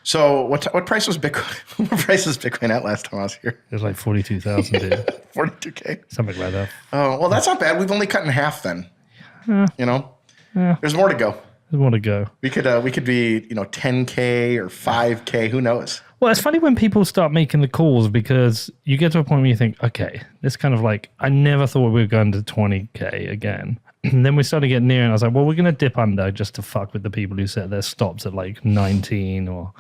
So what price was Bitcoin? What price was Bitcoin at last time I was here? It was like 42,000, dude. 42K. Something like that. Oh, well, that's not bad. We've only cut in half then. Yeah. You know, Yeah. there's more to go. There's more to go. We could be 10K or 5K. Who knows? Well, it's funny when people start making the calls because you get to a point where you think, okay, this kind of like, I never thought we were going to 20K again. And then we started getting near and I was like, well, we're going to dip under just to fuck with the people who set their stops at like 19 or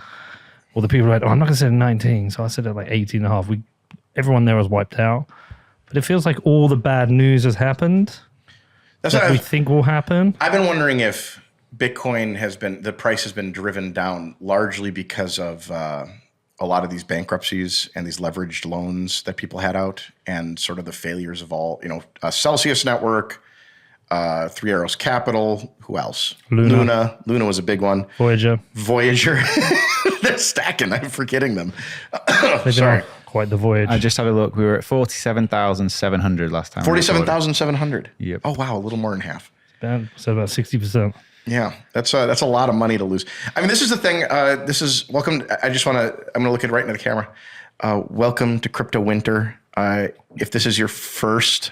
the people who are like, oh, I'm not going to set 19. So I said at like 18 and a half. Everyone there was wiped out. But it feels like all the bad news has happened. That's what we think will happen. I've been wondering if Bitcoin the price has been driven down largely because of a lot of these bankruptcies and these leveraged loans that people had out and sort of the failures of all, Celsius Network, Three Arrows Capital, who else? Luna was a big one. Voyager. They're stacking. I'm forgetting them. Sorry. Quite the voyage. I just had a look. We were at 47,700 last time. 47,700. Yep. Oh wow, a little more than half. So about 60%. Yeah, that's a lot of money to lose. I mean, this is the thing. Welcome. I'm going to look right into the camera. Welcome to crypto winter. If this is your first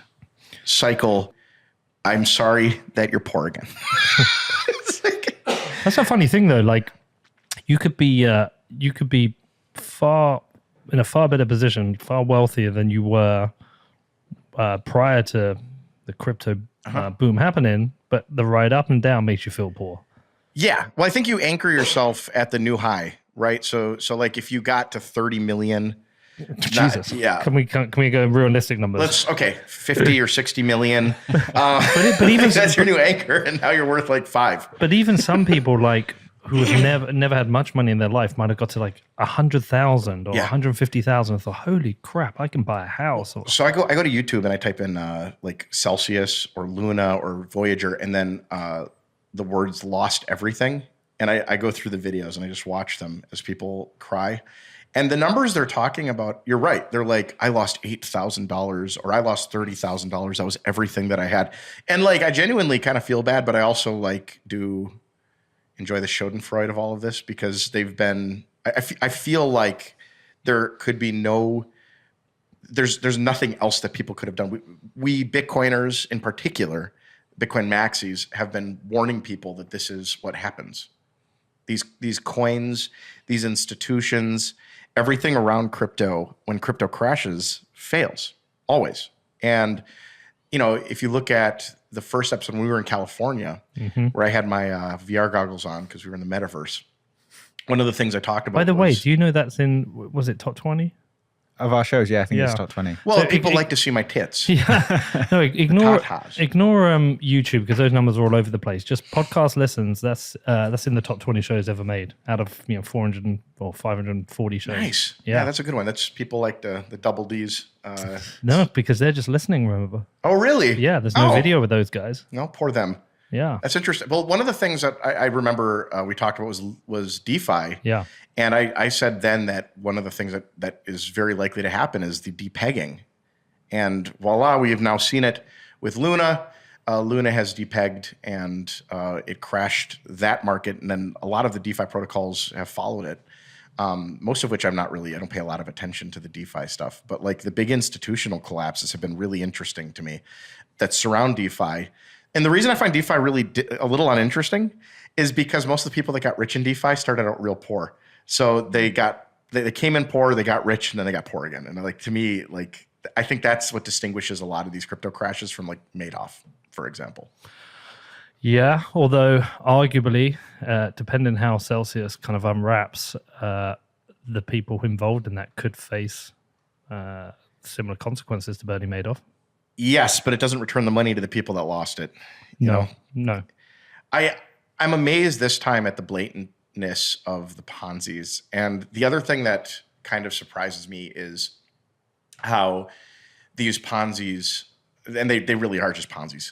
cycle, I'm sorry that you're poor again. That's a funny thing though. Like you could be in a far better position, far wealthier than you were prior to the crypto boom happening, but the ride up and down makes you feel poor. Yeah. Well, I think you anchor yourself at the new high, right? So like if you got to 30 million. Jesus. Yeah. Can we go realistic numbers? 50 or 60 million. But even that's your new anchor, and now you're worth like 5. But even some people like who have never had much money in their life might have got to like 100,000 or 150,000 and thought, holy crap, I can buy a house. So I go to YouTube and I type in like Celsius or Luna or Voyager, and then the words "lost everything," and I go through the videos and I just watch them as people cry. And the numbers they're talking about, you're right. They're like, I lost $8,000 or I lost $30,000. That was everything that I had. And like, I genuinely kind of feel bad, but I also like do enjoy the Schadenfreude of all of this because they've been, I feel like there could be there's nothing else that people could have done. We Bitcoiners in particular, Bitcoin maxis, have been warning people that this is what happens. These coins, these institutions, everything around crypto, when crypto crashes, fails, always. And, if you look at the first episode when we were in California, where I had my VR goggles on because we were in the metaverse, one of the things I talked about By the way, do you know that's was it top 20? Of our shows, I think it's top 20. Well, so people like to see my tits. Yeah. No, ignore YouTube because those numbers are all over the place. Just podcast listens. That's in the top 20 shows ever made out of 400 or 540 shows. Nice. Yeah, that's a good one. That's people like the double Ds. No, because they're just listening. Remember? Oh, really? Yeah. There's no video with those guys. No, poor them. Yeah. That's interesting. Well, one of the things that I remember we talked about was DeFi. Yeah. And I said then that one of the things that is very likely to happen is the depegging. And voila, we have now seen it with Luna. Luna has depegged and it crashed that market. And then a lot of the DeFi protocols have followed it. Most of which I don't pay a lot of attention to the DeFi stuff. But like the big institutional collapses have been really interesting to me that surround DeFi. And the reason I find DeFi really a little uninteresting is because most of the people that got rich in DeFi started out real poor. So they came in poor, they got rich, and then they got poor again. And like to me, like I think that's what distinguishes a lot of these crypto crashes from like Madoff, for example. Yeah, although arguably, depending how Celsius kind of unwraps, the people involved in that could face similar consequences to Bernie Madoff. Yes, but it doesn't return the money to the people that lost it. No. I'm amazed this time at the blatantness of the Ponzi's. And the other thing that kind of surprises me is how these Ponzi's, and they really are just Ponzi's,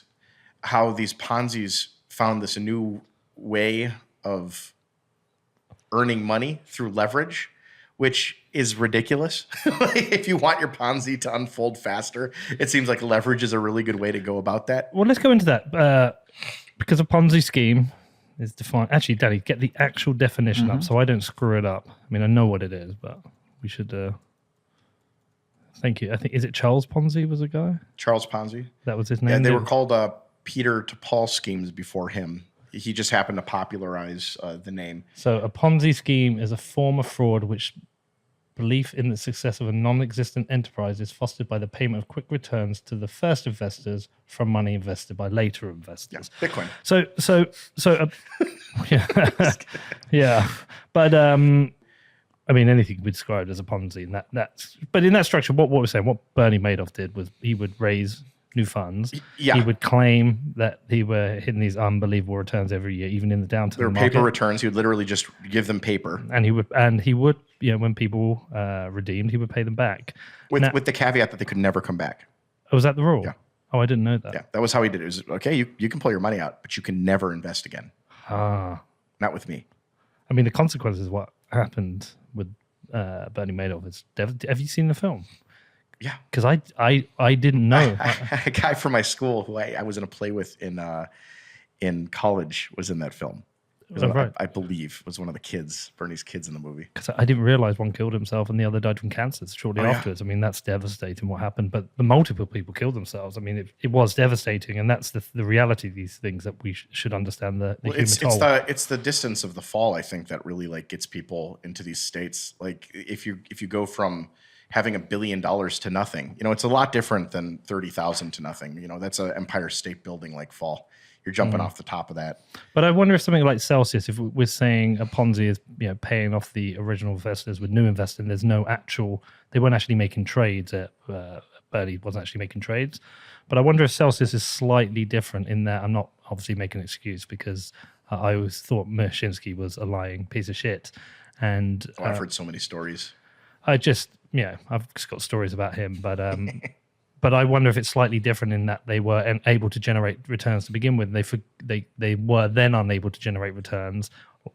how these Ponzi's found this new way of earning money through leverage, which is ridiculous. If you want your Ponzi to unfold faster, it seems like leverage is a really good way to go about that. Well, let's go into that. Because a Ponzi scheme, is defined. Actually, Danny, get the actual definition up so I don't screw it up. I mean, I know what it is, but we should. Thank you. I think is it Charles Ponzi was a guy. Charles Ponzi. That was his name. Yeah, they were called Peter to Paul schemes before him. He just happened to popularize the name. So a Ponzi scheme is a form of fraud which belief in the success of a non-existent enterprise is fostered by the payment of quick returns to the first investors from money invested by later investors. Yeah, Bitcoin. Yeah. But I mean, anything can be described as a Ponzi, and that's. But in that structure, what we're saying, what Bernie Madoff did was he would raise new funds. Yeah. He would claim that he were hitting these unbelievable returns every year, even in the downturn. There were paper returns. He would literally just give them paper. And he would, when people redeemed, he would pay them back. With the caveat that they could never come back. Oh, was that the rule? Yeah. Oh, I didn't know that. Yeah, that was how he did it. It was, okay, you can pull your money out, but you can never invest again. Ah. Not with me. I mean, the consequences of what happened with Bernie Madoff is have you seen the film? Yeah. Because I didn't know. A guy from my school who I was in a play with in college was in that film. Right. I believe was one of the kids, Bernie's kids in the movie. Because I didn't realize one killed himself and the other died from cancer shortly afterwards. I mean, that's devastating what happened. But the multiple people killed themselves. I mean, it was devastating. And that's the reality of these things that we should understand the human toll. It's the distance of the fall, I think, that really like gets people into these states. Like if you go from having $1 billion to nothing, it's a lot different than 30,000 to nothing. That's an Empire State Building like fall. You're jumping off the top of that. But I wonder if something like Celsius, if we're saying a Ponzi is paying off the original investors with new investing, there's no they weren't actually making trades. Bernie wasn't actually making trades. But I wonder if Celsius is slightly different in that I'm not obviously making an excuse because I always thought Mershinsky was a lying piece of shit. And I've heard so many stories. I've just got stories about him, but but I wonder if it's slightly different in that they were able to generate returns to begin with. They were then unable to generate returns.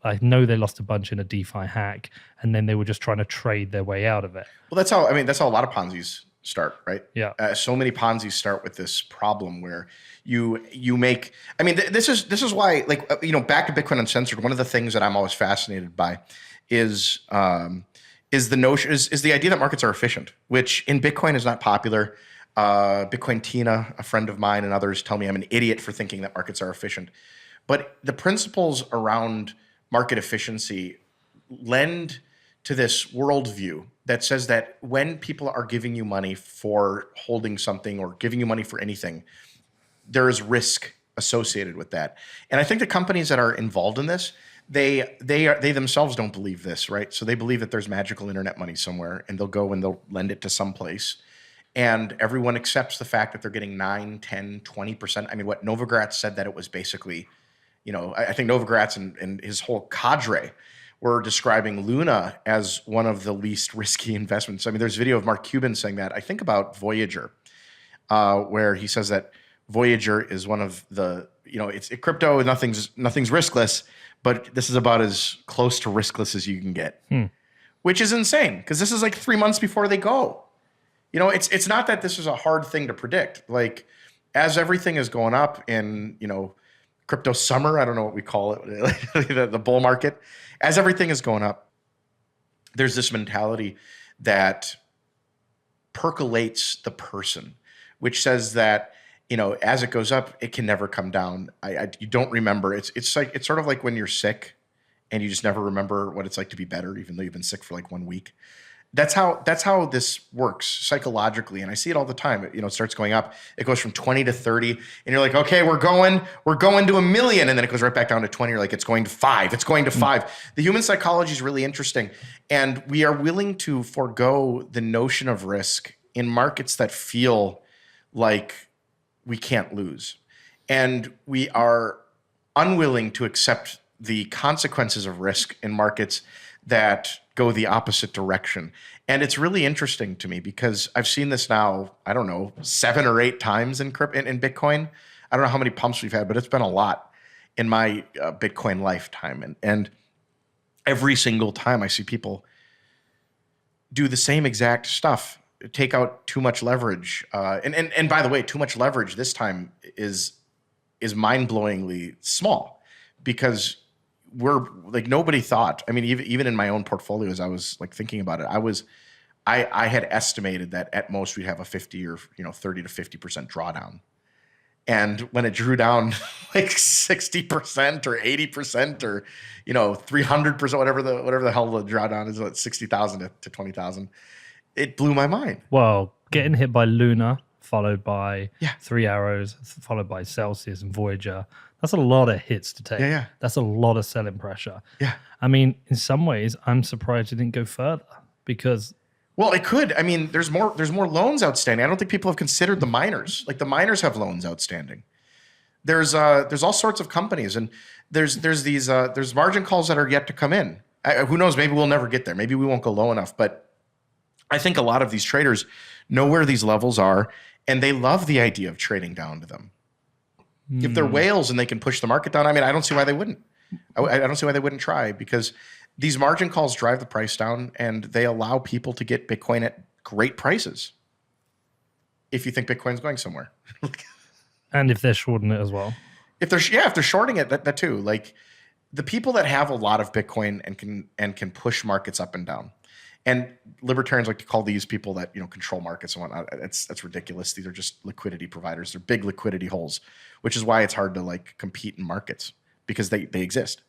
I know they lost a bunch in a DeFi hack, and then they were just trying to trade their way out of it. Well, that's how a lot of Ponzi's start, right? Yeah. So many Ponzi's start with this problem where you make. I mean, this is why, like, back to Bitcoin Uncensored. One of the things that I'm always fascinated by is the notion is the idea that markets are efficient, which in Bitcoin is not popular. Bitcoin Tina, a friend of mine, and others tell me I'm an idiot for thinking that markets are efficient. But the principles around market efficiency lend to this worldview that says that when people are giving you money for holding something or giving you money for anything, there is risk associated with that. And I think the companies that are involved in this, they themselves don't believe this, right? So they believe that there's magical internet money somewhere, and they'll go and they'll lend it to some place. And everyone accepts the fact that they're getting 9, 10, 20%. I mean, what Novogratz said that it was basically, I think Novogratz and his whole cadre were describing Luna as one of the least risky investments. I mean, there's a video of Mark Cuban saying that. I think about Voyager, where he says that Voyager is one of the, it's crypto, nothing's riskless, but this is about as close to riskless as you can get, which is insane because this is like 3 months before they go. It's not that this is a hard thing to predict. Like, as everything is going up in, crypto summer, I don't know what we call it, the bull market, as everything is going up, there's this mentality that percolates the person, which says that, as it goes up, it can never come down. You don't remember. It's sort of like when you're sick and you just never remember what it's like to be better, even though you've been sick for like 1 week. That's how this works psychologically, and I see it all the time. It starts going up. It goes from 20 to 30, and you're like, okay, we're going to 1 million, and then it goes right back down to 20. You're like, it's going to 5. It's going to 5. The human psychology is really interesting, and we are willing to forego the notion of risk in markets that feel like we can't lose, and we are unwilling to accept the consequences of risk in markets that go the opposite direction. And it's really interesting to me because I've seen this now, I don't know, 7 or 8 times in Bitcoin. I don't know how many pumps we've had, but it's been a lot in my Bitcoin lifetime. And every single time I see people do the same exact stuff, take out too much leverage. And by the way, too much leverage this time is mind-blowingly small because we're like, nobody thought, I mean, even in my own portfolio, as I was like thinking about it, I had estimated that at most we'd have a 50 or 30 to 50% drawdown. And when it drew down like 60% or 80% or 300%, whatever the hell the drawdown is, like 60,000 to 20,000, it blew my mind. Well, getting hit by Luna, followed by Yeah. 3 Arrows, followed by Celsius and Voyager. That's a lot of hits to take. Yeah. That's a lot of selling pressure. Yeah. I mean, in some ways, I'm surprised it didn't go further because. Well, it could. I mean, there's more loans outstanding. I don't think people have considered the miners. Like the miners have loans outstanding. There's all sorts of companies, and there's margin calls that are yet to come in. Who knows? Maybe we'll never get there. Maybe we won't go low enough. But I think a lot of these traders know where these levels are, and they love the idea of trading down to them. If they're whales and they can push the market down, I mean, I don't see why they wouldn't. I don't see why they wouldn't try, because these margin calls drive the price down, and they allow people to get Bitcoin at great prices. If you think Bitcoin's going somewhere, and if they're shorting it as well, if they're shorting it, that too. Like the people that have a lot of Bitcoin and can push markets up and down, and libertarians like to call these people that control markets and whatnot. That's ridiculous. These are just liquidity providers. They're big liquidity holes, which is why it's hard to like compete in markets, because they exist.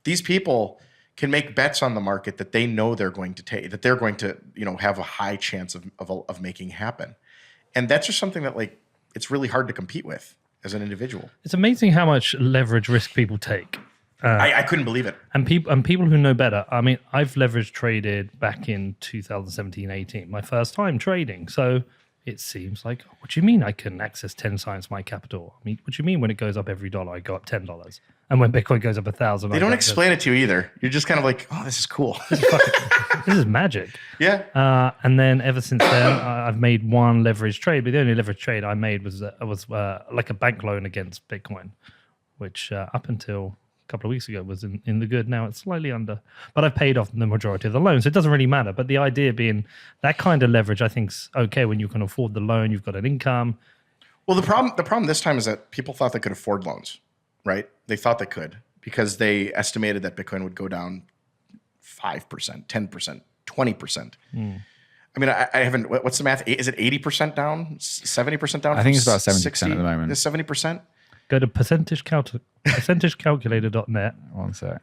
These people can make bets on the market that they know they're going to take, that they're going to have a high chance of making happen, and that's just something that like it's really hard to compete with as an individual. It's amazing how much leverage risk people take. I couldn't believe it. And people who know better. I mean, I've leverage traded back in 2017, 18, my first time trading. So it seems like, what do you mean I can access 10 times my capital? I mean, what do you mean when it goes up every dollar, I go up $10? And when Bitcoin goes up 1,000, they don't explain it to you either. You're just kind of like, oh, this is cool. This is magic. Yeah. And then ever since then, I've made one leverage trade, but the only leverage trade I made was like a bank loan against Bitcoin, which up until a couple of weeks ago was in the good. Now it's slightly under, but I've paid off the majority of the loans. So it doesn't really matter. But the idea being that kind of leverage, I think, is okay when you can afford the loan, you've got an income. Well, the problem this time is that people thought they could afford loans, right? They thought they could because they estimated that Bitcoin would go down 5%, 10%, 20%. I mean, I haven't. What's the math? Is it 80% down, 70% down? I think it's about 70% at the moment. Is 70%? Go to percentagecalculator.net. One sec.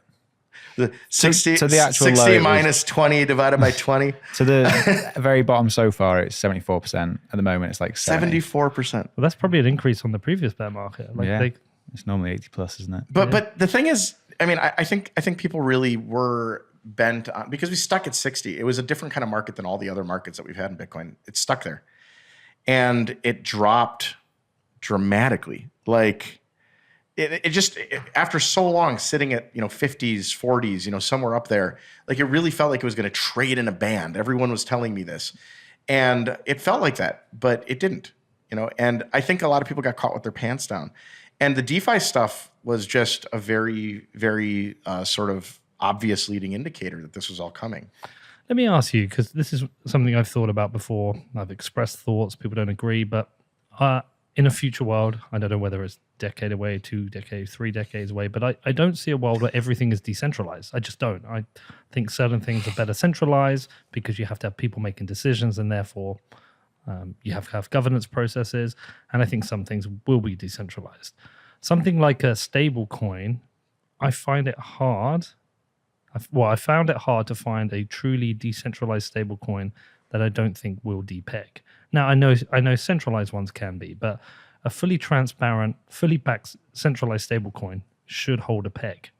The 60, so the actual 60 low minus 20 divided by 20. So the very bottom so far, it's 74%. At the moment, it's like 74%. Well, that's probably an increase on the previous bear market. Like yeah, it's normally 80 plus, isn't it? But the thing is, I mean, I think people really were bent on, because we stuck at 60. It was a different kind of market than all the other markets that we've had in Bitcoin. It stuck there, and it dropped dramatically. Like it just after so long sitting at 50s, 40s, somewhere up there, like it really felt like it was going to trade in a band. Everyone was telling me this, and it felt like that, but it didn't. And I think a lot of people got caught with their pants down. And the DeFi stuff was just a very, very sort of obvious leading indicator that this was all coming. Let me ask you, because this is something I've thought about before. I've expressed thoughts, people don't agree, but in a future world, I don't know whether it's a decade away, 2 decades, 3 decades away, but I don't see a world where everything is decentralized. I just don't. I think certain things are better centralized because you have to have people making decisions, and therefore you have to have governance processes. And I think some things will be decentralized. Something like a stable coin, I find it hard. I found it hard to find a truly decentralized stable coin that I don't think will depeg. Now, I know centralized ones can be, but a fully transparent, fully backed centralized stablecoin should hold a peg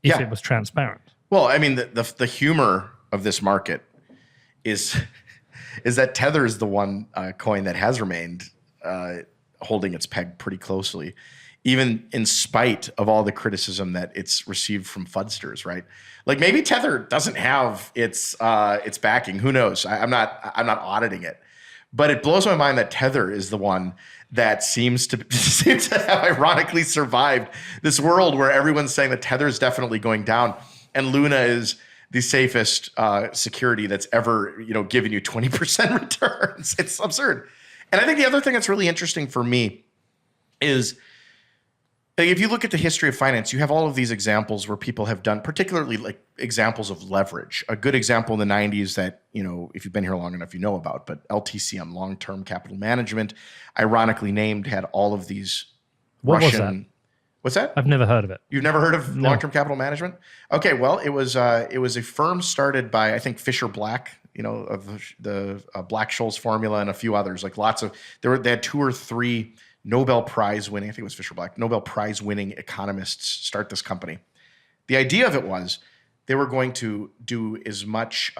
if it was transparent. Well, I mean, the humor of this market is that Tether is the one coin that has remained holding its peg pretty closely, even in spite of all the criticism that it's received from FUDsters, right? Like maybe Tether doesn't have its backing. Who knows? I'm not auditing it. But it blows my mind that Tether is the one that seems to have ironically survived this world where everyone's saying that Tether is definitely going down, and Luna is the safest security that's ever given you 20% returns. It's absurd. And I think the other thing that's really interesting for me is Like, if you look at the history of finance, you have all of these examples where people have done, particularly like examples of leverage. A good example in the 90s that, if you've been here long enough, you know about, but LTCM, long-term capital management, ironically named, had all of these What was Russian. that? What's that? I've never heard of it. You've never heard of long-term capital management? Okay, well, it was a firm started by, I think, Fisher Black, of the Black-Scholes formula and a few others, like lots of, they had 2 or 3 Nobel Prize winning, I think it was Fisher Black, Nobel Prize winning economists start this company. The idea of it was they were going to do as much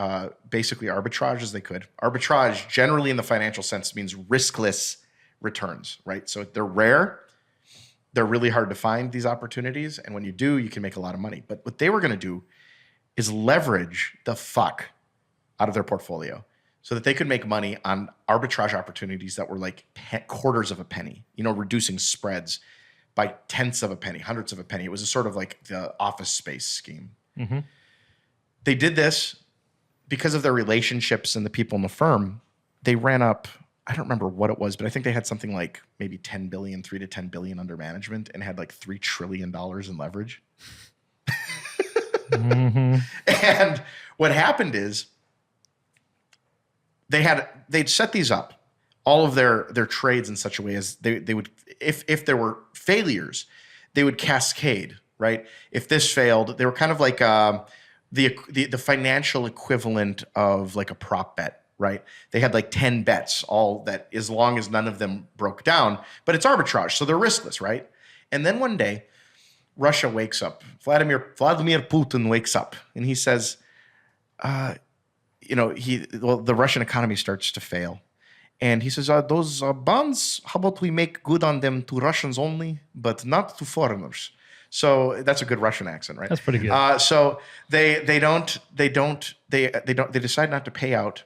basically arbitrage as they could. Arbitrage generally in the financial sense means riskless returns, right? So they're rare. They're really hard to find, these opportunities. And when you do, you can make a lot of money. But what they were going to do is leverage the fuck out of their portfolio so that they could make money on arbitrage opportunities that were like quarters of a penny, reducing spreads by tenths of a penny, hundredths of a penny. It was a sort of like the Office Space scheme. Mm-hmm. They did this because of their relationships and the people in the firm. They ran up, I don't remember what it was, but I think they had something like maybe 10 billion, 3 to 10 billion under management and had like $3 trillion in leverage. Mm-hmm. And what happened is they'd set these up, all of their trades in such a way as they would, if there were failures, they would cascade, right? If this failed, they were kind of like the financial equivalent of like a prop bet, right? They had like 10 bets, all that, as long as none of them broke down, but it's arbitrage, so they're riskless, right? And then one day, Russia wakes up. Vladimir Putin wakes up, and he says, the Russian economy starts to fail. And he says, those bonds, how about we make good on them to Russians only, but not to foreigners? So that's a good Russian accent, right? That's pretty good. So they decide not to pay out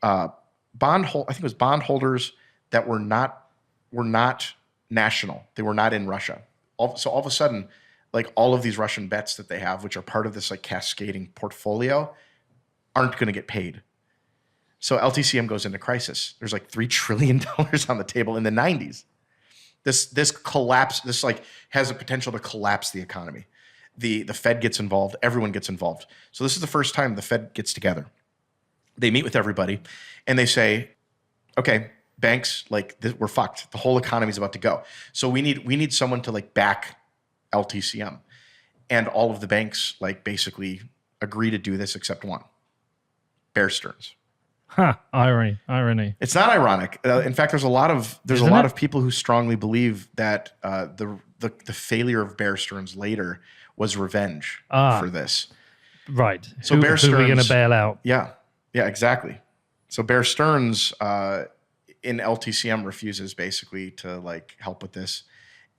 I think it was bondholders that were not national. They were not in Russia. So all of a sudden, like all of these Russian bets that they have, which are part of this like cascading portfolio, aren't going to get paid. So LTCM goes into crisis. There's like $3 trillion on the table in the 90s. This collapse, this like has a potential to collapse the economy. The Fed gets involved. Everyone gets involved. So this is the first time the Fed gets together. They meet with everybody and they say, okay, banks, like we're fucked. The whole economy is about to go. So we need someone to like back LTCM. And all of the banks like basically agree to do this except one. Bear Stearns. Irony. It's not ironic. In fact, there's a lot of people who strongly believe that the failure of Bear Stearns later was revenge for this. Right. So Bear Stearns, who are we going to bail out? Yeah, exactly. So Bear Stearns in LTCM refuses basically to like help with this,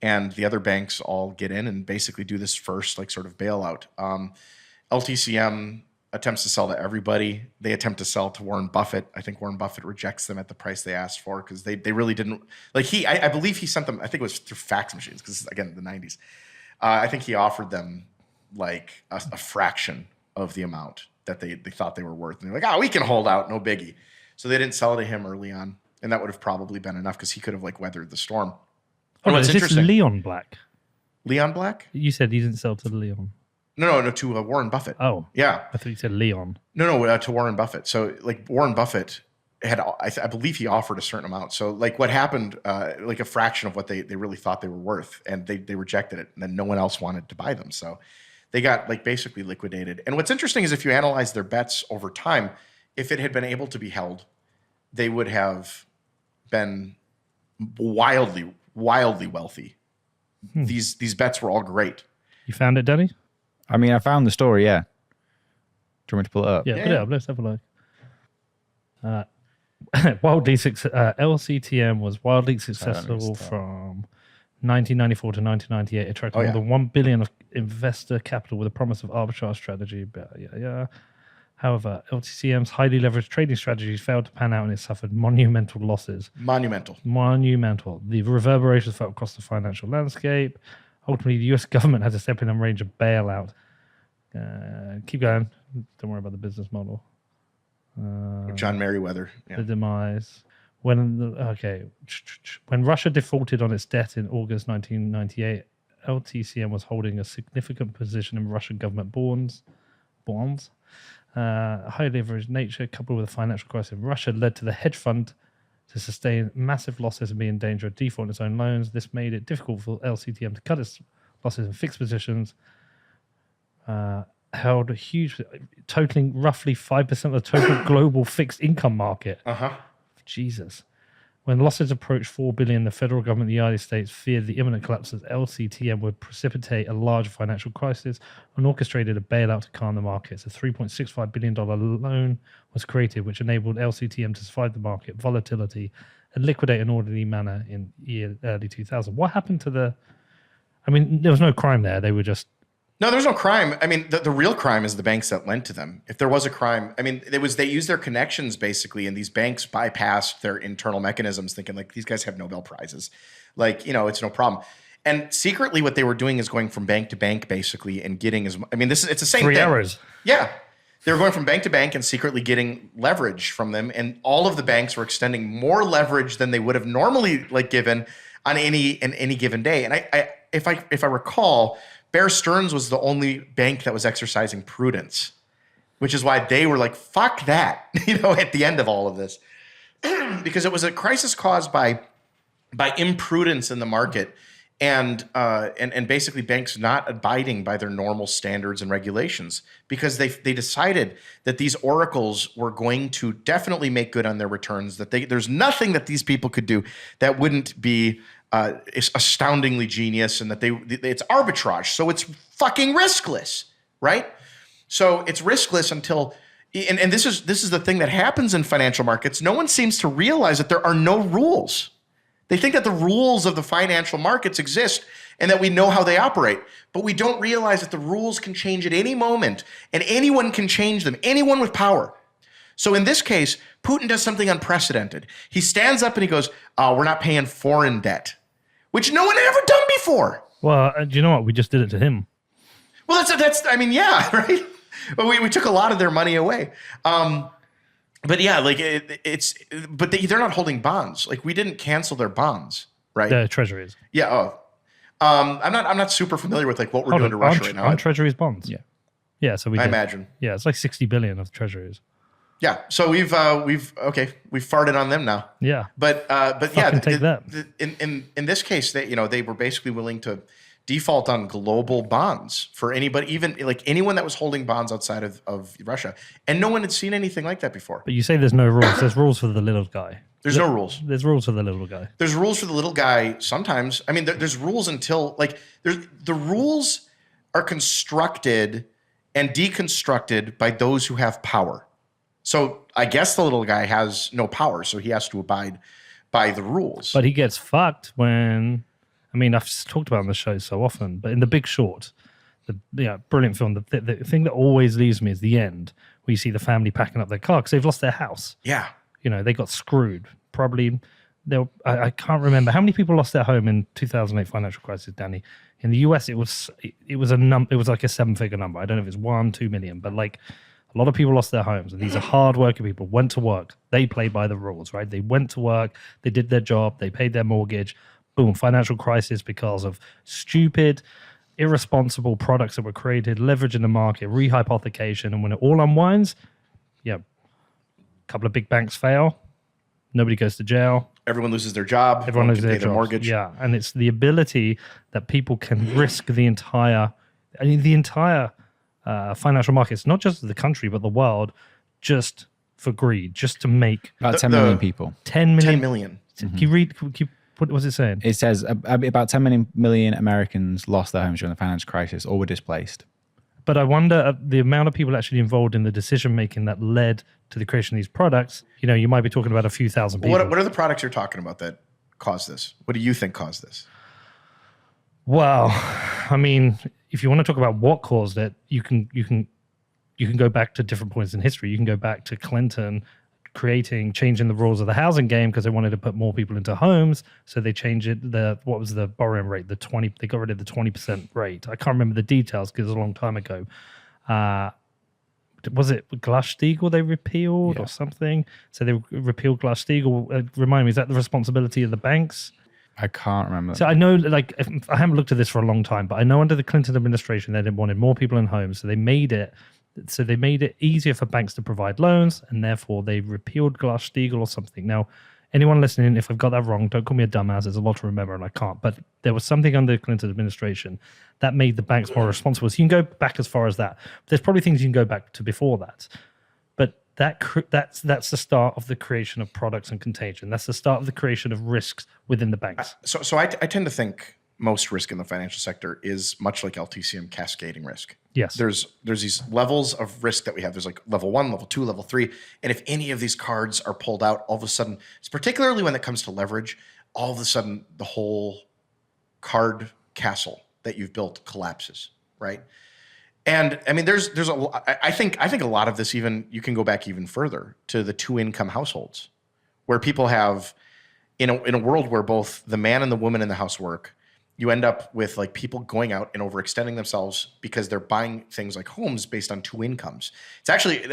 and the other banks all get in and basically do this first like sort of bailout. LTCM attempts to sell to everybody. They attempt to sell to Warren Buffett. I think Warren Buffett rejects them at the price they asked for because they really didn't like I believe he sent them, I think it was through fax machines because again, the 90s. I think he offered them like a fraction of the amount that they thought they were worth. And they're like, we can hold out, no biggie. So they didn't sell it to him early on. And that would have probably been enough because he could have like weathered the storm. Oh, no, is this Leon Black? Leon Black? You said he didn't sell to Leon. No, to Warren Buffett. Oh, yeah. I thought you said Leon. No, to Warren Buffett. So like Warren Buffett had, I believe he offered a certain amount. So like what happened, like a fraction of what they really thought they were worth, and they rejected it, and then no one else wanted to buy them. So they got like basically liquidated. And what's interesting is if you analyze their bets over time, if it had been able to be held, they would have been wildly wealthy. These bets were all great. You found it, Danny? I mean, I found the story, yeah. Do you want me to pull it up? Yeah, put it up. Let's have a look. LCTM was wildly successful from 1994 to 1998, attracting more than $1 billion of investor capital with a promise of arbitrage strategy. However, LTCM's highly leveraged trading strategies failed to pan out and it suffered monumental losses. Monumental. The reverberations felt across the financial landscape. Ultimately, the US government had to step in and arrange a bailout. Keep going. Don't worry about the business model. John Merriweather. The demise. When Russia defaulted on its debt in August 1998, LTCM was holding a significant position in Russian government bonds. High leverage nature, coupled with a financial crisis in Russia, led to the hedge fund to sustain massive losses and be in danger of default in its own loans. This made it difficult for LCTM to cut its losses in fixed positions. Held a huge, totaling roughly 5% of the total global fixed income market. Jesus. When losses approached 4 billion, the federal government of the United States feared the imminent collapse of LCTM would precipitate a large financial crisis and orchestrated a bailout to calm the markets. A $3.65 billion loan was created, which enabled LCTM to survive the market volatility and liquidate in an orderly manner in early 2000. What happened to there was no crime there. They were just... No, there's no crime. I mean, the real crime is the banks that lent to them. If there was a crime, I mean, they used their connections basically, and these banks bypassed their internal mechanisms, thinking like these guys have Nobel Prizes, like it's no problem. And secretly, what they were doing is going from bank to bank basically, and getting it's the same 3 thing. hours. Yeah, they were going from bank to bank and secretly getting leverage from them, and all of the banks were extending more leverage than they would have normally given on any given day. And if I recall, Bear Stearns was the only bank that was exercising prudence, which is why they were like, fuck that, at the end of all of this. Because it was a crisis caused by imprudence in the market and basically banks not abiding by their normal standards and regulations, because they decided that these oracles were going to definitely make good on their returns, that there's nothing that these people could do that wouldn't be astoundingly genius, and that it's arbitrage, so it's fucking riskless, right? So it's riskless until, and this is the thing that happens in financial markets. No one seems to realize that there are no rules. They think that the rules of the financial markets exist and that we know how they operate, but we don't realize that the rules can change at any moment, and anyone can change them, anyone with power. So in this case, Putin does something unprecedented. He stands up and he goes, we're not paying foreign debt, which no one had ever done before. Well, do you know what? We just did it to him. Well, yeah, right? Well, we took a lot of their money away. But yeah, they're not holding bonds. Like, we didn't cancel their bonds, right? The treasuries. Yeah. I'm not super familiar with what we're doing to Russia right now. On treasuries bonds. Yeah. Yeah. So I imagine. Yeah, it's like 60 billion of treasuries. Yeah, so we've farted on them now. Yeah, but take that. In this case, they were basically willing to default on global bonds for anybody, even anyone that was holding bonds outside of Russia, and no one had seen anything like that before. But you say there's no rules. There's rules for the little guy. There's no rules. There's rules for the little guy. There's rules for the little guy sometimes. I mean, there's rules until the rules are constructed and deconstructed by those who have power. So I guess the little guy has no power, so he has to abide by the rules. But he gets fucked when, I've talked about it on the show so often, but in The Big Short, brilliant film, the thing that always leaves me is the end, where you see the family packing up their car because they've lost their house. Yeah. They got screwed. Probably, I can't remember. How many people lost their home in 2008 financial crisis, Danny? In the US, it was like a 7-figure number. I don't know if it's 1-2 million, but a lot of people lost their homes, and these are hard-working people, went to work. They play by the rules, right? They went to work, they did their job, they paid their mortgage. Boom, financial crisis because of stupid, irresponsible products that were created, leverage in the market, rehypothecation, and when it all unwinds, a couple of big banks fail, nobody goes to jail. Everyone loses their job. Everyone loses their mortgage. Yeah, and it's the ability that people can risk the entire financial markets, not just the country, but the world, just for greed, just to make... About 10 million people. 10 million. 10 million. Can you read... What was it saying? It says about 10 million Americans lost their homes during the financial crisis or were displaced. But I wonder the amount of people actually involved in the decision-making that led to the creation of these products. You might be talking about a few thousand people. What are the products you're talking about that caused this? What do you think caused this? Well, if you want to talk about what caused it, you can go back to different points in history. You can go back to Clinton changing the rules of the housing game because they wanted to put more people into homes. So they changed it. What was the borrowing rate? They got rid of the 20% rate. I can't remember the details because it was a long time ago. Was it Glass-Steagall they repealed or something? So they repealed Glass-Steagall. Remind me, is that the responsibility of the banks? I can't remember. So I know, like, I haven't looked at this for a long time, but I know under the Clinton administration they wanted more people in homes, so they made it easier for banks to provide loans, and therefore they repealed Glass-Steagall or something. Now, anyone listening, if I've got that wrong, don't call me a dumbass. There's a lot to remember, and I can't. But there was something under the Clinton administration that made the banks more responsible. So you can go back as far as that. There's probably things you can go back to before that. But that's the start of the creation of products and contagion. That's the start of the creation of risks within the banks. So I tend to think most risk in the financial sector is much like LTCM cascading risk. Yes. There's these levels of risk that we have. There's like level 1, level 2, level 3. And if any of these cards are pulled out, all of a sudden, it's particularly when it comes to leverage, all of a sudden the whole card castle that you've built collapses, right? And I mean, I think a lot of this, even you can go back even further to the 2-income households, where people have, in a world where both the man and the woman in the house work, you end up with like people going out and overextending themselves because they're buying things like homes based on 2 incomes. It's actually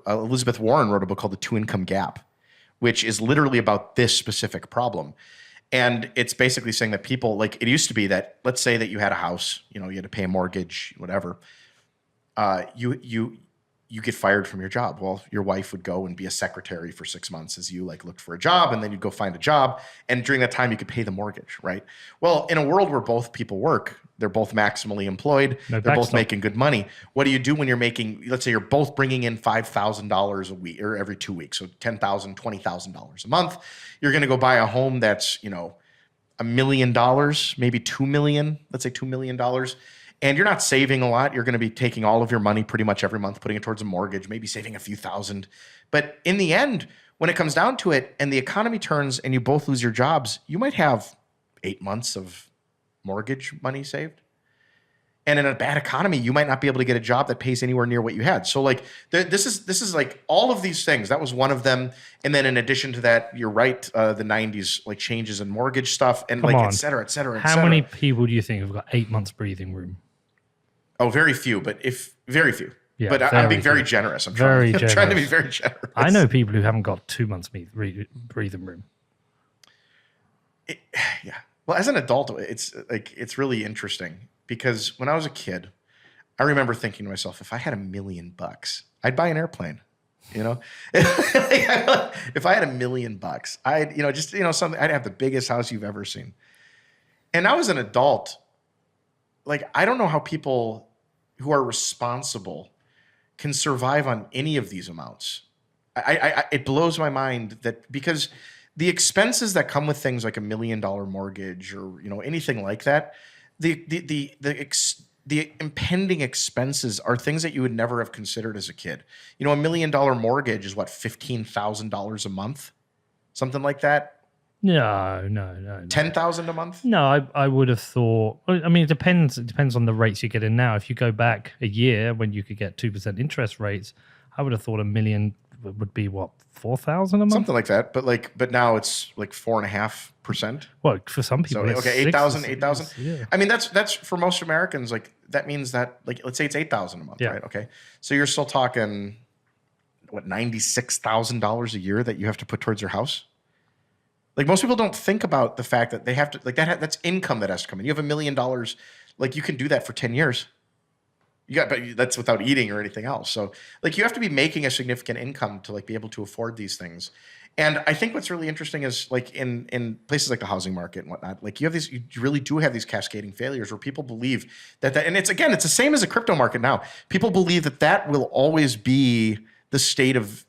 Elizabeth Warren wrote a book called The 2-Income Gap, which is literally about this specific problem. And it's basically saying that people, like, it used to be that, let's say that you had a house, you had to pay a mortgage, whatever. You get fired from your job. Well, your wife would go and be a secretary for 6 months as you like looked for a job, and then you'd go find a job. And during that time, you could pay the mortgage, right? Well, in a world where both people work, they're both maximally employed, they're both making good money. What do you do when you're making, let's say you're both bringing in $5,000 a week or every 2 weeks, so $10,000, $20,000 a month. You're going to go buy a home that's, $1 million, maybe $2 million, let's say $2 million. And you're not saving a lot. You're going to be taking all of your money pretty much every month, putting it towards a mortgage, maybe saving a few thousand. But in the end, when it comes down to it and the economy turns and you both lose your jobs, you might have 8 months of mortgage money saved. And in a bad economy, you might not be able to get a job that pays anywhere near what you had. So like this is like all of these things. That was one of them. And then in addition to that, you're right, the 90s like changes in mortgage stuff and et cetera, et cetera, et cetera. How many people do you think have got 8 months breathing room? Oh, very few, but very few. Yeah, but I'm being very generous. I'm trying to be very generous. I know people who haven't got 2 months breathing room. Yeah. Well, as an adult, it's really interesting because when I was a kid, I remember thinking to myself, if I had $1 million, I'd buy an airplane. If I had $1 million, I'd something. I'd have the biggest house you've ever seen. And now as an adult, like I don't know how people who are responsible can survive on any of these amounts. It blows my mind that because the expenses that come with things like $1 million mortgage or anything like that, the impending expenses are things that you would never have considered as a kid. $1 million mortgage is what, $15,000 a month, something like that. No. 10,000 a month? No, I would have thought. I mean, it depends. It depends on the rates you get in now. If you go back a year when you could get 2% interest rates, I would have thought $1 million would be what, 4,000 a month, something like that. But now it's like 4.5%. Well, for some people, so okay, 8,000. Yeah. I mean, that's for most Americans. Like that means that like let's say it's 8,000 a month, right? Okay, so you're still talking what, $96,000 a year that you have to put towards your house. Like most people don't think about the fact that they have to, like that's income that has to come in. You have $1 million, like you can do that for 10 years. But that's without eating or anything else. So like you have to be making a significant income to like be able to afford these things. And I think what's really interesting is like in places like the housing market and whatnot, like you really do have these cascading failures where people believe that, and it's the same as a crypto market now. People believe that will always be the state of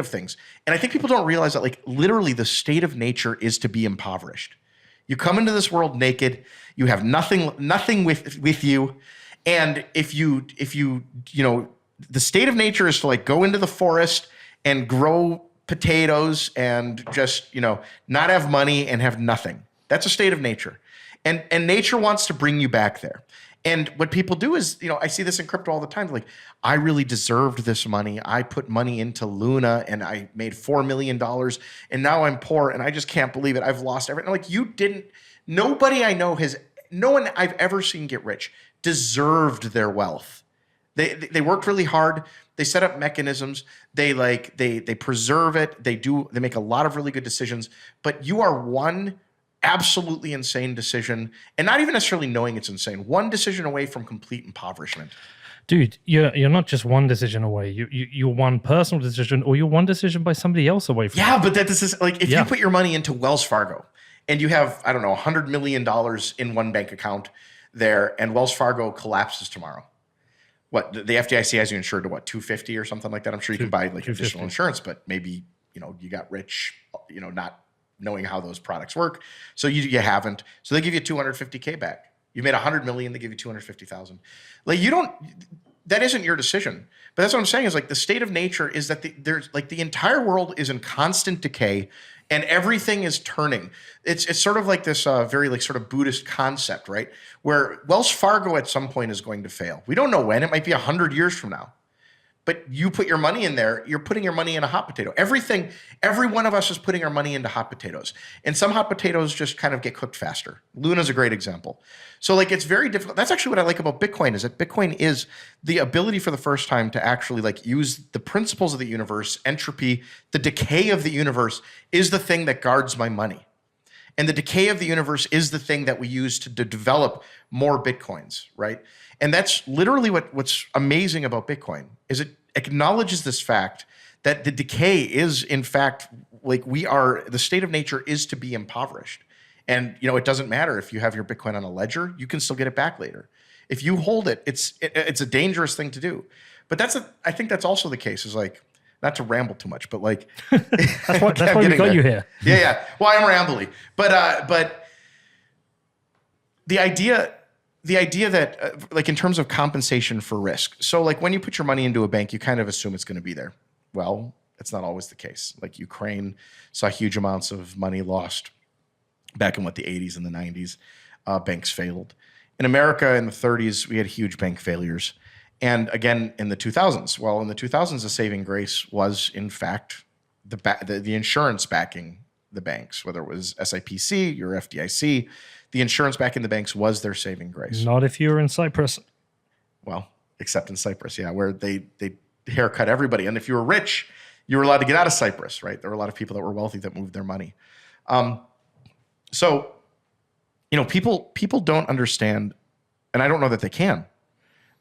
things. And I think people don't realize that like literally the state of nature is to be impoverished. You come into this world naked, you have nothing with you. And if you the state of nature is to like go into the forest and grow potatoes and just, not have money and have nothing. That's a state of nature. And nature wants to bring you back there. And what people do is, I see this in crypto all the time. Like, I really deserved this money. I put money into Luna and I made $4 million and now I'm poor and I just can't believe it. I've lost everything. Like no one I've ever seen get rich deserved their wealth. They worked really hard. They set up mechanisms. They preserve it. They make a lot of really good decisions, but you are one absolutely insane decision, and not even necessarily knowing it's insane. One decision away from complete impoverishment. Dude, you're not just one decision away. You're one personal decision, or you're one decision by somebody else away from. Yeah, but this is like if you put your money into Wells Fargo and you have, I don't know, $100 million in one bank account there, and Wells Fargo collapses tomorrow. What, the FDIC has you insured to what, 250 or something like that? I'm sure you can buy like additional insurance, but maybe, you got rich, not knowing how those products work. So you haven't. So they give you 250K back. You made 100 million, they give you 250,000. Like that isn't your decision. But that's what I'm saying is like the state of nature is that there's like the entire world is in constant decay and everything is turning. It's sort of like this very like sort of Buddhist concept, right? Where Wells Fargo at some point is going to fail. We don't know when. It might be 100 years from now. But you put your money in there, you're putting your money in a hot potato. Every one of us is putting our money into hot potatoes. And some hot potatoes just kind of get cooked faster. Luna's a great example. So like it's very difficult. That's actually what I like about Bitcoin is that Bitcoin is the ability for the first time to actually like use the principles of the universe, entropy, the decay of the universe is the thing that guards my money. And the decay of the universe is the thing that we use to develop more Bitcoins, right? And that's literally what's amazing about Bitcoin is it acknowledges this fact that the decay is in fact like the state of nature is to be impoverished. And it doesn't matter if you have your Bitcoin on a ledger, you can still get it back later. If you hold it, it's a dangerous thing to do. But I think that's also the case is like, not to ramble too much, but like that's why we got you here. Yeah. Well, I'm rambly, but the idea that like in terms of compensation for risk. So like when you put your money into a bank, you kind of assume it's going to be there. Well, it's not always the case. Like Ukraine saw huge amounts of money lost back in the 80s and the 90s. Banks failed. In America in the 30s, we had huge bank failures. And again, in the 2000s, well, in the 2000s, the saving grace was, in fact, the insurance backing the banks, whether it was SIPC or FDIC. The insurance backing the banks was their saving grace. Not if you were in Cyprus. Well, except in Cyprus, yeah, where they haircut everybody. And if you were rich, you were allowed to get out of Cyprus, right? There were a lot of people that were wealthy that moved their money. So, people don't understand, and I don't know that they can,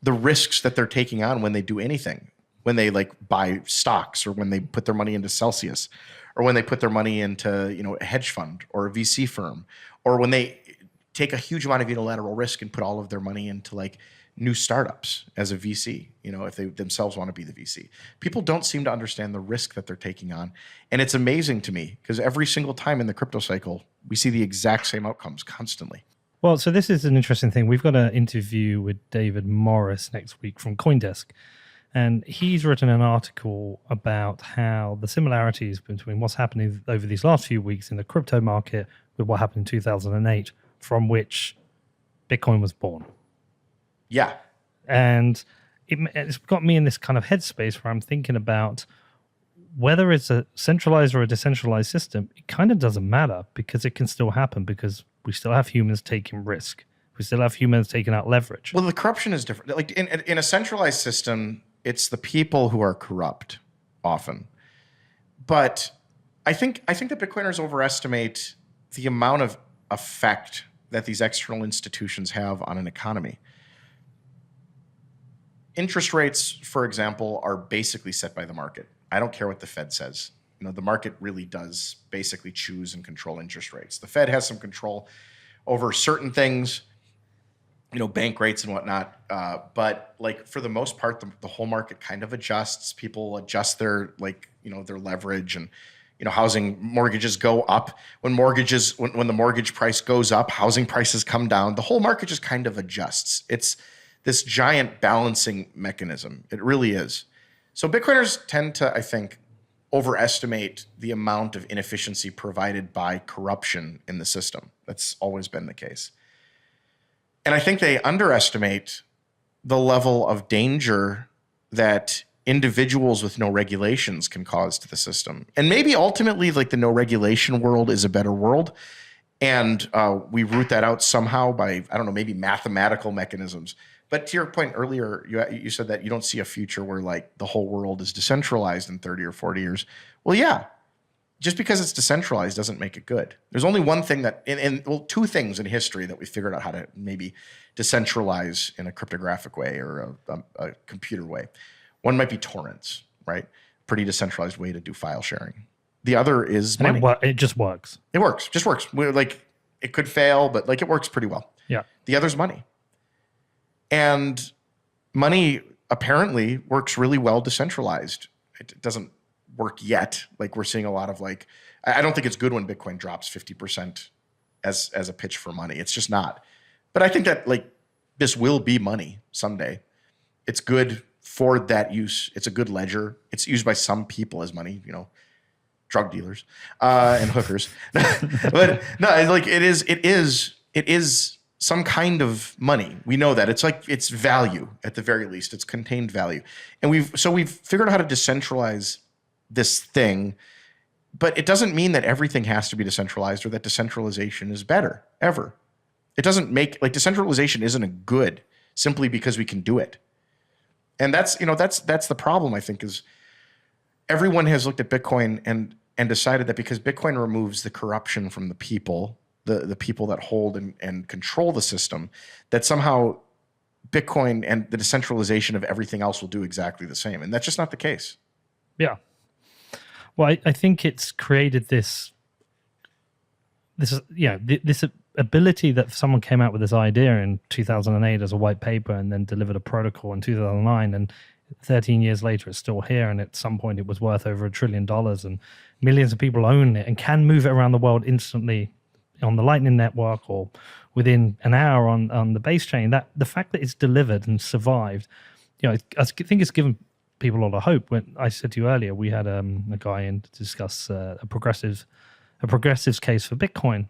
the risks that they're taking on when they do anything, when they like buy stocks or when they put their money into Celsius or when they put their money into, a hedge fund or a VC firm, or when they take a huge amount of unilateral risk and put all of their money into like new startups as a VC, if they themselves want to be the VC. People don't seem to understand the risk that they're taking on. And it's amazing to me because every single time in the crypto cycle, we see the exact same outcomes constantly. Well, so this is an interesting thing. We've got an interview with David Morris next week from CoinDesk. And he's written an article about how the similarities between what's happening over these last few weeks in the crypto market with what happened in 2008, from which Bitcoin was born. Yeah. And it's got me in this kind of headspace where I'm thinking about whether it's a centralized or a decentralized system, it kind of doesn't matter because it can still happen because we still have humans taking risk. We still have humans taking out leverage. Well, the corruption is different. Like in a centralized system, it's the people who are corrupt often. But I think that Bitcoiners overestimate the amount of effect that these external institutions have on an economy. Interest rates, for example, are basically set by the market. I don't care what the Fed says. The market really does basically choose and control interest rates. The Fed has some control over certain things, bank rates and whatnot. But like for the most part, the whole market kind of adjusts. People adjust their their leverage and housing mortgages go up. When the mortgage price goes up, housing prices come down. The whole market just kind of adjusts. It's this giant balancing mechanism. It really is. So Bitcoiners tend to, I think, overestimate the amount of inefficiency provided by corruption in the system. That's always been the case. And I think they underestimate the level of danger that individuals with no regulations can cause to the system. And maybe ultimately like the no regulation world is a better world. And we root that out somehow by, I don't know, maybe mathematical mechanisms. But to your point earlier, you said that you don't see a future where like the whole world is decentralized in 30 or 40 years. Well, yeah, just because it's decentralized doesn't make it good. There's only one thing that, well, two things in history that we figured out how to maybe decentralize in a cryptographic way or a computer way. One might be torrents, right? Pretty decentralized way to do file sharing. The other is money. And it just works. It works, just works. We're like, it could fail, but like it works pretty well. Yeah. The other's money. And money apparently works really well decentralized. It doesn't work yet. Like we're seeing a lot of like, I don't think it's good when Bitcoin drops 50% as a pitch for money. It's just not. But I think that like this will be money someday. It's good for that use. It's a good ledger. It's used by some people as money, you know, drug dealers and hookers. But no, like it is some kind of money. We know that. It's like it's value at the very least. It's contained value. And we've figured out how to decentralize this thing, but it doesn't mean that everything has to be decentralized or that decentralization is better ever. It doesn't make like decentralization isn't a good simply because we can do it. And that's the problem, I think, is everyone has looked at Bitcoin and decided that because Bitcoin removes the corruption from the people, the people that hold and control the system, that somehow Bitcoin and the decentralization of everything else will do exactly the same. And that's just not the case. Yeah. Well, I think it's created this ability that someone came out with this idea in 2008 as a white paper and then delivered a protocol in 2009, and 13 years later it's still here, and at some point it was worth over $1 trillion and millions of people own it and can move it around the world instantly on the Lightning Network or within an hour on the base chain. That the fact that it's delivered and survived, I think it's given people a lot of hope. When I said to you earlier, we had a guy in to discuss a progressive's case for Bitcoin.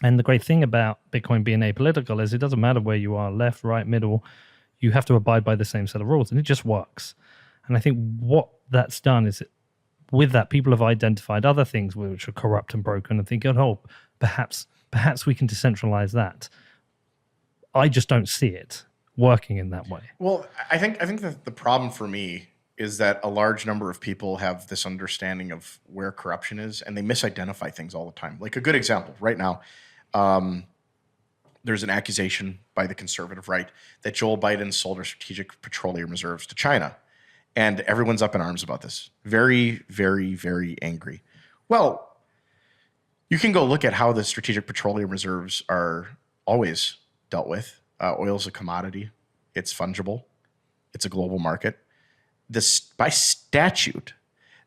And the great thing about Bitcoin being apolitical is it doesn't matter where you are, left, right, middle, you have to abide by the same set of rules, and it just works. And I think what that's done is with that, people have identified other things which are corrupt and broken and think, oh, perhaps we can decentralize that. I just don't see it working in that way. Well, I think that the problem for me is that a large number of people have this understanding of where corruption is, and they misidentify things all the time. Like a good example right now, there's an accusation by the conservative right that Joe Biden sold our strategic petroleum reserves to China. And everyone's up in arms about this. Very, very, very angry. Well, you can go look at how the strategic petroleum reserves are always dealt with. Oil is a commodity. It's fungible. It's a global market. This by statute,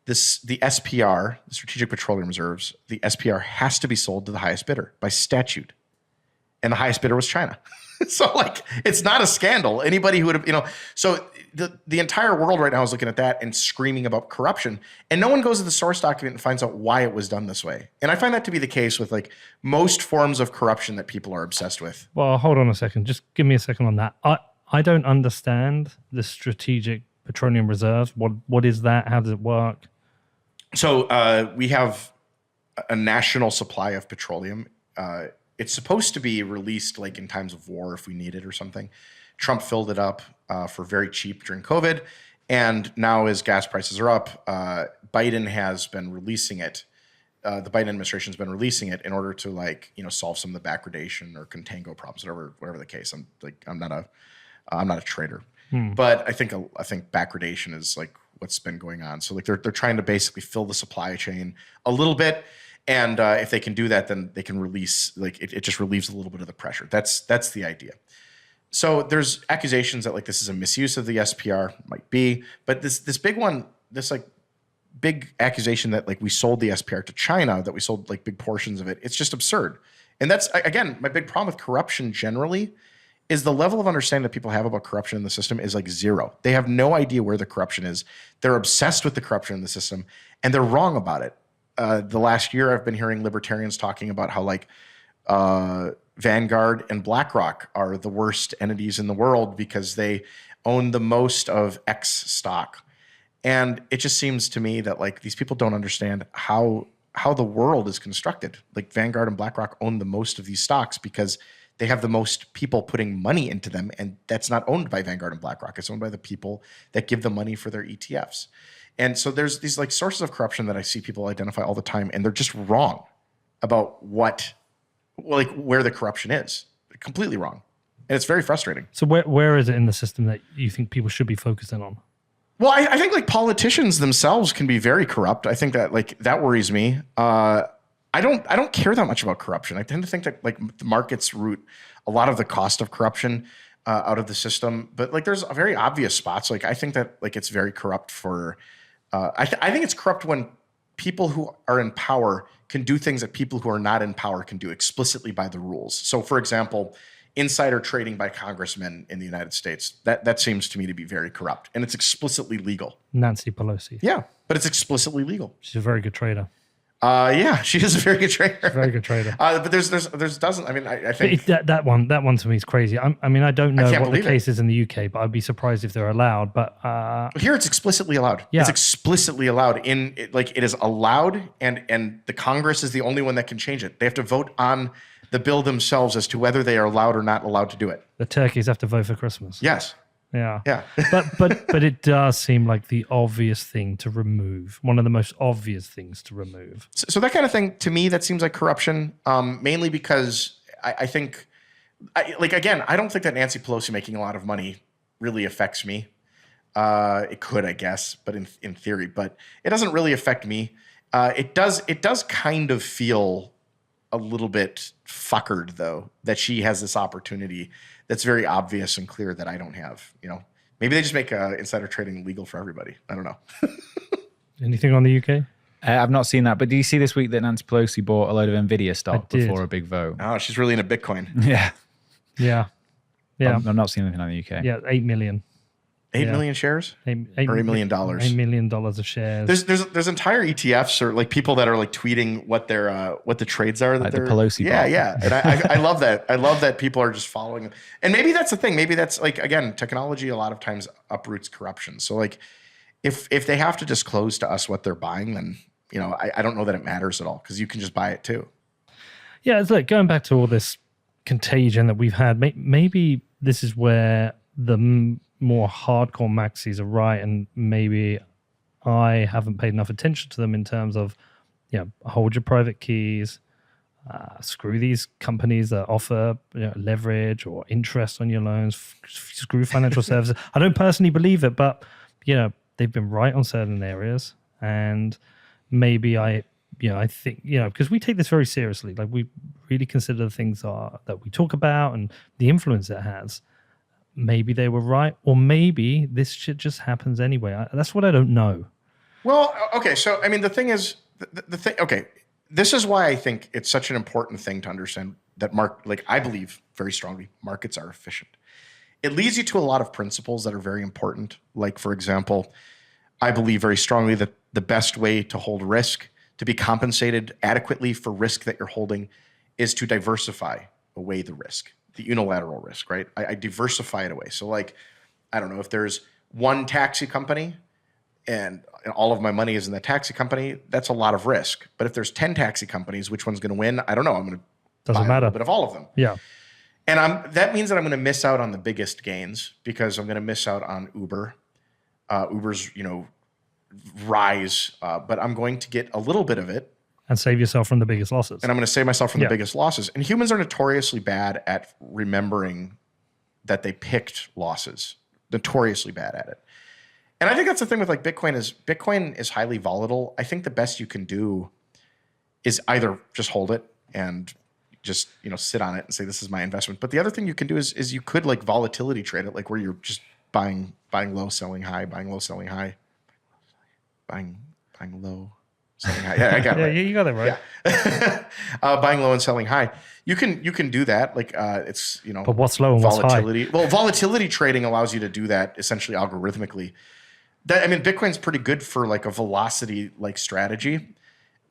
the SPR, the Strategic Petroleum Reserves, the SPR has to be sold to the highest bidder by statute. And the highest bidder was China. So like, it's not a scandal. Anybody who would have, so the entire world right now is looking at that and screaming about corruption, and no one goes to the source document and finds out why it was done this way. And I find that to be the case with like most forms of corruption that people are obsessed with. Well, hold on a second. Just give me a second on that. I don't understand the Strategic Petroleum Reserves. What is that? How does it work? So we have a national supply of petroleum. It's supposed to be released like in times of war if we need it or something. Trump filled it up for very cheap during COVID. And now as gas prices are up, Biden has been releasing it. The Biden administration has been releasing it in order to solve some of the backwardation or contango problems, whatever the case. I'm not a trader, but I think backwardation is like what's been going on. So like they're trying to basically fill the supply chain a little bit. And if they can do that, then they can release, like it just relieves a little bit of the pressure. That's the idea. So there's accusations that like this is a misuse of the SPR, might be, but this big one, this like big accusation that like we sold the SPR to China, that we sold like big portions of it, it's just absurd. And that's, again, my big problem with corruption generally is the level of understanding that people have about corruption in the system is like zero. They have no idea where the corruption is. They're obsessed with the corruption in the system, and they're wrong about it. The last year, I've been hearing libertarians talking about how like Vanguard and BlackRock are the worst entities in the world because they own the most of X stock. And it just seems to me that like these people don't understand how the world is constructed. Like Vanguard and BlackRock own the most of these stocks because they have the most people putting money into them, and that's not owned by Vanguard and BlackRock. It's owned by the people that give the money for their ETFs. And so there's these like sources of corruption that I see people identify all the time, and they're just wrong about where the corruption is. They're completely wrong. And it's very frustrating. So where is it in the system that you think people should be focusing on? Well, I think like politicians themselves can be very corrupt. I think that like that worries me. I don't care that much about corruption. I tend to think that like the markets root a lot of the cost of corruption out of the system. But like there's very obvious spots. Like I think that like it's very corrupt for. I think it's corrupt when people who are in power can do things that people who are not in power can do explicitly by the rules. So, for example, insider trading by congressmen in the United States, that seems to me to be very corrupt, and it's explicitly legal. Nancy Pelosi. Yeah, but it's explicitly legal. She's a very good trader. Yeah, she is a very good trader. Very good trader. But there's dozens. I mean, I think that one to me is crazy. I mean, I don't know what the case it. is in the UK, but I'd be surprised if they're allowed. But here it's explicitly allowed. Yeah. It's explicitly allowed. It is allowed, and the Congress is the only one that can change it. They have to vote on the bill themselves as to whether they are allowed or not allowed to do it. The turkeys have to vote for Christmas. Yes. Yeah. Yeah. but it does seem like the obvious thing to remove. One of the most obvious things to remove. So that kind of thing, to me, that seems like corruption, mainly because I think, again, I don't think that Nancy Pelosi making a lot of money really affects me. It could, I guess, but in theory, but it doesn't really affect me. It does kind of feel a little bit fuckered, though, that she has this opportunity that's very obvious and clear that I don't have. You know, maybe they just make insider trading legal for everybody. I don't know. Anything on the UK? I've not seen that, but do you see this week that Nancy Pelosi bought a load of Nvidia stock before a big vote? Oh, she's really into Bitcoin. Yeah. Yeah. Yeah. I'm not seeing anything on the UK. Yeah, 8 million. 8 million shares? Or $8 million. $8 million of shares. There's entire ETFs or like people that are like tweeting what the trades are that Like they're the Pelosi yeah bot. yeah, and I love that. I love that people are just following them. And maybe that's the thing. Maybe that's like, again, technology a lot of times uproots corruption. So like if they have to disclose to us what they're buying, then you know I don't know that it matters at all because you can just buy it too. Yeah, it's like going back to all this contagion that we've had. Maybe this is where the more hardcore maxis are right, and maybe I haven't paid enough attention to them in terms of, hold your private keys, screw these companies that offer leverage or interest on your loans, screw financial services. I don't personally believe it, but they've been right on certain areas, and maybe I think because we take this very seriously, like we really consider the things that we talk about and the influence it has. Maybe they were right, or maybe this shit just happens anyway. That's what I don't know. Well, okay. So, I mean, the thing is, the thing, okay, this is why I think it's such an important thing to understand that I believe very strongly markets are efficient. It leads you to a lot of principles that are very important. Like, for example, I believe very strongly that the best way to hold risk, to be compensated adequately for risk that you're holding, is to diversify away the risk. The unilateral risk, right? I diversify it away. So like, I don't know, if there's one taxi company and all of my money is in the taxi company, that's a lot of risk. But if there's 10 taxi companies, which one's going to win? I don't know. I'm going to buy a little bit of all of them. Yeah. And that means that I'm going to miss out on the biggest gains because I'm going to miss out on Uber. Uber's, rise, but I'm going to get a little bit of it. And save yourself from the biggest losses. And I'm going to save myself from the biggest losses. And humans are notoriously bad at remembering that they picked losses. Notoriously bad at it. And I think that's the thing with like Bitcoin is highly volatile. I think the best you can do is either just hold it and just sit on it and say this is my investment. But the other thing you can do is you could like volatility trade it, like where you're just buying low, selling high, buying low, selling high, buying low. Selling high. Yeah, I got it. Right. Yeah, you got it right. Yeah. Buying low and selling high. You can do that. Like it's But what's low and volatility. What's high? Well, volatility trading allows you to do that essentially algorithmically. Bitcoin's pretty good for like a velocity like strategy,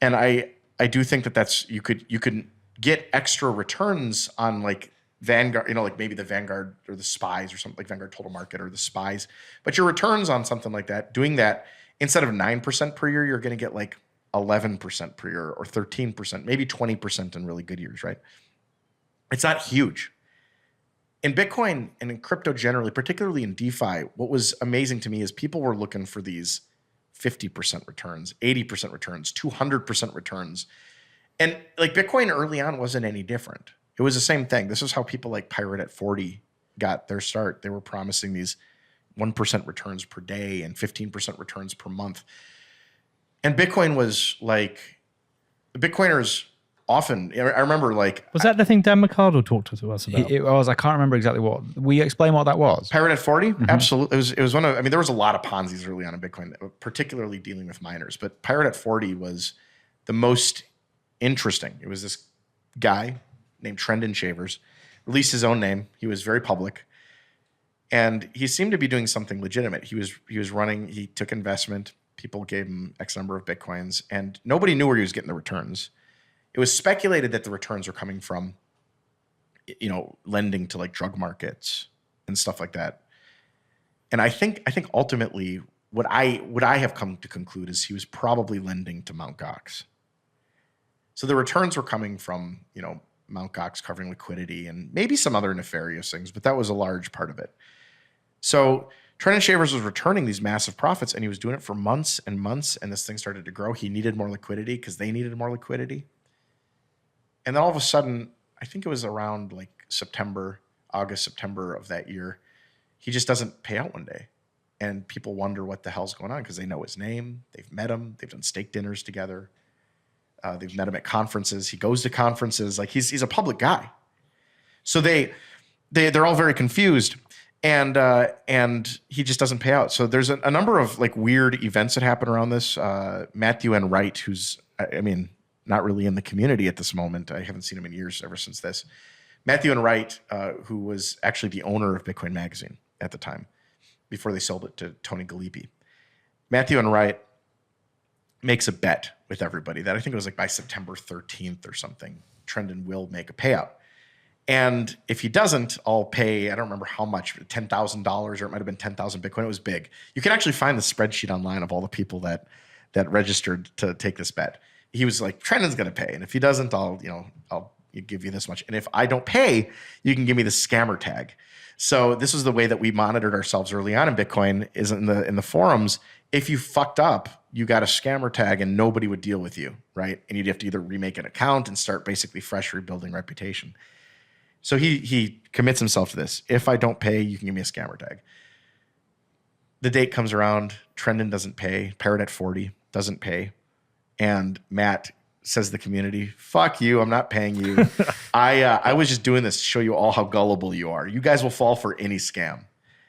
and I do think that's you could get extra returns on like Vanguard. Like maybe the Vanguard or the SPYs or something like Vanguard Total Market or the SPYs. But your returns on something like that, doing that instead of 9% per year, you're going to get like 11% per year or 13%, maybe 20% in really good years, right? It's not huge. in Bitcoin and in crypto generally, particularly in DeFi, what was amazing to me is people were looking for these 50% returns, 80% returns, 200% returns. And like Bitcoin early on wasn't any different. It was the same thing. This is how people like Pirate at 40 got their start. They were promising these 1% returns per day and 15% returns per month. And Bitcoin was like, the Bitcoiners often, I remember like. Was that the thing Dan Mercado talked to us about? It was. I can't remember exactly what. Will you explain what that was? Pirate at 40? Absolutely. It was one of, I mean, there was a lot of Ponzi's early on in Bitcoin, particularly dealing with miners. But Pirate at 40 was the most interesting. It was this guy named Trendon Shavers, released his own name. He was very public. And he seemed to be doing something legitimate. He was running, he took investment. People gave him X number of Bitcoins. And nobody knew where he was getting the returns. It was speculated that the returns were coming from, lending to like drug markets and stuff like that. And I think ultimately what I have come to conclude is he was probably lending to Mt. Gox. So the returns were coming from, Mt. Gox covering liquidity and maybe some other nefarious things, but that was a large part of it. So Trendon Shavers was returning these massive profits, and he was doing it for months and months, and this thing started to grow. He needed more liquidity because they needed more liquidity. And then all of a sudden, I think it was around like August, September of that year, he just doesn't pay out one day. And people wonder what the hell's going on because they know his name. They've met him. They've done steak dinners together. They've met him at conferences. He goes to conferences. Like he's a public guy. So they're all very confused. And he just doesn't pay out. So there's a number of like weird events that happen around this. Matthew N. Wright, who's, not really in the community at this moment. I haven't seen him in years ever since this. Matthew N. Wright, who was actually the owner of Bitcoin Magazine at the time, before they sold it to Tony Gallippi. Matthew N. Wright makes a bet with everybody that I think it was like by September 13th or something, Trendon will make a payout. And if he doesn't, I'll pay, I don't remember how much, $10,000, or it might have been 10,000 Bitcoin. It was big. You can actually find the spreadsheet online of all the people that registered to take this bet. He was like, Trendon's going to pay. And if he doesn't, I'll give you this much. And if I don't pay, you can give me the scammer tag. So this was the way that we monitored ourselves early on in Bitcoin, is in the forums. If you fucked up, you got a scammer tag and nobody would deal with you, right? And you'd have to either remake an account and start basically fresh rebuilding reputation. So he commits himself to this. If I don't pay, you can give me a scammer tag. The date comes around. Trendon doesn't pay. Pirate at 40 doesn't pay. And Matt says to the community, fuck you, I'm not paying you. I was just doing this to show you all how gullible you are. You guys will fall for any scam.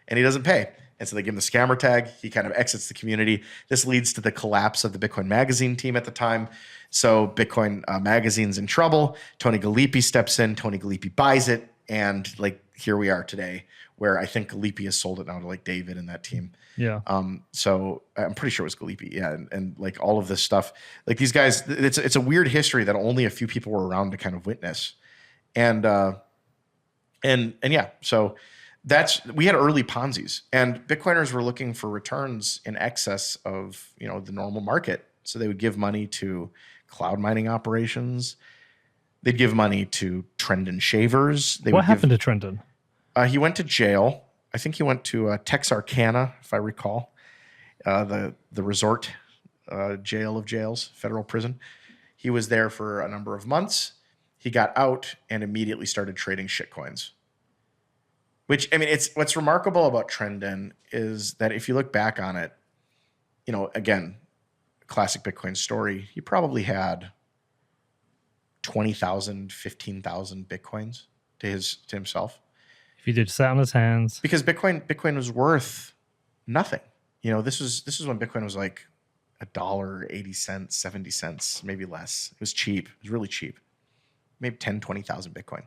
And he doesn't pay. And so they give him the scammer tag. He kind of exits the community. This leads to the collapse of the Bitcoin Magazine team at the time. So Bitcoin Magazine's in trouble. Tony Gallippi steps in. Tony Gallippi buys it. And like here we are today, where I think Gallippi has sold it now to like David and that team. Yeah. So I'm pretty sure it was Gallippi. Yeah. And like all of this stuff, like these guys, it's a weird history that only a few people were around to kind of witness. And yeah, so we had early Ponzi's, and Bitcoiners were looking for returns in excess of, the normal market. So they would give money to cloud mining operations. They'd give money to Trendon Shavers. What happened to Trendon? He went to jail. I think he went to Texarkana, if I recall, the resort jail of jails, federal prison. He was there for a number of months. He got out and immediately started trading shitcoins. Which, it's what's remarkable about Trendon is that if you look back on it, again, classic Bitcoin story, he probably had 20,000, 15,000 Bitcoins to himself. If he did sat on his hands. Because Bitcoin was worth nothing. This was when Bitcoin was like $1.80, 70 cents, maybe less. It was cheap. It was really cheap. Maybe 10, 20,000 Bitcoin.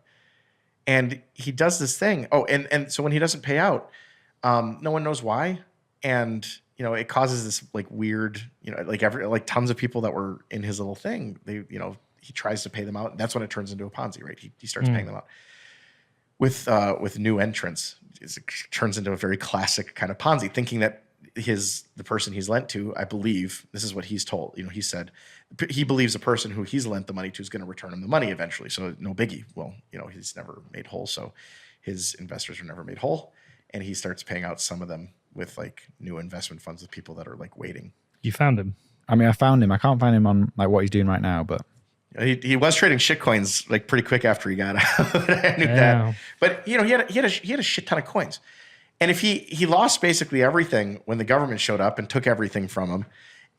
And he does this thing. Oh, and so when he doesn't pay out, no one knows why. And, it causes this like weird, like tons of people that were in his little thing, he tries to pay them out. And that's when it turns into a Ponzi, right? He starts paying them out. With new entrants, it turns into a very classic kind of Ponzi, thinking that the person he's lent to, I believe, this is what he's told. He said he believes the person who he's lent the money to is going to return him the money eventually. So no biggie. Well, he's never made whole. So his investors are never made whole, and he starts paying out some of them with like new investment funds with people that are like waiting. You found him. I mean, I found him. I can't find him on like what he's doing right now, but He was trading shitcoins like pretty quick after he got out. I knew that. But he had a shit ton of coins. And if he lost basically everything when the government showed up and took everything from him,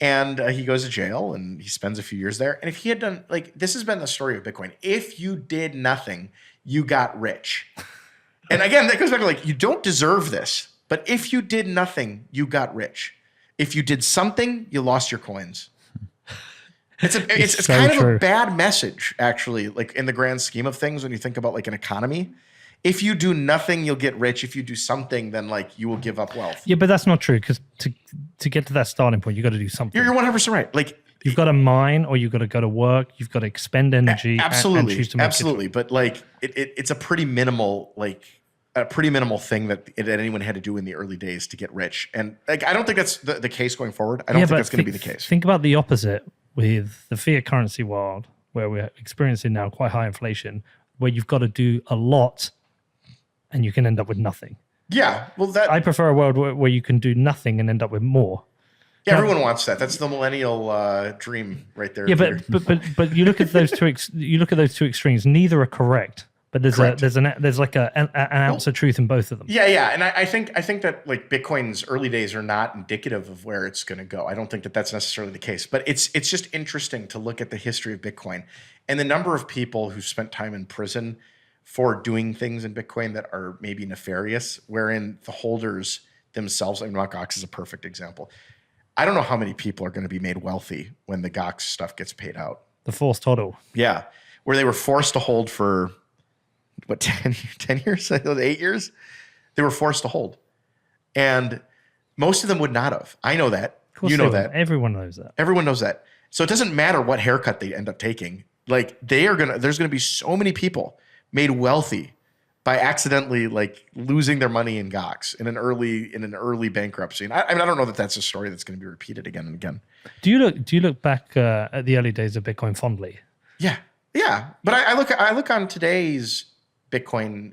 and he goes to jail and he spends a few years there. And if he had done like this has been the story of Bitcoin. If you did nothing, you got rich. And again, that goes back to like you don't deserve this, but if you did nothing, you got rich. If you did something, you lost your coins. It's so kind of a bad message, actually, like in the grand scheme of things when you think about like an economy. If you do nothing, you'll get rich. If you do something, then like you will give up wealth. Yeah, but that's not true because to get to that starting point, you got to do something. You're 100% right. Like you've got to mine, or you've got to go to work. You've got to expend energy. Absolutely, and choose to make absolutely. But like it's a pretty minimal thing that anyone had to do in the early days to get rich. And like I don't think that's the case going forward. I don't think that's going to be the case. Think about the opposite with the fiat currency world, where we're experiencing now quite high inflation, where you've got to do a lot and you can end up with nothing. Yeah, well, I prefer a world where you can do nothing and end up with more. Yeah, everyone wants that. That's the millennial dream, right there. Yeah, but you look at those two extremes. Neither are correct. But there's like an ounce of truth in both of them. Yeah, and I think that like Bitcoin's early days are not indicative of where it's going to go. I don't think that that's necessarily the case. But it's just interesting to look at the history of Bitcoin and the number of people who spent time in prison for doing things in Bitcoin that are maybe nefarious, wherein the holders themselves, like Gox is a perfect example. I don't know how many people are going to be made wealthy when the Gox stuff gets paid out. The forced hodl. Yeah, where they were forced to hold for, what, 10 years? 8 years? They were forced to hold. And most of them would not have. I know that. You know that. Everyone knows that. Everyone knows that. So it doesn't matter what haircut they end up taking. Like there's going to be so many people made wealthy by accidentally like losing their money in Gox in an early bankruptcy. And I mean, I don't know that that's a story that's going to be repeated again and again. Do you look back at the early days of Bitcoin fondly? Yeah. But I look on today's Bitcoin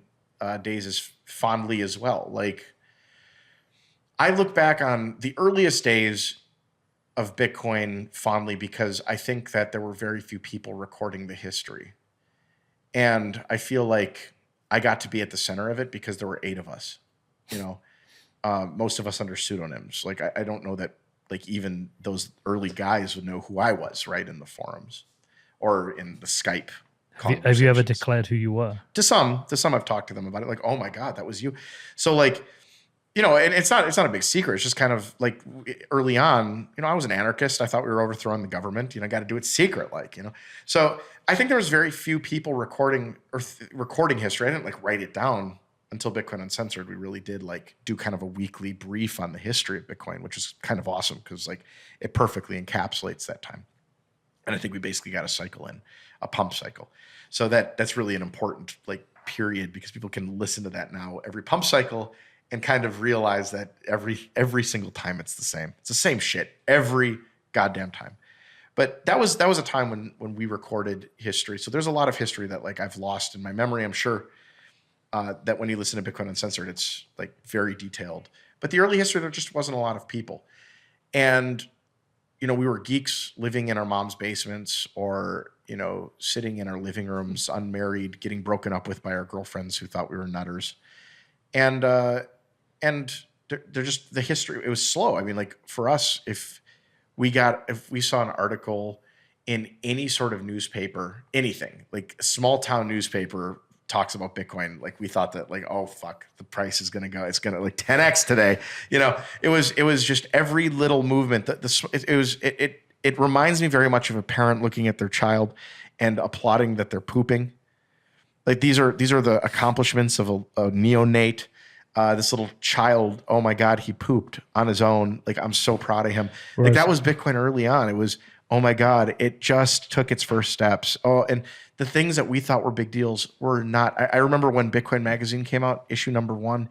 days as fondly as well. Like I look back on the earliest days of Bitcoin fondly because I think that there were very few people recording the history. And I feel like I got to be at the center of it because there were 8 of us, most of us under pseudonyms. Like I don't know that like even those early guys would know who I was, right, in the forums or in the Skype. Have you ever declared who you were? To some I've talked to them about it. Like, oh my God, that was you. So like, and it's not a big secret. It's just kind of like early on, I was an anarchist. I thought we were overthrowing the government. Got to do it secret, So I think there was very few people recording history. I didn't like write it down until Bitcoin Uncensored. We really did like do kind of a weekly brief on the history of Bitcoin, which is kind of awesome because like it perfectly encapsulates that time. And I think we basically got a cycle in, a pump cycle. So that's really an important like period because people can listen to that now every pump cycle and kind of realize that every single time it's the same. It's the same shit every goddamn time. But that was a time when we recorded history. So there's a lot of history that like I've lost in my memory. I'm sure that when you listen to Bitcoin Uncensored, it's like very detailed. But the early history, there just wasn't a lot of people. And we were geeks living in our mom's basements or, sitting in our living rooms, unmarried, getting broken up with by our girlfriends who thought we were nutters. And they're just the history. It was slow. I mean, like for us, if we saw an article in any sort of newspaper, anything like a small town newspaper talks about Bitcoin, like we thought that like, oh fuck, the price is gonna go. It's gonna like 10x today. It was just every little movement that it reminds me very much of a parent looking at their child and applauding that they're pooping. Like these are the accomplishments of a neonate. This little child, oh my God, he pooped on his own. Like, I'm so proud of him. Like that was Bitcoin early on. It was, oh my God, it just took its first steps. Oh, and the things that we thought were big deals were not. I remember when Bitcoin Magazine came out, issue number 1,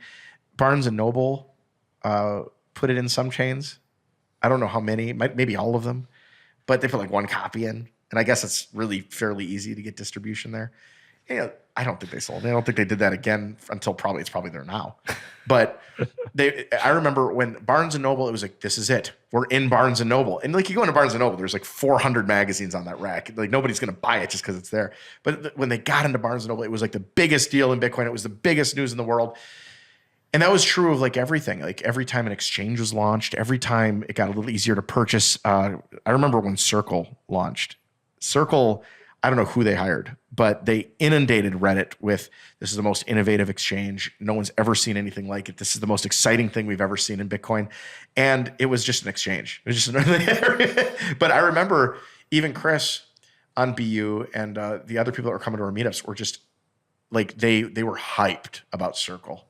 Barnes and Noble put it in some chains. I don't know how many, maybe all of them, but they put like 1 copy in. And I guess it's really fairly easy to get distribution there. Yeah, I don't think they sold it. I don't think they did that again until it's probably there now. But I remember when Barnes and Noble, it was like, this is it. We're in Barnes and Noble. And like you go into Barnes and Noble, there's like 400 magazines on that rack. Like nobody's going to buy it just because it's there. But when they got into Barnes and Noble, it was like the biggest deal in Bitcoin. It was the biggest news in the world. And that was true of like everything. Like every time an exchange was launched, every time it got a little easier to purchase. I remember when Circle launched. Circle, I don't know who they hired, but they inundated Reddit with, this is the most innovative exchange. No one's ever seen anything like it. This is the most exciting thing we've ever seen in Bitcoin. And it was just an exchange. It was just another thing. But I remember even Chris on BU and the other people that were coming to our meetups were just like, they were hyped about Circle.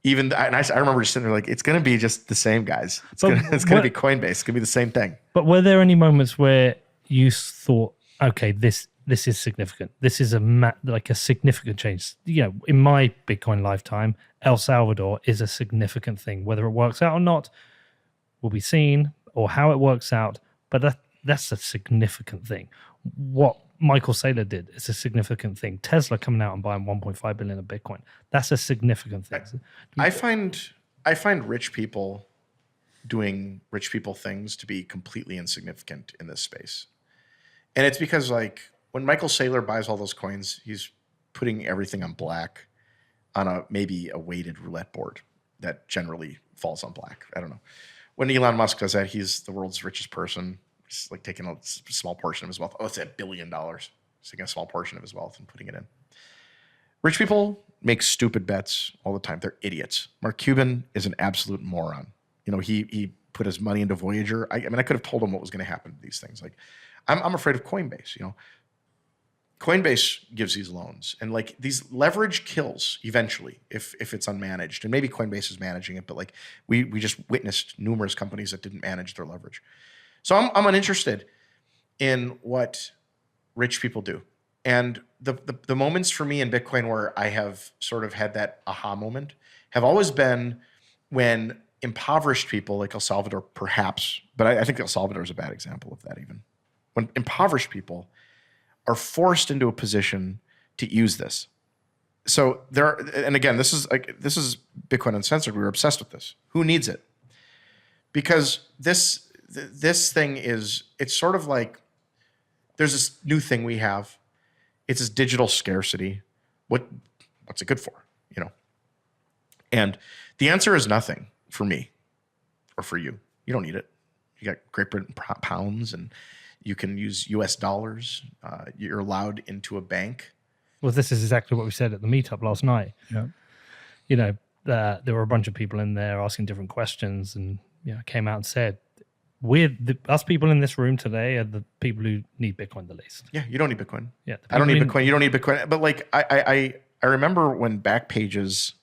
And I remember just sitting there like, it's going to be just the same, guys. It's going to be Coinbase. It's going to be the same thing. But were there any moments where you thought, okay, this is significant. This is like a significant change. You know, in my Bitcoin lifetime, El Salvador is a significant thing. Whether it works out or not will be seen, or how it works out. But that's a significant thing. What Michael Saylor did is a significant thing. Tesla coming out and buying 1.5 billion of Bitcoin. That's a significant thing. I find rich people doing rich people things to be completely insignificant in this space. And it's because like when Michael Saylor buys all those coins, he's putting everything on black on maybe a weighted roulette board that generally falls on black. I don't know. When Elon Musk does that, he's the world's richest person. He's like taking a small portion of his wealth. Oh, it's $1 billion. He's taking a small portion of his wealth and putting it in. Rich people make stupid bets all the time. They're idiots. Mark Cuban is an absolute moron. You know, he put his money into Voyager. I mean, I could have told him what was going to happen to these things. Like, I'm afraid of Coinbase. You know, Coinbase gives these loans, and like these leverage kills eventually if it's unmanaged. And maybe Coinbase is managing it, but like we just witnessed numerous companies that didn't manage their leverage. So I'm uninterested in what rich people do. And the moments for me in Bitcoin where I have sort of had that aha moment have always been when impoverished people like El Salvador, perhaps, but I think El Salvador is a bad example of that even. When impoverished people are forced into a position to use this. So and again, this is Bitcoin Uncensored. We were obsessed with this. Who needs it? Because this thing it's sort of like there's this new thing we have. It's this digital scarcity. What's it good for? You know? And the answer is nothing for me or for you. You don't need it. You got Great Britain pounds and you can use US dollars. You're allowed into a bank. Well, this is exactly what we said at the meetup last night. Yeah. You know, there were a bunch of people in there asking different questions and came out and said, us people in this room today are the people who need Bitcoin the least. Yeah, you don't need Bitcoin. Yeah, I don't need Bitcoin. You don't need Bitcoin. But like, I remember when Backpages.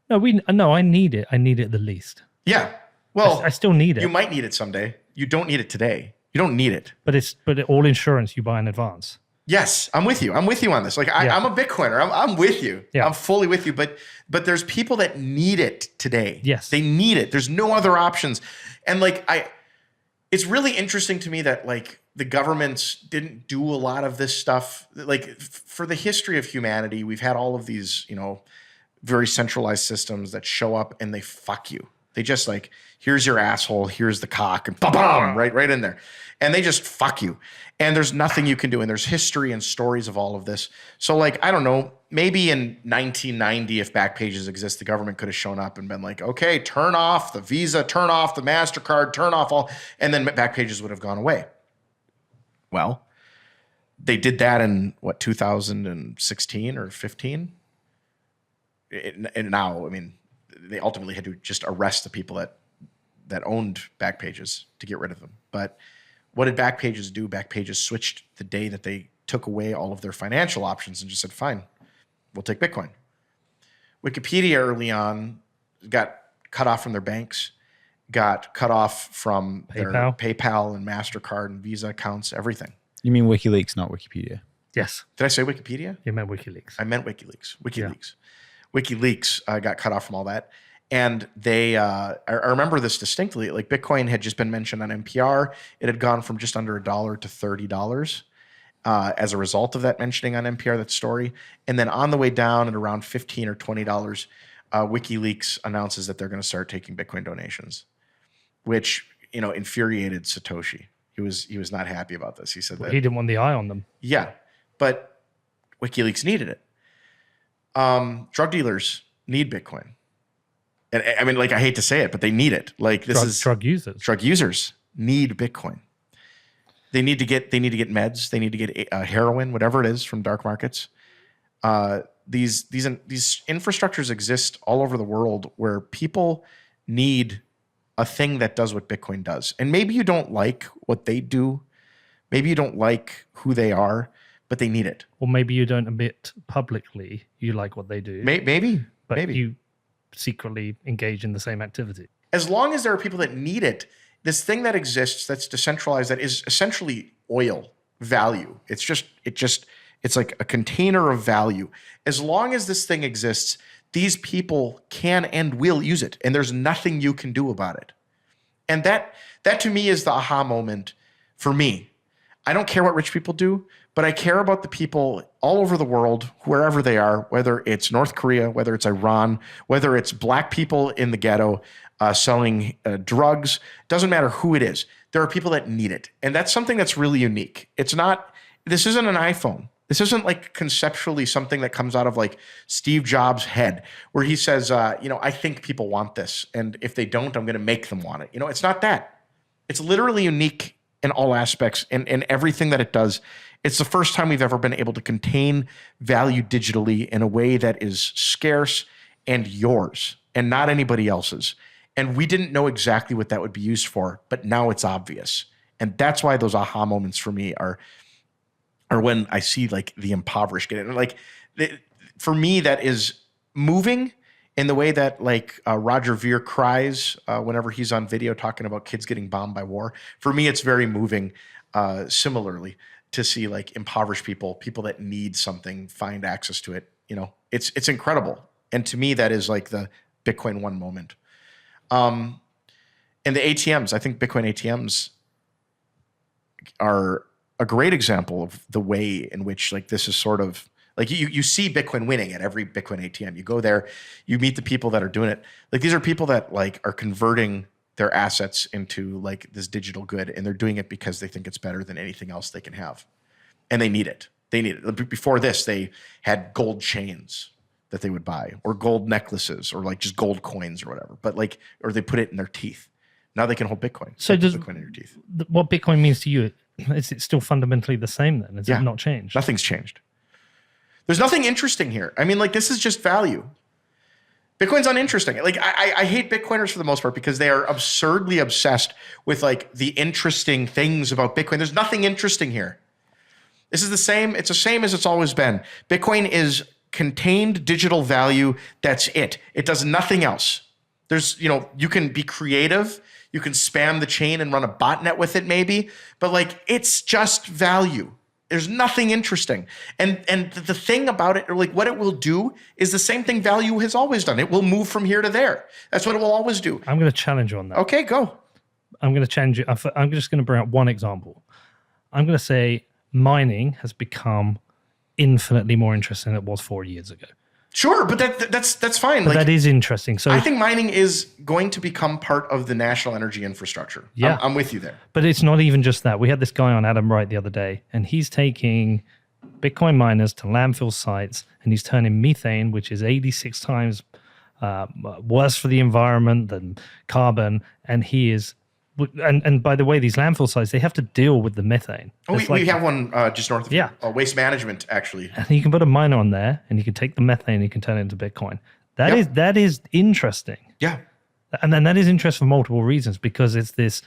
No, I need it. I need it the least. Yeah. Well, I still need it. You might need it someday. You don't need it today. You don't need it. But all insurance you buy in advance. Yes, I'm with you. I'm with you on this. Like I'm a Bitcoiner. I'm with you. Yeah. I'm fully with you. But there's people that need it today. Yes. They need it. There's no other options. And like it's really interesting to me that like the governments didn't do a lot of this stuff. Like for the history of humanity, we've had all of these, very centralized systems that show up and they fuck you. They just like, here's your asshole, here's the cock, and ba-bam, right in there. And they just fuck you. And there's nothing you can do. And there's history and stories of all of this. So like, I don't know, maybe in 1990, if Backpages exist, the government could have shown up and been like, okay, turn off the Visa, turn off the MasterCard, turn off all, and then Backpages would have gone away. Well, they did that in 2016 or 15? And now, I mean, they ultimately had to just arrest the people that owned Backpages to get rid of them. But what did Backpages do? Backpages switched the day that they took away all of their financial options and just said, fine, we'll take Bitcoin. Wikipedia early on got cut off from their banks, got cut off from their PayPal and MasterCard and Visa accounts, everything. You mean WikiLeaks, not Wikipedia? Yes. Did I say Wikipedia? You meant WikiLeaks. I meant WikiLeaks. WikiLeaks. Yeah. WikiLeaks got cut off from all that. And they, I remember this distinctly, like Bitcoin had just been mentioned on NPR. It had gone from just under $1 to $30. as a result of that mentioning on NPR, that story. And then on the way down at around $15 or $20, WikiLeaks announces that they're going to start taking Bitcoin donations, which, infuriated Satoshi. He was not happy about this. He said that he didn't want the eye on them. Yeah, but WikiLeaks needed it. Drug dealers need Bitcoin. And I mean, I hate to say it, but they need it. Drug users. Drug users need Bitcoin. They need to get meds. They need to get heroin, whatever it is, from dark markets. These infrastructures exist all over the world where people need a thing that does what Bitcoin does. And maybe you don't like what they do. Maybe you don't like who they are, but they need it. Or maybe you don't admit publicly you like what they do. Maybe. You secretly engage in the same activity. As long as there are people that need it, this thing that exists that's decentralized, that is essentially oil value. It's like a container of value. As long as this thing exists, these people can and will use it, and there's nothing you can do about it. And that to me is the aha moment for me. I don't care what rich people do, but I care about the people all over the world, wherever they are, whether it's North Korea, whether it's Iran, whether it's black people in the ghetto selling drugs. Doesn't matter who it is. There are people that need it. And that's something that's really unique. This isn't an iPhone. This isn't conceptually something that comes out of Steve Jobs' head where he says, I think people want this. And if they don't, I'm going to make them want it. It's not that. It's literally unique in all aspects and everything that it does. It's the first time we've ever been able to contain value digitally in a way that is scarce and yours and not anybody else's. And we didn't know exactly what that would be used for, but now it's obvious. And that's why those aha moments for me are when I see the impoverished get it. For me, that is moving in the way that Roger Ver cries whenever he's on video talking about kids getting bombed by war. For me, it's very moving similarly to see impoverished people that need something, find access to it. It's incredible. And to me, that is the Bitcoin one moment. And the ATMs, I think Bitcoin ATMs are a great example of the way in which this is sort of you see Bitcoin winning at every Bitcoin ATM. You go there, you meet the people that are doing it. These are people that are converting their assets into this digital good, and they're doing it because they think it's better than anything else they can have. And they need it. Before this, they had gold chains that they would buy, or gold necklaces, or just gold coins or whatever. But or they put it in their teeth. Now they can hold Bitcoin. So does Bitcoin in your teeth. What Bitcoin means to you, is it still fundamentally the same then? Has it not changed? Nothing's changed. There's nothing interesting here. I mean, this is just value. Bitcoin's uninteresting. I hate Bitcoiners for the most part because they are absurdly obsessed with the interesting things about Bitcoin. There's nothing interesting here. This is the same. It's the same as it's always been. Bitcoin is contained digital value. That's it. It does nothing else. There's, you can be creative. You can spam the chain and run a botnet with it maybe, but it's just value. There's nothing interesting. And the thing about it, or what it will do, is the same thing value has always done. It will move from here to there. That's what it will always do. I'm going to challenge you on that. Okay, go. I'm going to challenge you. I'm just going to bring up one example. I'm going to say mining has become infinitely more interesting than it was 4 years ago. Sure, but that's fine. But that is interesting. So I think mining is going to become part of the national energy infrastructure. Yeah. I'm with you there. But it's not even just that. We had this guy on, Adam Wright, the other day, and he's taking Bitcoin miners to landfill sites, and he's turning methane, which is 86 times worse for the environment than carbon, and he is... And by the way, these landfill sites, they have to deal with the methane. Oh, we have one just north of here. Waste management, actually. And you can put a miner on there, and you can take the methane, and you can turn it into Bitcoin. That is interesting. Yeah. And then that is interesting for multiple reasons, because it's this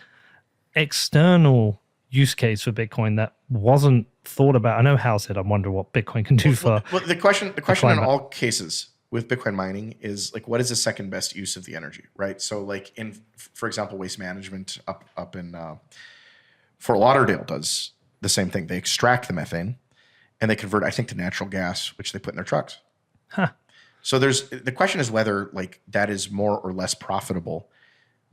external use case for Bitcoin that wasn't thought about. I know Hal said, I'm wondering what Bitcoin can do for... Well, the question in all cases with Bitcoin mining is what is the second best use of the energy, right? So for example, waste management up in Fort Lauderdale does the same thing. They extract the methane and they convert, I think, to natural gas, which they put in their trucks. Huh. So the question is whether that is more or less profitable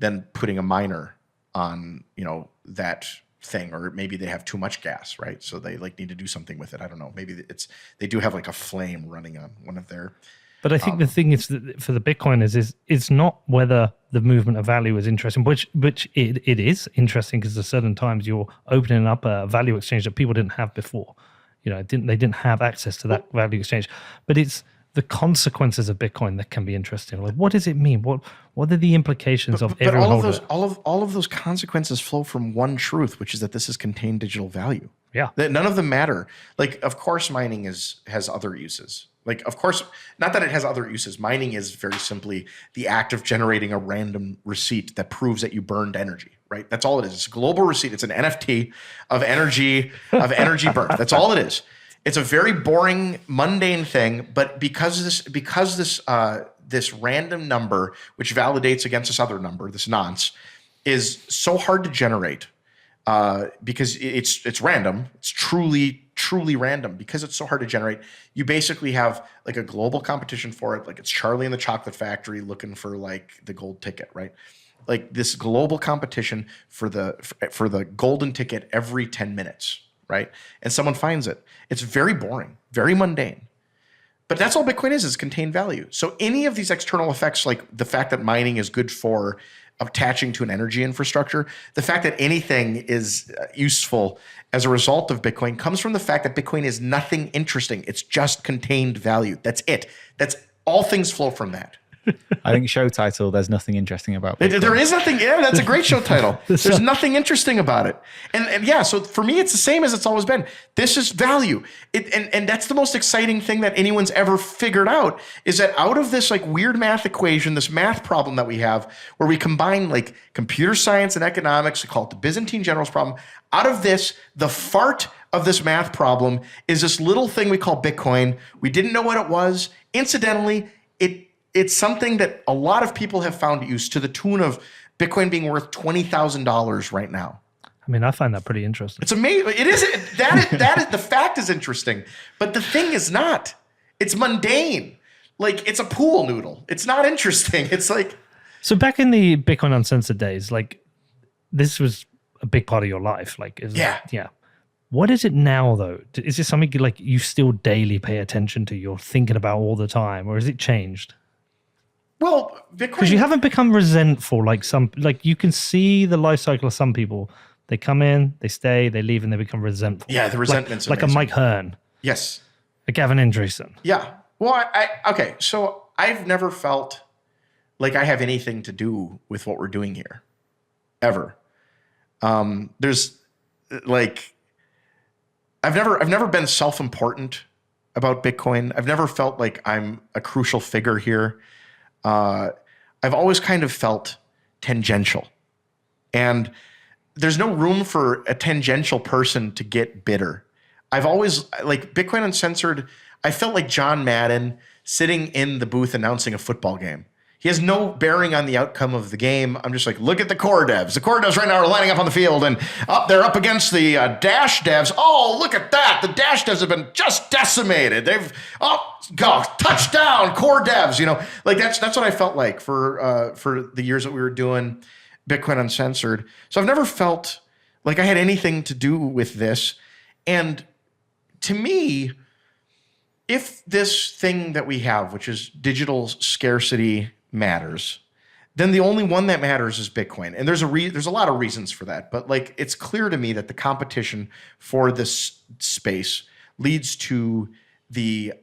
than putting a miner on, that thing, or maybe they have too much gas, right? So they like need to do something with it. I don't know. Maybe they do have like a flame running on one of their. But I think the thing is that for the Bitcoiners is it's not whether the movement of value is interesting, which it is interesting because at certain times you're opening up a value exchange that people didn't have before. They didn't have access to that value exchange. But it's the consequences of Bitcoin that can be interesting. Like, what does it mean? What are the implications of everyone all of holding those all of those consequences flow from one truth, which is that this is contained digital value. Yeah. That none of them matter. Like, of course, mining has other uses. Like, of course, not that it has other uses. Mining is very simply the act of generating a random receipt that proves that you burned energy, right? That's all it is. It's a global receipt. It's an NFT of energy burnt. That's all it is. It's a very boring, mundane thing, but because this random number, which validates against this other number, this nonce, is so hard to generate, because it's random. It's truly random because it's so hard to generate. You basically have like a global competition for it. Like it's Charlie in the Chocolate Factory looking for like the gold ticket, right? Like this global competition for the golden ticket every 10 minutes, right? And someone finds it. It's very boring, very mundane. But that's all Bitcoin is contained value. So any of these external effects, like the fact that mining is good for attaching to an energy infrastructure, the fact that anything is useful as a result of Bitcoin comes from the fact that Bitcoin is nothing interesting. It's just contained value. That's it. That's all things flow from that. I think show title, there's nothing interesting about Bitcoin. There is nothing. Yeah, that's a great show title. There's nothing interesting about it. And yeah, so for me, it's the same as it's always been. This is value. And that's the most exciting thing that anyone's ever figured out, is that out of this like weird math equation, this math problem that we have, where we combine like computer science and economics, we call it the Byzantine generals problem. Out of this, the fart of this math problem is this little thing we call Bitcoin. We didn't know what it was. Incidentally, it's something that a lot of people have found use, to the tune of Bitcoin being worth $20,000 right now. I mean, I find that pretty interesting. It's amazing. It is that is the fact is interesting, but the thing is not. It's mundane. Like it's a pool noodle. It's not interesting. It's like, so back in the Bitcoin Uncensored days, like this was a big part of your life. Like, yeah. What is it now, though? Is it something like you still daily pay attention to, you're thinking about all the time, or has it changed? well, Bitcoin. Because you haven't become resentful like you can see the life cycle of some people. They come in, they stay, they leave, and they become resentful. Yeah, the resentment's like a amazing. Mike Hearn, Yes. a Gavin Andreessen. Yeah. Well, okay. So I've never felt like I have anything to do with what we're doing here, ever. There's like, I've never been self-important about Bitcoin. I've never felt like I'm a crucial figure here. I've always kind of felt tangential, and there's no room for a tangential person to get bitter. I've always, like Bitcoin Uncensored, I felt like John Madden sitting in the booth announcing a football game. He has no bearing on the outcome of the game. I'm just like, look at the core devs. The core devs right now are lining up on the field, and they're up against the Dash devs. Oh, look at that. The Dash devs have been just decimated. They've, touchdown, core devs. Like that's what I felt like for the years that we were doing Bitcoin Uncensored. So I've never felt like I had anything to do with this. And to me, if this thing that we have, which is digital scarcity, matters, then the only one that matters is Bitcoin. And there's a lot of reasons for that, but like it's clear to me that the competition for this space leads to the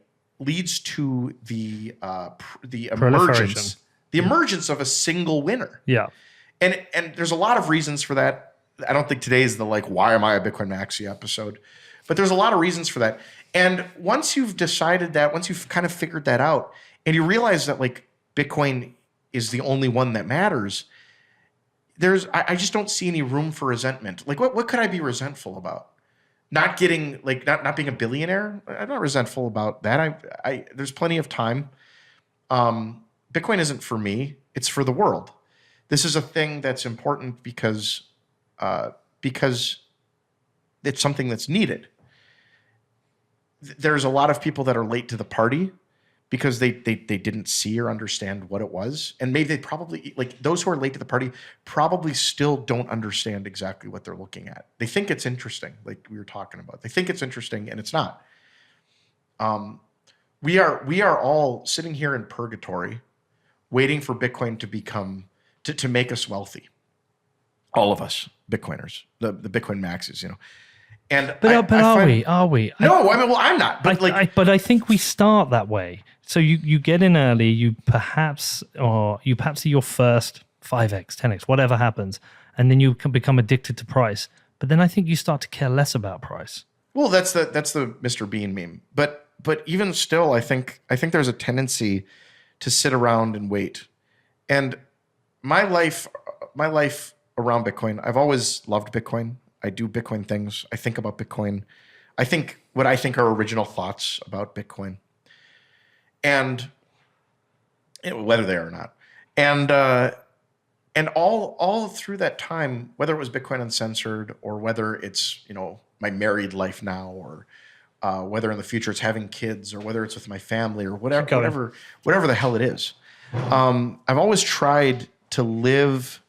emergence of a single winner. Yeah. And there's a lot of reasons for that. I don't think today's the like, why am I a Bitcoin Maxi episode, but there's a lot of reasons for that. And once you've decided that, once you've kind of figured that out, and you realize that like Bitcoin is the only one that matters, I just don't see any room for resentment. Like what could I be resentful about? Not getting like not being a billionaire? I'm not resentful about that. There's plenty of time. Bitcoin isn't for me, it's for the world. This is a thing that's important because it's something that's needed. There's a lot of people that are late to the party, because they didn't see or understand what it was. And maybe they probably, like those who are late to the party probably still don't understand exactly what they're looking at. They think it's interesting, like we were talking about. They think it's interesting and it's not. We are all sitting here in purgatory waiting for Bitcoin to become, to make us wealthy. All of us Bitcoiners, the Bitcoin maxes, you know. And But are we? No, I mean, well, I'm not. But but I think we start that way. So you get in early. You perhaps see your first 5x, 10x, whatever happens, and then you can become addicted to price. But then I think you start to care less about price. well, that's the Mr. Bean meme. But even still, I think there's a tendency to sit around and wait. And my life around Bitcoin, I've always loved Bitcoin. I do Bitcoin things. I think about Bitcoin. I think what I think are original thoughts about Bitcoin, and whether they are or not, and all through that time, whether it was Bitcoin Uncensored or whether it's my married life now, or whether in the future it's having kids, or whether it's with my family, or whatever the hell it is, I've always tried to live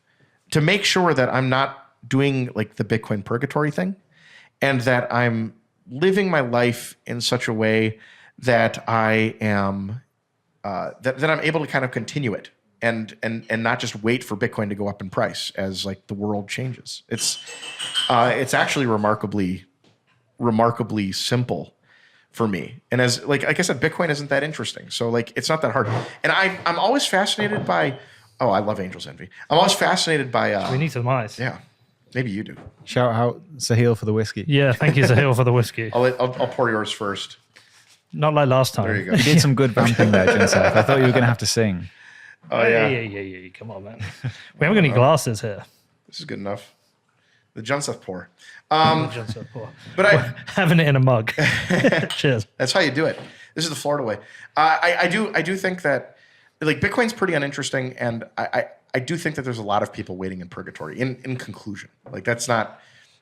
to make sure that I'm not doing like the Bitcoin purgatory thing, and that I'm living my life in such a way that I am that I'm able to kind of continue it and not just wait for Bitcoin to go up in price as like the world changes. It's actually remarkably simple for me. And as like I said, Bitcoin isn't that interesting. So like it's not that hard. And I'm always fascinated by I love Angel's Envy. I'm always fascinated by We need some ice. yeah. Maybe you do. Shout out Sahil for the whiskey. Yeah, thank you, Sahil, for the whiskey. I'll pour yours first. Not like last time. There you go. You did some good vamping there, Junseth. I thought you were going to have to sing. Oh yeah. Yeah. Come on, man. We haven't got any glasses here. This is good enough. The Junseth pour. But I having it in a mug. Cheers. That's how you do it. This is the Florida way. I do think that like Bitcoin's pretty uninteresting, and I do think that there's a lot of people waiting in purgatory. In conclusion, like that's not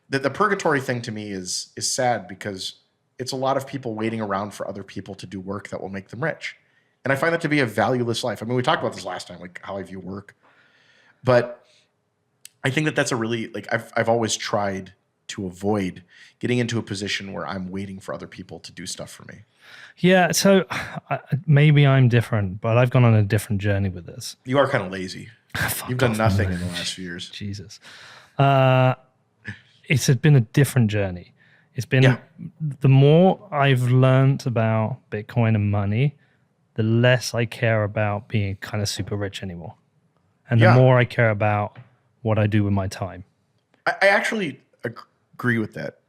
the purgatory thing to me is sad, because it's a lot of people waiting around for other people to do work that will make them rich, and I find that to be a valueless life. I mean, we talked about this last time, like how I view work, but I think that that's a really like I've always tried to avoid getting into a position where I'm waiting for other people to do stuff for me. Yeah, so maybe I'm different, but I've gone on a different journey with this. You are kind of lazy. You've done nothing in the last few years. Jesus. It's been a different journey. It's been the more I've learned about Bitcoin and money, the less I care about being kind of super rich anymore. And the more I care about what I do with my time. I actually agree with that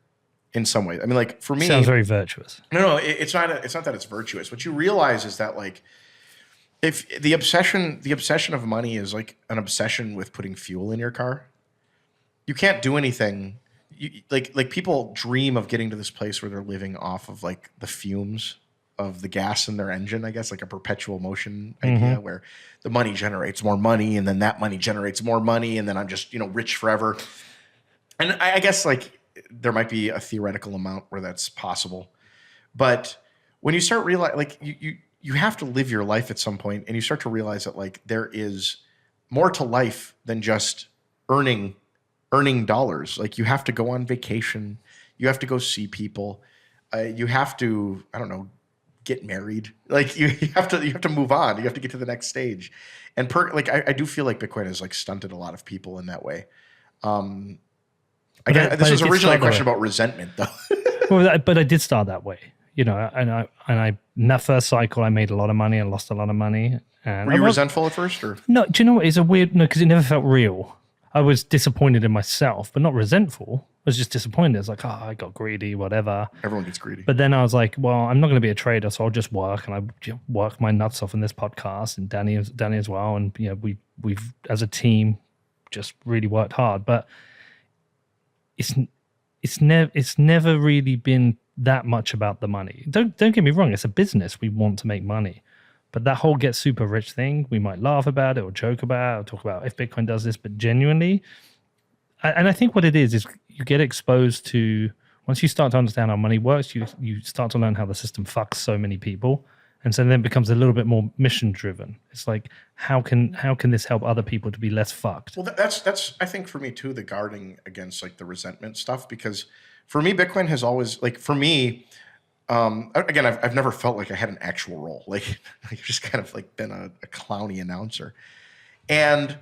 in some ways. I mean, like for me, sounds very virtuous. No, it's not that it's virtuous. What you realize is that like if the obsession of money is like an obsession with putting fuel in your car, you can't do anything. Like people dream of getting to this place where they're living off of like the fumes of the gas in their engine, I guess, like a perpetual motion idea where the money generates more money, and then that money generates more money, and then I'm just, rich forever. And I guess like there might be a theoretical amount where that's possible. But when you start realizing, like you have to live your life at some point, and you start to realize that like there is more to life than just earning dollars. Like you have to go on vacation, you have to go see people, you have to, I don't know, get married. Like you have to move on. You have to get to the next stage. And I do feel like Bitcoin has like stunted a lot of people in that way. This was originally a question about resentment, though. Well, but I did start that way, and I in that first cycle I made a lot of money and lost a lot of money. And were you resentful at first, or no? Do you know what? It's a weird because it never felt real. I was disappointed in myself, but not resentful. I was just disappointed. It's like, I got greedy, whatever. Everyone gets greedy. But then I was like, well, I'm not going to be a trader, so I'll just work, and I work my nuts off in this podcast, and Danny as well, and we've as a team just really worked hard, but it's never really been that much about the money. Don't get me wrong, it's a business. We want to make money. But that whole get super rich thing, we might laugh about it or joke about it or talk about if Bitcoin does this, but genuinely, and I think what it is you get exposed to, once you start to understand how money works, you start to learn how the system fucks so many people. And so then it becomes a little bit more mission driven. It's like, how can this help other people to be less fucked? Well, that's I think for me too, the guarding against like the resentment stuff, because for me, Bitcoin has always, like, for me, again, I've never felt like I had an actual role. Like I've just kind of like been a clowny announcer. And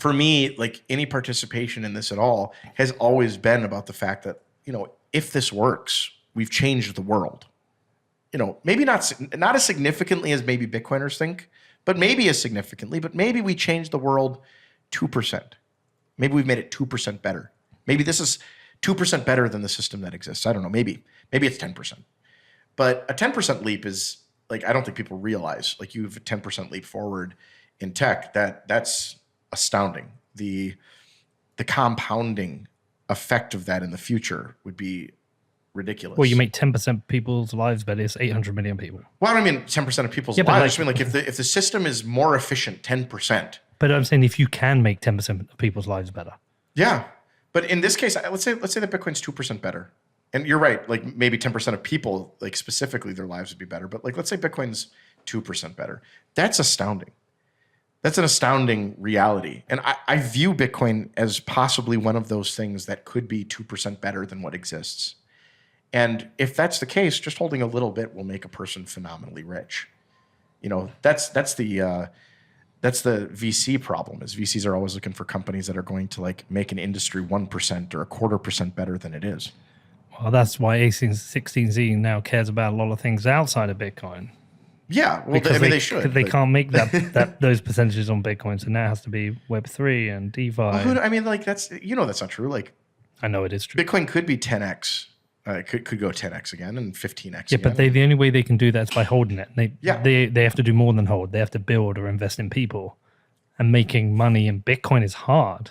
for me, like any participation in this at all has always been about the fact that, if this works, we've changed the world. Maybe not as significantly as maybe Bitcoiners think, but maybe as significantly, but maybe we changed the world 2%. Maybe we've made it 2% better. Maybe this is 2% better than the system that exists. I don't know. Maybe it's 10%. But a 10% leap is, like, I don't think people realize, like, you have a 10% leap forward in tech. That's astounding. The compounding effect of that in the future would be ridiculous. Well, you make 10% people's lives better. It's 800 million people. Well, I don't mean 10% of people's lives. I just mean, like, if the system is more efficient, 10%. But I'm saying if you can make 10% of people's lives better. Yeah. But in this case, let's say that Bitcoin's 2% better. And you're right, like maybe 10% of people, like specifically, their lives would be better. But like, let's say Bitcoin's 2% better. That's astounding. That's an astounding reality. And I view Bitcoin as possibly one of those things that could be 2% better than what exists. And if that's the case, just holding a little bit will make a person phenomenally rich. That's the VC problem. Is VCs are always looking for companies that are going to like make an industry 1% or 0.25% better than it is. Well, that's why A16Z now cares about a lot of things outside of Bitcoin. Yeah, well, they should. They can't make those percentages on Bitcoin, so now it has to be Web3 and DeFi. Well, I mean, like that's not true. Like, I know it is true. Bitcoin could be 10x. Could go 10x again and 15x. Yeah, but the only way they can do that is by holding it. They have to do more than hold. They have to build or invest in people, and making money in Bitcoin is hard.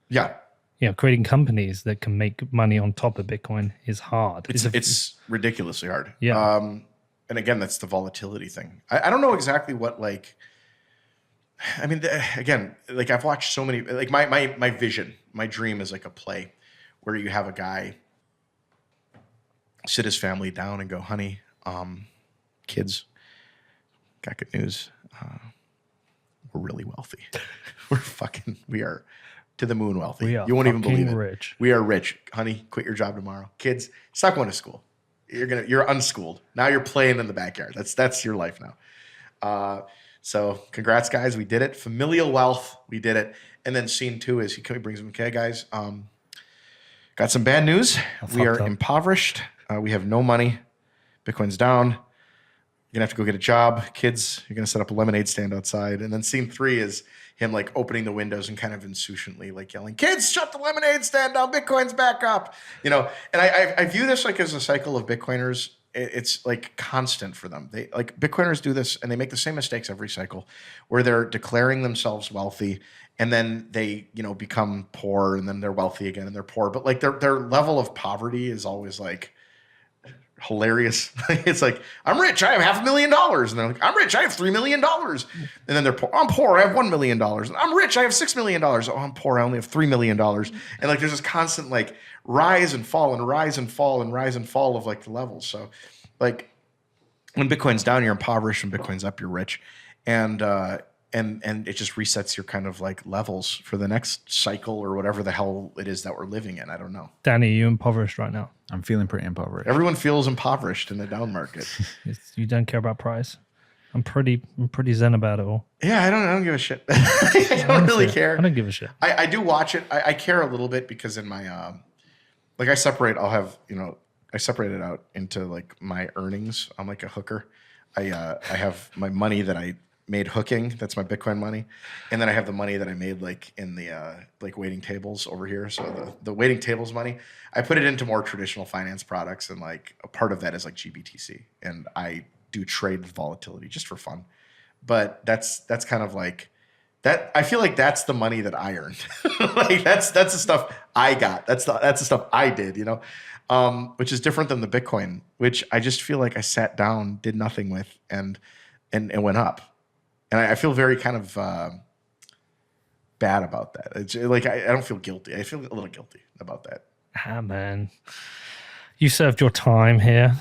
Yeah. Creating companies that can make money on top of Bitcoin is hard. It's ridiculously hard. Yeah. And again, that's the volatility thing. I don't know exactly what, like, I mean, again, like I've watched so many, like my vision, my dream is like a play where you have a guy sit his family down and go, honey, kids, got good news. We're really wealthy. We are to the moon wealthy. We are you won't even believe it. Rich. We are rich. Honey, quit your job tomorrow. Kids, stop going to school. You're unschooled. Now you're playing in the backyard. That's your life now. So congrats, guys. We did it. Familial wealth. We did it. And then scene 2 is he brings them, okay, guys, got some bad news. We are impoverished. We have no money. Bitcoin's down. You're going to have to go get a job. Kids, you're going to set up a lemonade stand outside. And then scene 3 is him like opening the windows and kind of insouciantly like yelling, kids, shut the lemonade stand down. Bitcoin's back up. And I view this like as a cycle of Bitcoiners. It's like constant for them. They like Bitcoiners do this and they make the same mistakes every cycle where they're declaring themselves wealthy and then they, become poor and then they're wealthy again and they're poor. But like their level of poverty is always like hilarious. It's like, I'm rich, I have $500,000. And they're like, I'm rich, I have $3 million. And then they're poor. I'm poor, I have $1 million. And I'm rich, I have $6 million. Oh, I'm poor, I only have $3 million. And like there's this constant like rise and fall and rise and fall and rise and fall of like the levels. So like when Bitcoin's down, you're impoverished, and Bitcoin's up, you're rich. And it just resets your kind of like levels for the next cycle or whatever the hell it is that we're living in. I don't know. Danny, are you impoverished right now? I'm feeling pretty impoverished. Everyone feels impoverished in the down market. You don't care about price. I'm pretty zen about it all. Yeah, I don't give a shit. I don't really care. I don't give a shit. I do watch it. I care a little bit because in my like I separate it out into like my earnings. I'm like a hooker. I have my money that I made hooking. That's my Bitcoin money. And then I have the money that I made like in the like waiting tables over here. So the waiting tables money, I put it into more traditional finance products. And like a part of that is like GBTC. And I do trade with volatility just for fun. But that's kind of like that. I feel like that's the money that I earned. Like that's the stuff I got. That's the stuff I did, which is different than the Bitcoin, which I just feel like I sat down, did nothing with and went up. And I feel very kind of bad about that. It's like I don't feel guilty. I feel a little guilty about that. Ah, man. You served your time here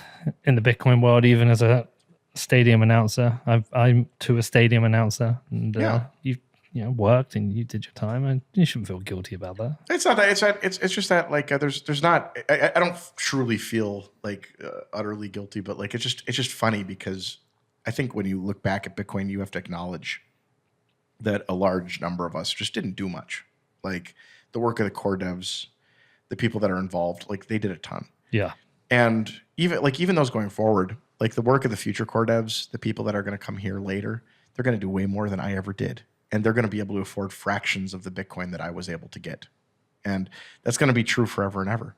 in the Bitcoin world, even as a stadium announcer. I'm to a stadium announcer, and Yeah. you worked and you did your time, and you shouldn't feel guilty about that. It's not that. It's just that like there's not. I don't truly feel like utterly guilty, but like it's just funny because I think when you look back at Bitcoin, you have to acknowledge that a large number of us just didn't do much. Like the work of the core devs, the people that are involved, like they did a ton. Yeah. And even those going forward, like the work of the future core devs, the people that are going to come here later, they're going to do way more than I ever did. And they're going to be able to afford fractions of the Bitcoin that I was able to get. And that's going to be true forever and ever.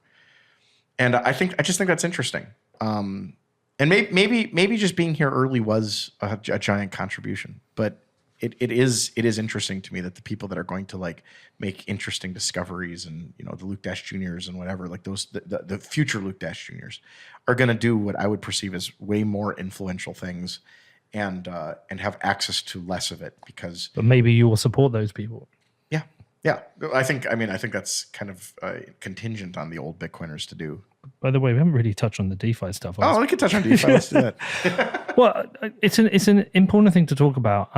And I just think that's interesting. And maybe just being here early was a giant contribution, but it is interesting to me that the people that are going to like make interesting discoveries and the Luke Dash Juniors and whatever, like those the future Luke Dash Juniors are going to do what I would perceive as way more influential things and have access to less of it because. But maybe you will support those people. Yeah. I think that's kind of contingent on the old Bitcoiners to do. By the way, we haven't really touched on the DeFi stuff. Oh, we could touch on DeFi. Let's do that. Well, it's an important thing to talk about.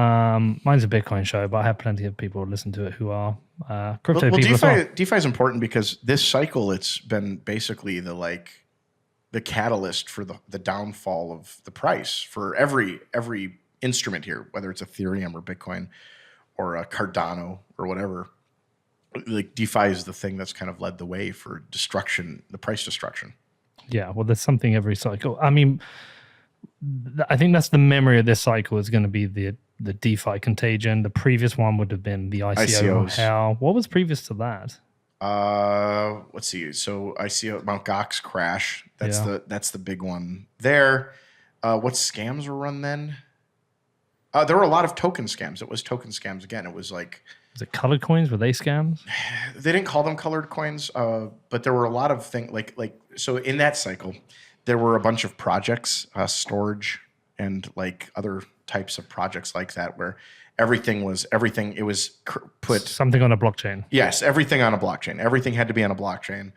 Mine's a Bitcoin show, but I have plenty of people who listen to it who are crypto people as well. DeFi is important because this cycle, it's been basically the catalyst for the downfall of the price for every instrument here, whether it's Ethereum or Bitcoin or Cardano or whatever. Like DeFi is the thing that's kind of led the way for destruction, the price destruction. Yeah, well, there's something every cycle. I mean, I think that's the memory of this cycle is going to be the DeFi contagion. The previous one would have been the ICO hell. What was previous to that? Let's see. So ICO Mt. Gox crash. That's the big one there. What scams were run then? There were a lot of token scams. It was token scams again. It was like. Was it colored coins? Were they scams? They didn't call them colored coins, but there were a lot of things like so in that cycle, there were a bunch of projects, storage and like other types of projects like that where everything. It was put something on a blockchain. Yes, everything on a blockchain. Everything had to be on a blockchain.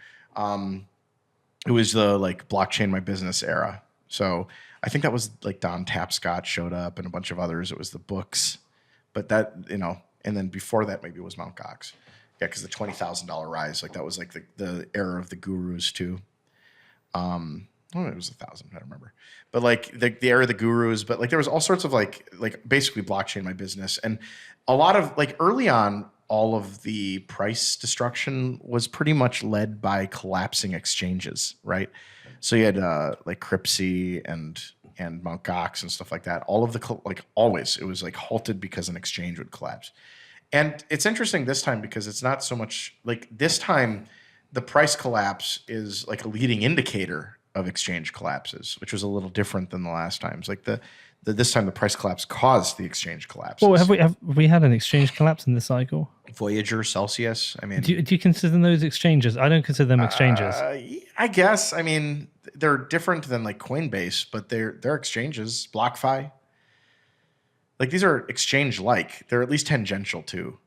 It was the like blockchain my business era. So I think that was like Don Tapscott showed up and a bunch of others. It was the books, but that and then before that, maybe it was Mt. Gox. Yeah, because the $20,000 rise, like that was like the era of the gurus too. It was 1,000, I don't remember. But like the era of the gurus, but like there was all sorts of like basically blockchain my business. And a lot of like early on, all of the price destruction was pretty much led by collapsing exchanges, right? So you had like Cryptsy and Mt. Gox and stuff like that. All of the always it was like halted because an exchange would collapse. And it's interesting this time because it's not so much like this time the price collapse is like a leading indicator of exchange collapses, which was a little different than the last times. Like this time the price collapse caused the exchange collapse. Well, have we had an exchange collapse in this cycle? Voyager, Celsius. I mean, do you consider those exchanges? I don't consider them exchanges. I guess. I mean, they're different than like Coinbase, but they're exchanges. BlockFi. Like these are exchange-like. They're at least tangential too,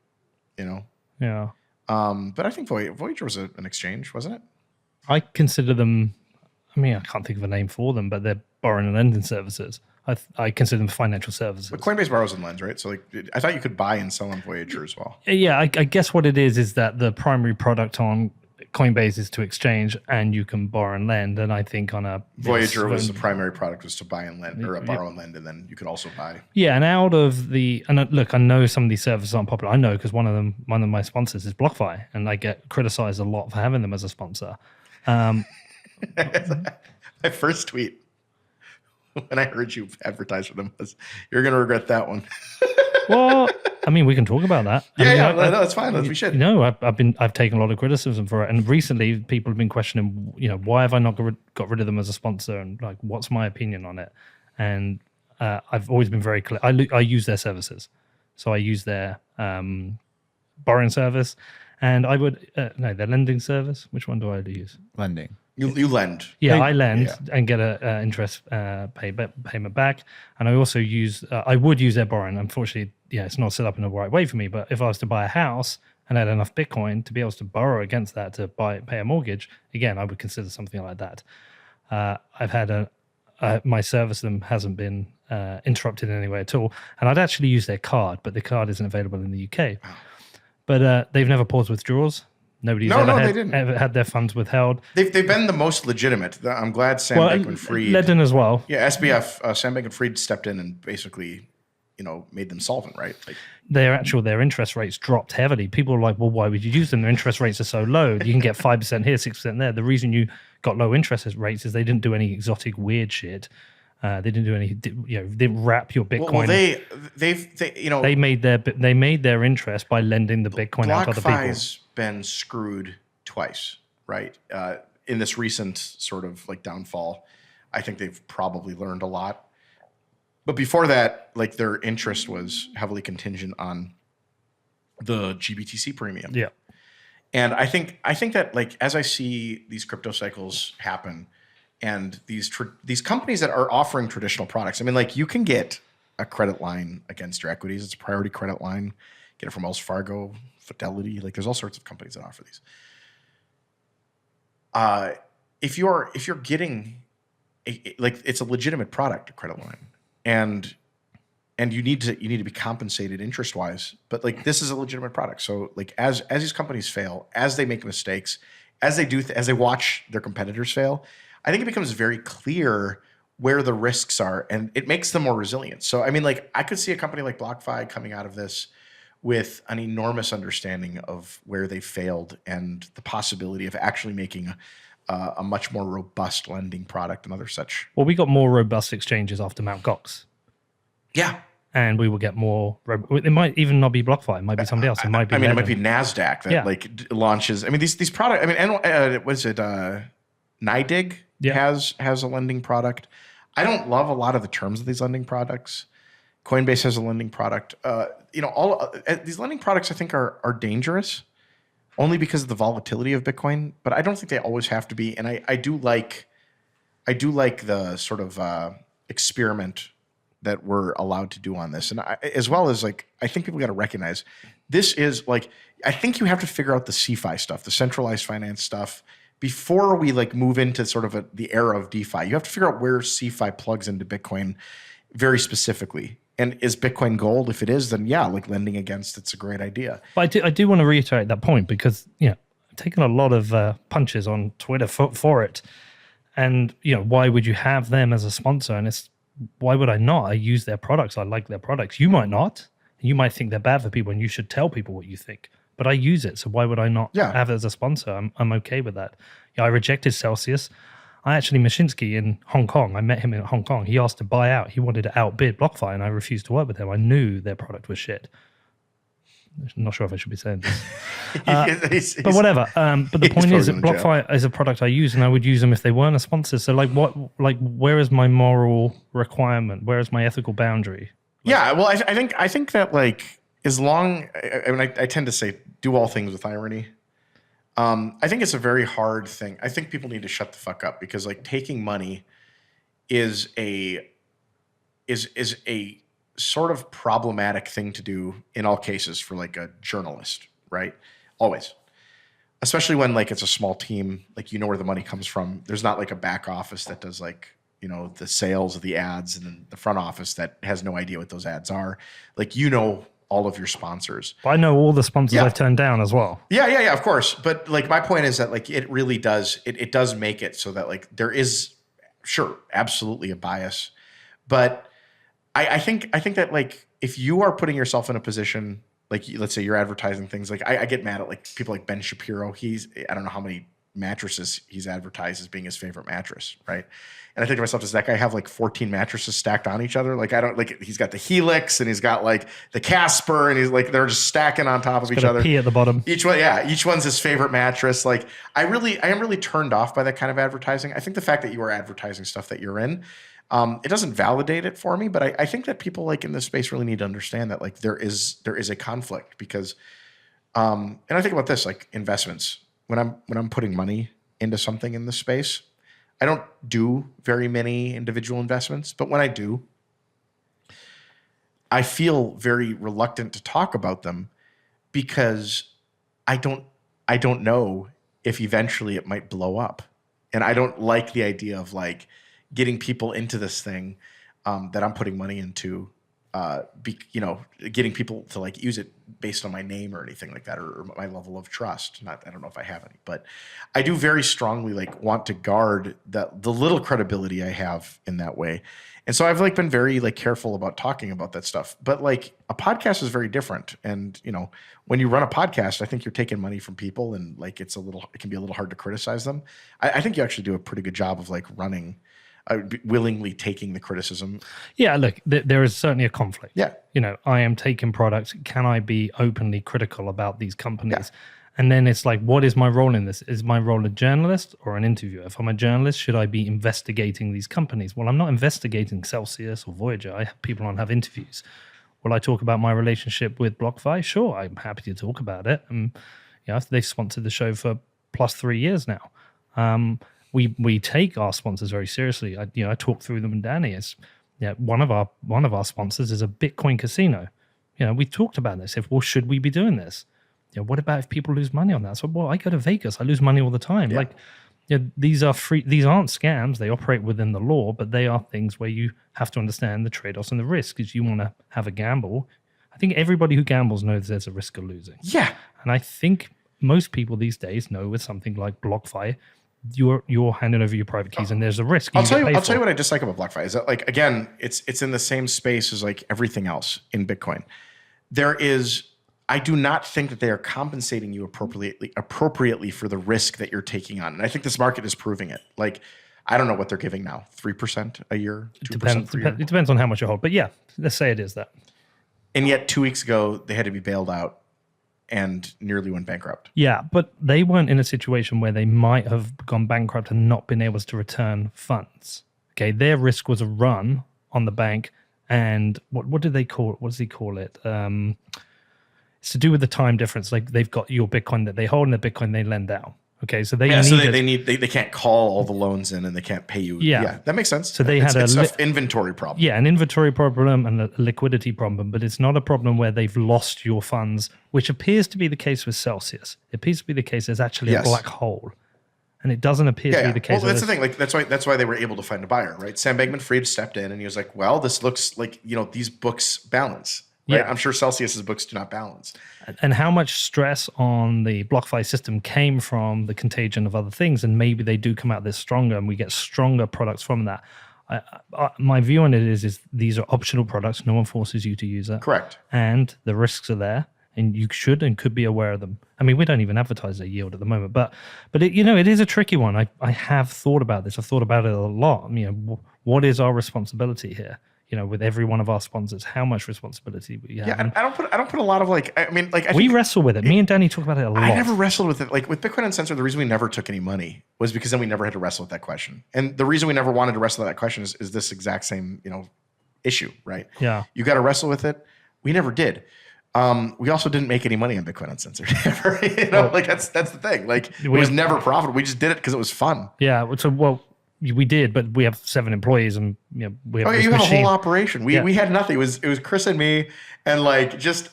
Yeah. But I think Voyager was an exchange, wasn't it? I consider them. I mean, I can't think of a name for them, but they're borrowing and lending services. I consider them financial services. But Coinbase borrows and lends, right? So like, I thought you could buy and sell on Voyager as well. Yeah, I guess what it is that the primary product on Coinbase is to exchange, and you can borrow and lend. And I think on a Voyager was the primary product was to buy and lend, or borrow and lend, and then you could also buy. Yeah, and out of look, I know some of these services aren't popular. I know because one of my sponsors is BlockFi, and I get criticized a lot for having them as a sponsor. My first tweet when I heard you advertise for them was, "You're going to regret that one." Well, I mean, we can talk about that. No, that's fine. We should. I've taken a lot of criticism for it, and recently people have been questioning, why have I not got rid of them as a sponsor, and like, what's my opinion on it? And I've always been very clear. I use their services, so I use their borrowing service, and I would their lending service. Which one do I use? Lending. You lend. Yeah, I lend and get a interest payment back, and I also use. I would use their borrowing. Unfortunately, it's not set up in the right way for me. But if I was to buy a house and had enough Bitcoin to be able to borrow against that to pay a mortgage, again, I would consider something like that. I've had my service them hasn't been interrupted in any way at all. And I'd actually use their card, but the card isn't available in the UK. But they've never paused withdrawals. Nobody's ever had their funds withheld. They've been the most legitimate. I'm glad Sam Bankman-Fried. Ledden as well. Yeah, SBF, Sam Bankman-Fried stepped in and basically, made them solvent, right? Like, their interest rates dropped heavily. People are like, well, why would you use them? Their interest rates are so low. You can get 5% here, 6% there. The reason you got low interest rates is they didn't do any exotic weird shit. They didn't do any, they didn't wrap your Bitcoin. Well, they made their interest by lending the Bitcoin out to other people. BlockFi's been screwed twice, right? In this recent sort of like downfall, I think they've probably learned a lot. But before that, like their interest was heavily contingent on the GBTC premium. Yeah. And I think that like as I see these crypto cycles happen, and these companies that are offering traditional products, I mean, like you can get a credit line against your equities. It's a priority credit line. Get it from Wells Fargo, Fidelity. Like there's all sorts of companies that offer these. If you're getting it's a legitimate product, a credit line, and you need to be compensated interest wise. But like this is a legitimate product. So like as these companies fail, as they make mistakes, as they watch their competitors fail, I think it becomes very clear where the risks are, and it makes them more resilient. So, I mean, like I could see a company like BlockFi coming out of this with an enormous understanding of where they failed and the possibility of actually making a much more robust lending product and other such. Well, we got more robust exchanges after Mt. Gox. Yeah. And we will get more. It might even not be BlockFi. It might be somebody else. It might be. It might be NASDAQ that like launches. I mean, these products. I mean, what is it? NYDIG has a lending product. I don't love a lot of the terms of these lending products. Coinbase has a lending product. All these lending products I think are dangerous only because of the volatility of Bitcoin, but I don't think they always have to be. And I do like the sort of experiment that we're allowed to do on this. And as well as like, I think people got to recognize this is like, I think you have to figure out the CeFi stuff, the centralized finance stuff, before we like move into sort of the era of DeFi. You have to figure out where CeFi plugs into Bitcoin very specifically. And is Bitcoin gold? If it is, then yeah, like lending against it's a great idea. But I do want to reiterate that point because I've taken a lot of punches on Twitter for it. And why would you have them as a sponsor? And why would I not? I use their products. I like their products. You might not. You might think they're bad for people, and you should tell people what you think. But I use it, so why would I not have it as a sponsor? I'm okay with that. I rejected Celsius. Mashinsky in Hong Kong, I met him in Hong Kong. He asked to buy out. He wanted to outbid BlockFi, and I refused to work with him. I knew their product was shit. I'm not sure if I should be saying this. But whatever. But the point is that BlockFi is a product I use, and I would use them if they weren't a sponsor. So where is my moral requirement? Where is my ethical boundary? Well, I think that like as long, I tend to say do all things with irony. I think it's a very hard thing. I think people need to shut the fuck up because like taking money is a sort of problematic thing to do in all cases for like a journalist, right? Always. Especially when like it's a small team, like where the money comes from. There's not like a back office that does like, the sales of the ads and then the front office that has no idea what those ads are. Like, all of your sponsors. But I know all the sponsors I've turned down as well. Yeah, of course. But like my point is that like it really does, it does make it so that like there is, sure, absolutely a bias. But I think that like if you are putting yourself in a position, like let's say you're advertising things, like I get mad at like people like Ben Shapiro. I don't know how many mattresses he's advertised as being his favorite mattress, right? And I think to myself, does that guy have like 14 mattresses stacked on each other? Like I don't like. He's got the Helix and he's got like the Casper, and he's like they're just stacking on top of each other. P at the bottom. Each one's his favorite mattress. Like I am really turned off by that kind of advertising. I think the fact that you are advertising stuff that you're in, it doesn't validate it for me. But I think that people like in this space really need to understand that like there is a conflict because, and I think about this like investments when I'm putting money into something in this space. I don't do very many individual investments, but when I do, I feel very reluctant to talk about them because I don't know if eventually it might blow up. And I don't like the idea of like getting people into this thing that I'm putting money into, getting people to like use it based on my name or anything like that, or my level of trust. I don't know if I have any, but I do very strongly like want to guard the little credibility I have in that way. And so I've like been very like careful about talking about that stuff. But like a podcast is very different. And when you run a podcast, I think you're taking money from people, and like it can be a little hard to criticize them. I think you actually do a pretty good job of like running, willingly taking the criticism. Yeah, look, there is certainly a conflict. Yeah. I am taking products. Can I be openly critical about these companies? Yeah. And then it's like, what is my role in this? Is my role a journalist or an interviewer? If I'm a journalist, should I be investigating these companies? Well, I'm not investigating Celsius or Voyager. I have people on have interviews. Will I talk about my relationship with BlockFi? Sure, I'm happy to talk about it. They've sponsored the show for plus 3 years now. We take our sponsors very seriously. I talk through them, and Danny is, one of our sponsors is a Bitcoin casino. We talked about this. Well, should we be doing this? What about if people lose money on that? So, well, I go to Vegas. I lose money all the time. Yeah. These are free. These aren't scams. They operate within the law, but they are things where you have to understand the trade-offs and the risk. Because you want to have a gamble. I think everybody who gambles knows there's a risk of losing. Yeah. And I think most people these days know with something like BlockFi, you're handing over your private keys and there's a risk. I'll tell you what I dislike about BlockFi is that, like, again, it's in the same space as like everything else in Bitcoin. I do not think that they are compensating you appropriately for the risk that you're taking on. And I think this market is proving it. Like, I don't know what they're giving now, 3% a year, 2% per year. It depends on how much you hold. But yeah, let's say it is that. And yet 2 weeks ago, they had to be bailed out and nearly went bankrupt. Yeah, but they weren't in a situation where they might have gone bankrupt and not been able to return funds. Okay, their risk was a run on the bank. And what did they call it? What does he call it? It's to do with the time difference. Like, they've got your Bitcoin that they hold and the Bitcoin they lend out. Okay, so they they can't call all the loans in and they can't pay you. Yeah, that makes sense. So they had an inventory problem. Yeah, an inventory problem and a liquidity problem, but it's not a problem where they've lost your funds, which appears to be the case with Celsius. It appears to be the case there's actually a black hole, and it doesn't appear to be the case. Well, that's the thing. Like, that's why they were able to find a buyer, right? Sam Bankman-Fried stepped in and he was like, "Well, this looks like these books balance." Right? Yeah. I'm sure Celsius's books do not balance. And how much stress on the BlockFi system came from the contagion of other things, and maybe they do come out this stronger, and we get stronger products from that. My view on it is these are optional products. No one forces you to use it. Correct. And the risks are there, and you should and could be aware of them. I mean, we don't even advertise their yield at the moment, but it is a tricky one. I have thought about this. I've thought about it a lot. What is our responsibility here? With every one of our sponsors, how much responsibility we have. Yeah, and I don't put a lot of we wrestle with it. Me and Danny talk about it a lot. I never wrestled with it. Like with Bitcoin Uncensored, the reason we never took any money was because then we never had to wrestle with that question. And the reason we never wanted to wrestle with that question is this exact same, issue, right? Yeah. You got to wrestle with it. We never did. We also didn't make any money on Bitcoin Uncensored. That's the thing. Like, it was never profitable. We just did it because it was fun. Yeah. So, we did, but we have 7 employees, and we have. You have a whole operation. We had nothing. It was Chris and me, and like just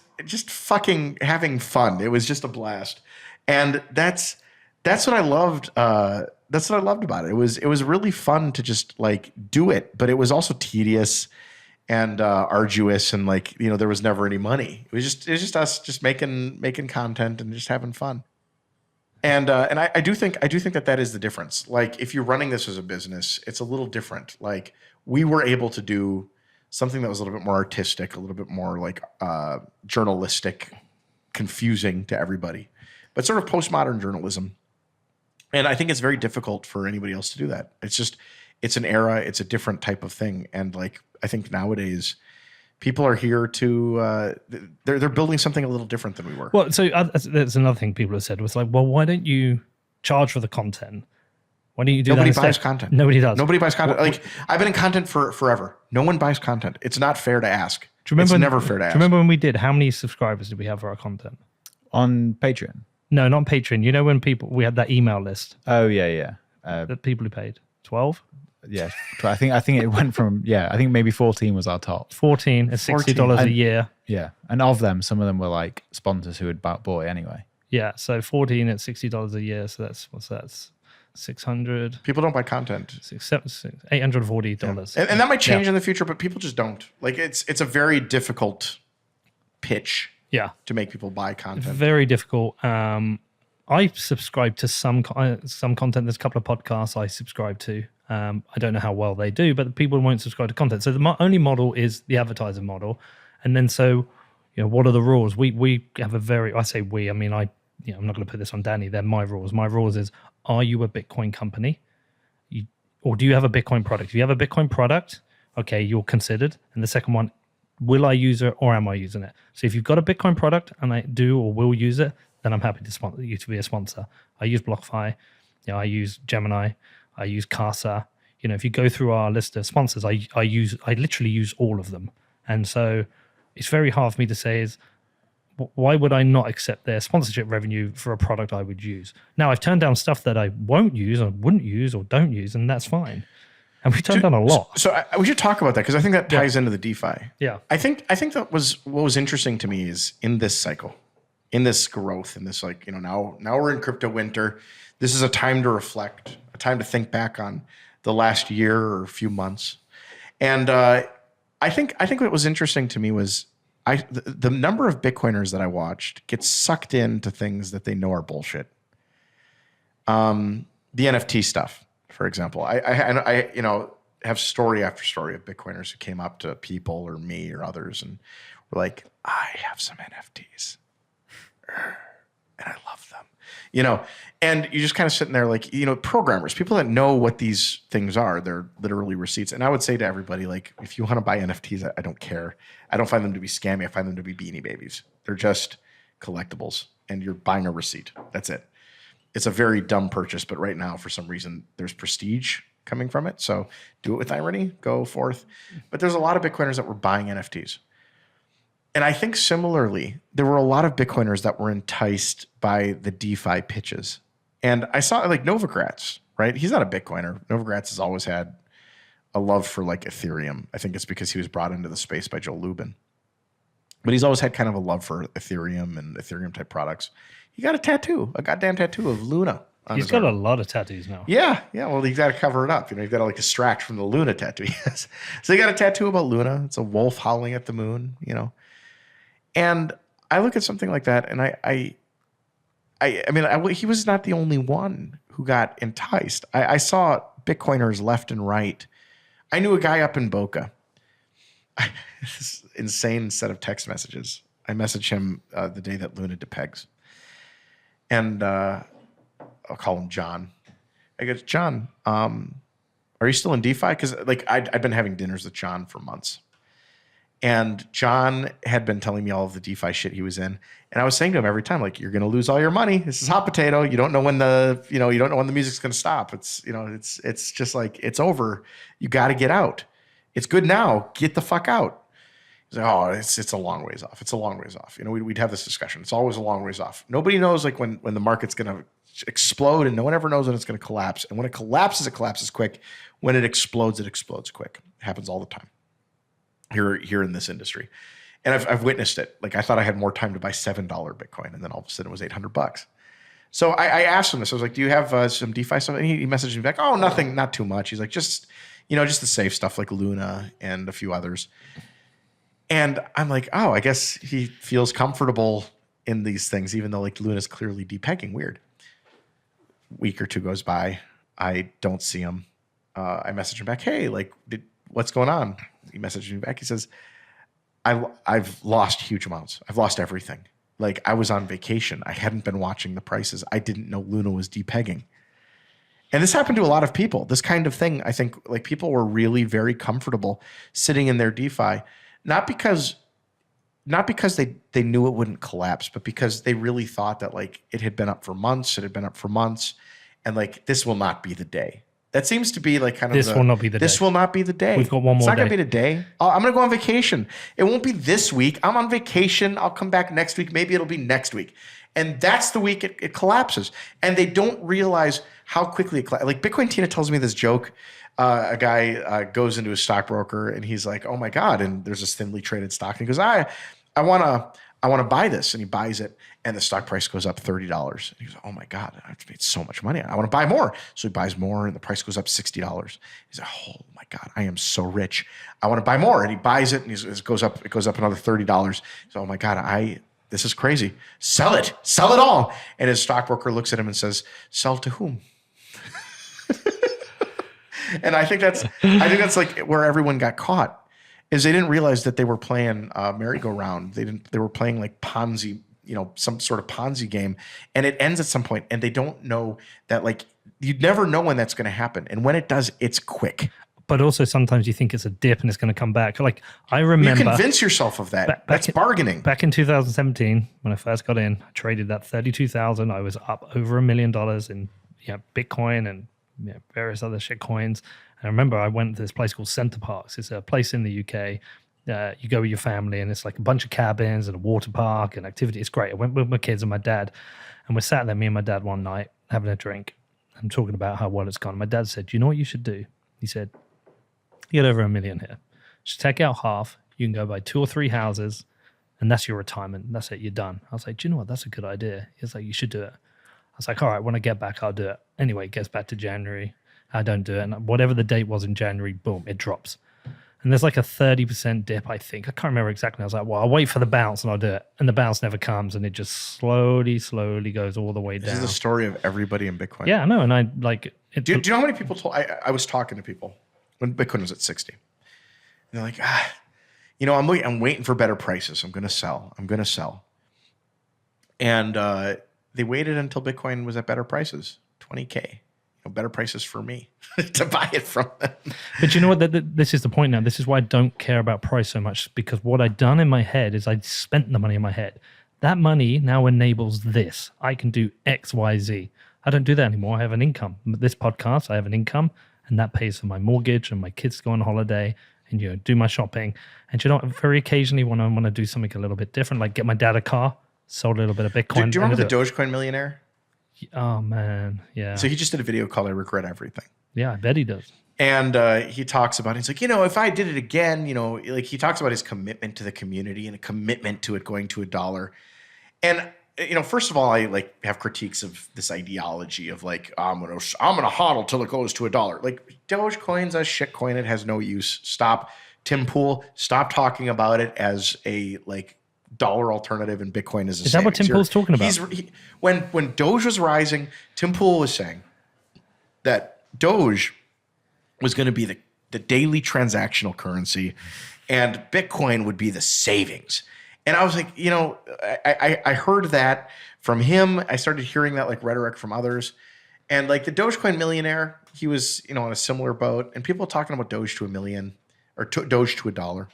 fucking having fun. It was just a blast, and that's what I loved. That's what I loved about it. It was really fun to just like do it, but it was also tedious and arduous, and like there was never any money. It was just us just making content and just having fun. And I do think that is the difference. Like, if you're running this as a business, it's a little different. Like, we were able to do something that was a little bit more artistic, a little bit more like journalistic, confusing to everybody, but sort of postmodern journalism. And I think it's very difficult for anybody else to do that. It's an era, it's a different type of thing. And like, I think nowadays, people are here to they're building something a little different than we were. Well, so there's another thing people have said was like, well, why don't you charge for the content? Why don't you do Nobody that buys content. Nobody does. Nobody buys content. Like, I've been in content for forever. No one buys content. It's not fair to ask. It's never fair to ask. Do you remember when we did? How many subscribers did we have for our content? On Patreon? No, not Patreon. When we had that email list. Oh, yeah. The people who paid 12. Yeah, I think it went from I think maybe 14 was our top. 14 is $60 a year. Yeah, and of them, some of them were like sponsors who had bought it anyway. Yeah, so 14 at $60 a year. So that's $600. People don't buy content. $840. And that might change in the future, but people just don't. Like it's a very difficult pitch Yeah. to make people buy content. Very difficult. I subscribe to some content. There's a couple of podcasts I subscribe to. I don't know how well they do, but people won't subscribe to content. So the only model is the advertiser model. And then what are the rules? We have I say we, I mean, I'm not going to put this on Danny. They're my rules. My rules is, are you a Bitcoin company? Or do you have a Bitcoin product? If you have a Bitcoin product, okay, you're considered. And the second one, will I use it or am I using it? So if you've got a Bitcoin product and I do or will use it, then I'm happy to sponsor you to be a sponsor. I use BlockFi, I use Gemini, I use Casa. If you go through our list of sponsors, I literally use all of them. And so it's very hard for me to say is, why would I not accept their sponsorship revenue for a product I would use? Now, I've turned down stuff that I won't use or wouldn't use or don't use, and that's fine. And we turned down a lot. So we should talk about that because I think that ties into the DeFi. Yeah. I think that was what was interesting to me is in this cycle, in this growth, in this now we're in crypto winter. This is a time to reflect, a time to think back on the last year or a few months. And I think what was interesting to me was the number of Bitcoiners that I watched get sucked into things that they know are bullshit. The NFT stuff, for example. I have story after story of Bitcoiners who came up to people or me or others and were like, I have some NFTs. And I love them, and you're just kind of sitting there like, programmers, people that know what these things are, they're literally receipts. And I would say to everybody, like, if you want to buy NFTs, I don't care. I don't find them to be scammy. I find them to be Beanie Babies. They're just collectibles and you're buying a receipt. That's it. It's a very dumb purchase, but right now, for some reason, there's prestige coming from it. So do it with irony, go forth. But there's a lot of Bitcoiners that were buying NFTs. And I think similarly, there were a lot of Bitcoiners that were enticed by the DeFi pitches. And I saw like Novogratz, right? He's not a Bitcoiner. Novogratz has always had a love for like Ethereum. I think it's because he was brought into the space by Joe Lubin. But he's always had kind of a love for Ethereum and Ethereum type products. He got a goddamn tattoo of Luna. He's got a lot of tattoos now. Yeah. Well, he's got to cover it up. You've got to like distract from the Luna tattoo he has. So he got a tattoo about Luna. It's a wolf howling at the moon, And I look at something like that, and I mean, he was not the only one who got enticed. I saw Bitcoiners left and right. I knew a guy up in Boca. This insane set of text messages. I messaged him the day that Luna depegs, and I'll call him John. I go, John, are you still in DeFi? Because like I've been having dinners with John for months. And John had been telling me all of the DeFi shit he was in. And I was saying to him every time, like, you're going to lose all your money. This is hot potato. You don't know when you don't know when the music's going to stop. It's just like, it's over. You got to get out. It's good now. Get the fuck out. He's like, oh, it's a long ways off. It's a long ways off. We'd have this discussion. It's always a long ways off. Nobody knows like when the market's going to explode, and no one ever knows when it's going to collapse. And when it collapses quick. When it explodes quick. It happens all the time. Here in this industry. And I've witnessed it. Like I thought I had more time to buy $7 Bitcoin, and then all of a sudden it was $800. So I asked him this. I was like, do you have some DeFi stuff? And he messaged me back, oh, nothing, not too much. He's like, just the safe stuff like Luna and a few others. And I'm like, oh, I guess he feels comfortable in these things, even though like Luna's clearly depegging. Weird. Week or two goes by. I don't see him. I message him back, hey, like, what's going on? He messaged me back. He says, I've lost huge amounts. I've lost everything. Like I was on vacation. I hadn't been watching the prices. I didn't know Luna was depegging. And this happened to a lot of people. This kind of thing, I think like people were really very comfortable sitting in their DeFi, not because they knew it wouldn't collapse, but because they really thought that like it had been up for months. And like, this will not be the day. That seems to be like kind of this will not be the day. This will not be the day. We've got one more day. It's not going to be the day. I'm going to go on vacation. It won't be this week. I'm on vacation. I'll come back next week. Maybe it'll be next week. And that's the week it collapses. And they don't realize how quickly it collapses. Like Bitcoin Tina tells me this joke. A guy goes into a stockbroker and he's like, oh my God. And there's this thinly traded stock. And he goes, I want I want to buy this. And he buys it and the stock price goes up $30. And he goes, oh my God, I've made so much money. I want to buy more. So he buys more and the price goes up $60. He's like, oh my God, I am so rich. I want to buy more. And he buys it and it goes up another $30. He's like, oh my God, this is crazy. Sell it all. And his stockbroker looks at him and says, sell to whom? And I think that's like where everyone got caught. Is they didn't realize that they were playing merry-go-round. They were playing like Ponzi, some sort of Ponzi game, and it ends at some point, and they don't know that, like, you'd never know when that's going to happen, and when it does, it's quick. But also sometimes you think it's a dip and it's going to come back. Like, I remember, you convince yourself of that. That's bargaining. Back in 2017, when I first got in, I traded that 32,000. I was up over $1 million in Bitcoin and various other shit coins. I remember I went to this place called Center Parks. It's a place in the UK. You go with your family, and it's like a bunch of cabins and a water park and activity. It's great. I went with my kids and my dad, and we sat there, me and my dad, one night having a drink and talking about how well it's gone. My dad said, "You know what you should do?" He said, "You get over $1 million here. Just take out half. You can go buy 2 or 3 houses, and that's your retirement. That's it. You're done." I was like, "Do you know what? That's a good idea." He was like, "You should do it." I was like, "All right, when I get back, I'll do it." Anyway, it gets back to January. I don't do it. And whatever the date was in January, boom, it drops. And there's like a 30% dip, I think. I can't remember exactly. I was like, well, I'll wait for the bounce and I'll do it. And the bounce never comes. And it just slowly goes all the way down. This is the story of everybody in Bitcoin. Yeah, I know. And I like it. Do you know how many people told? I was talking to people when Bitcoin was at 60. And they're like, I'm waiting for better prices. I'm going to sell. And they waited until Bitcoin was at better prices, 20K. Better prices for me to buy it from them. But you know what? This is the point now. This is why I don't care about price so much, because what I'd done in my head is I'd spent the money in my head. That money now enables this. I can do X, Y, Z. I don't do that anymore. I have an income. This podcast, I have an income, and that pays for my mortgage and my kids go on holiday and do my shopping. And very occasionally when I want to do something a little bit different, like get my dad a car, sold a little bit of Bitcoin. Do you remember the Dogecoin millionaire? Oh, man. Yeah. So he just did a video called I Regret Everything. Yeah, I bet he does. And he talks about it. He's like, if I did it again, like he talks about his commitment to the community and a commitment to it going to $1. And, first of all, I like have critiques of this ideology of like, I'm gonna hodl till it goes to $1. Like Dogecoin's a shit coin. It has no use. Stop. Tim Pool, stop talking about it as a like dollar alternative, and Bitcoin is a Is that what Tim Pool's talking about? When Doge was rising, Tim Pool was saying that Doge was going to be the daily transactional currency and Bitcoin would be the savings. And I was like, I heard that from him. I started hearing that like rhetoric from others. And like the Dogecoin millionaire, he was, on a similar boat, and people talking about Doge to $1 million or Doge to $1.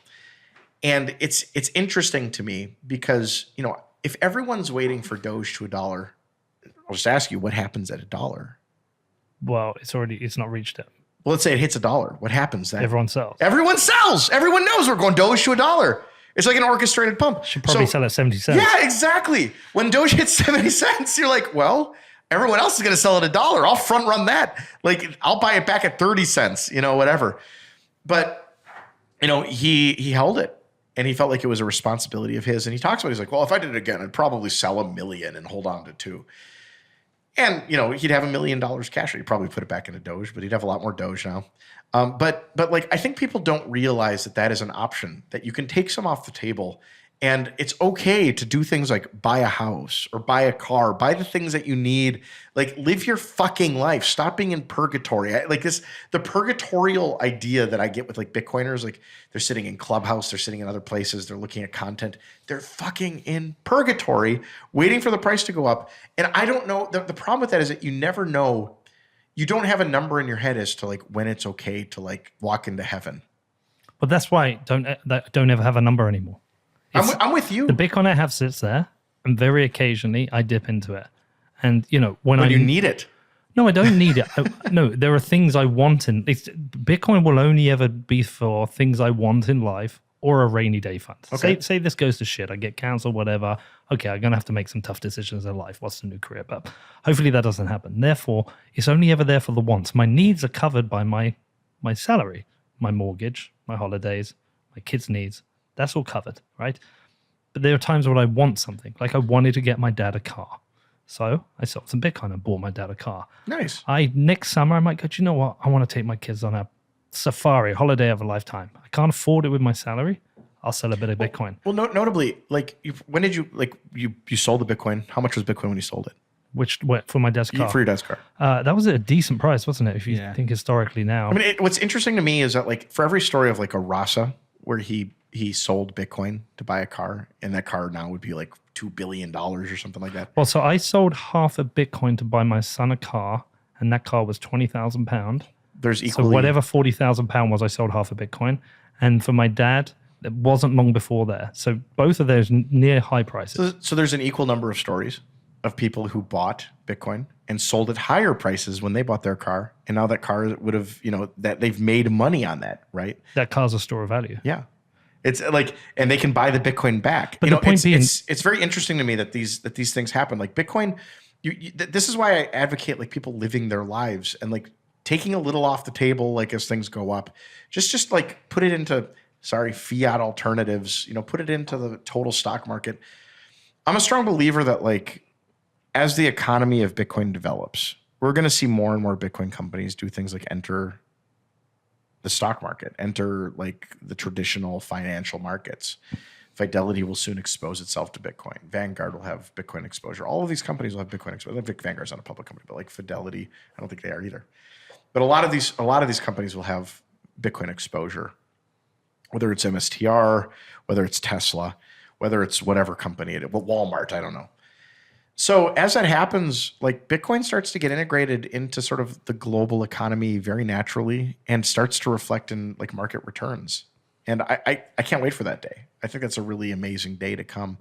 And it's interesting to me because, if everyone's waiting for Doge to $1, I'll just ask you, what happens at $1? Well, it's not reached it. Well, let's say it hits $1. What happens then? Everyone sells. Everyone sells. Everyone knows we're going Doge to $1. It's like an orchestrated pump. Should probably sell at 70 cents. Yeah, exactly. When Doge hits 70 cents, you're like, well, everyone else is going to sell at $1. I'll front run that. Like, I'll buy it back at 30 cents, whatever. But, he held it. And he felt like it was a responsibility of his. And he talks about, he's like, well, if I did it again, I'd probably sell $1 million and hold on to 2. And, he'd have $1 million cash. He'd probably put it back into Doge, but he'd have a lot more Doge now. But like, I think people don't realize that is an option, that you can take some off the table. And it's okay to do things like buy a house or buy a car, buy the things that you need, like live your fucking life. Stop being in purgatory. The purgatorial idea that I get with like Bitcoiners, like they're sitting in Clubhouse, they're sitting in other places, they're looking at content. They're fucking in purgatory, waiting for the price to go up. And I don't know, the problem with that is that you never know, you don't have a number in your head as to like when it's okay to like walk into heaven. But that's why don't ever have a number anymore. I'm with you. The Bitcoin I have sits there, and very occasionally I dip into it. And, when you need it. No, I don't need it. No, there are things I want Bitcoin will only ever be for things I want in life or a rainy day fund. Okay. Say this goes to shit, I get canceled, whatever. Okay, I'm going to have to make some tough decisions in life. What's the new career? But hopefully that doesn't happen. Therefore, it's only ever there for the wants. My needs are covered by my salary, my mortgage, my holidays, my kids' needs. That's all covered, right? But there are times when I want something. Like I wanted to get my dad a car. So I sold some Bitcoin and bought my dad a car. Nice. Next summer, I might go, do you know what? I want to take my kids on a safari, holiday of a lifetime. I can't afford it with my salary. I'll sell a bit of Bitcoin. Well, notably, like, when did you, like, you sold the Bitcoin? How much was Bitcoin when you sold it? For my dad's car? For your dad's car. That was at a decent price, wasn't it? If you think historically now. I mean, what's interesting to me is that, like, for every story of, like, a Rasa where he sold Bitcoin to buy a car, and that car now would be, like, $2 billion or something like that. Well, so I sold half a Bitcoin to buy my son a car, and that car was £20,000. There's equally... So whatever £40,000 was, I sold half a Bitcoin. And for my dad, it wasn't long before there. So both of those near high prices. So there's an equal number of stories of people who bought Bitcoin and sold at higher prices when they bought their car. And now that car would have, that they've made money on that, right? That car's a store of value. Yeah. It's like, and they can buy the Bitcoin back. But the point being, it's very interesting to me that these things happen. Like Bitcoin, this is why I advocate like people living their lives and like taking a little off the table, like as things go up, just like put it into, fiat alternatives, put it into the total stock market. I'm a strong believer that like, as the economy of Bitcoin develops, we're going to see more and more Bitcoin companies do things like enter the stock market, enter like the traditional financial markets. Fidelity will soon expose itself to Bitcoin. Vanguard will have Bitcoin exposure. All of these companies will have Bitcoin exposure. I think Vanguard's not a public company, but like Fidelity, I don't think they are either. But a lot of these companies will have Bitcoin exposure, whether it's MSTR, whether it's Tesla, whether it's whatever company it is, Walmart, I don't know. So as that happens, like Bitcoin starts to get integrated into sort of the global economy very naturally and starts to reflect in like market returns. And I can't wait for that day. I think that's a really amazing day to come.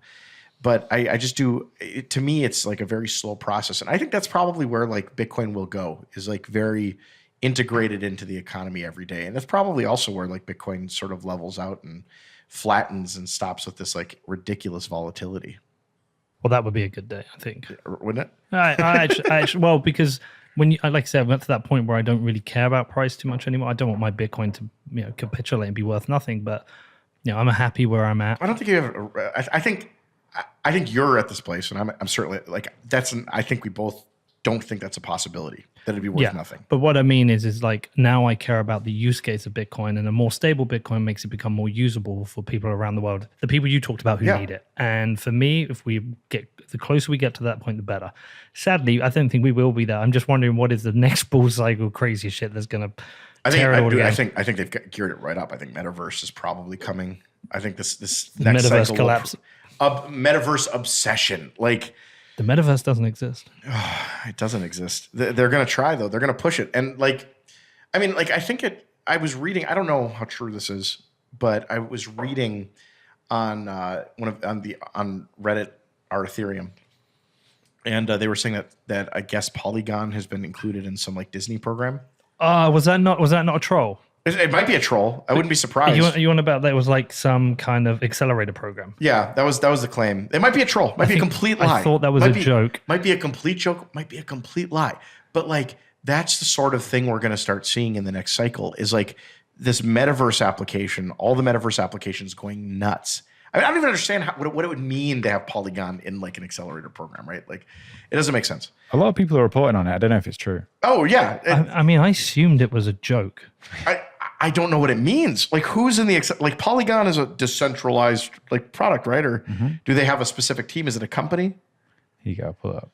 But I just do, to me, it's like a very slow process. And I think that's probably where like Bitcoin will go, is like very integrated into the economy every day. And that's probably also where like Bitcoin sort of levels out and flattens and stops with this like ridiculous volatility. Well, that would be a good day, I think. Wouldn't it? I actually, well, because when you, like I said, I went to that point where I don't really care about price too much anymore. I don't want my Bitcoin to, capitulate and be worth nothing. But, I'm happy where I'm at. I don't think you have. I think you're at this place, and I'm certainly like I think we both don't think that's a possibility, that it'd be worth nothing. But what I mean is like now I care about the use case of Bitcoin, and a more stable Bitcoin makes it become more usable for people around the world, the people you talked about who need it. And for me, if we get, the closer we get to that point, the better. Sadly, I don't think we will be there. I'm just wondering what is the next bull cycle crazy shit that's going to tear it all down. I think they've geared it right up. I think metaverse is probably coming. I think this the next metaverse cycle collapse. Metaverse obsession. Like the metaverse doesn't exist. It doesn't exist. They're going to try though. They're going to push it. And like, I mean, like I think I was reading, I don't know how true this is, but I was reading on Reddit, our Ethereum. And they were saying that I guess Polygon has been included in some like Disney program. Was that not a troll? It might be a troll. I wouldn't be surprised. You want about that was like some kind of accelerator program? Yeah, that was the claim. It might be a troll. Might be a complete lie. I thought that was a joke. Might be a complete joke. Might be a complete lie. But like that's the sort of thing we're going to start seeing in the next cycle. Is like this metaverse application. All the metaverse applications going nuts. I don't even understand what it would mean to have Polygon in like an accelerator program, right? Like, it doesn't make sense. A lot of people are reporting on it. I don't know if it's true. Oh yeah. I mean, I assumed it was a joke. I don't know what it means. Like, who's in the like Polygon is a decentralized like product, right? Or do they have a specific team? Is it a company? Here you go. Pull it up.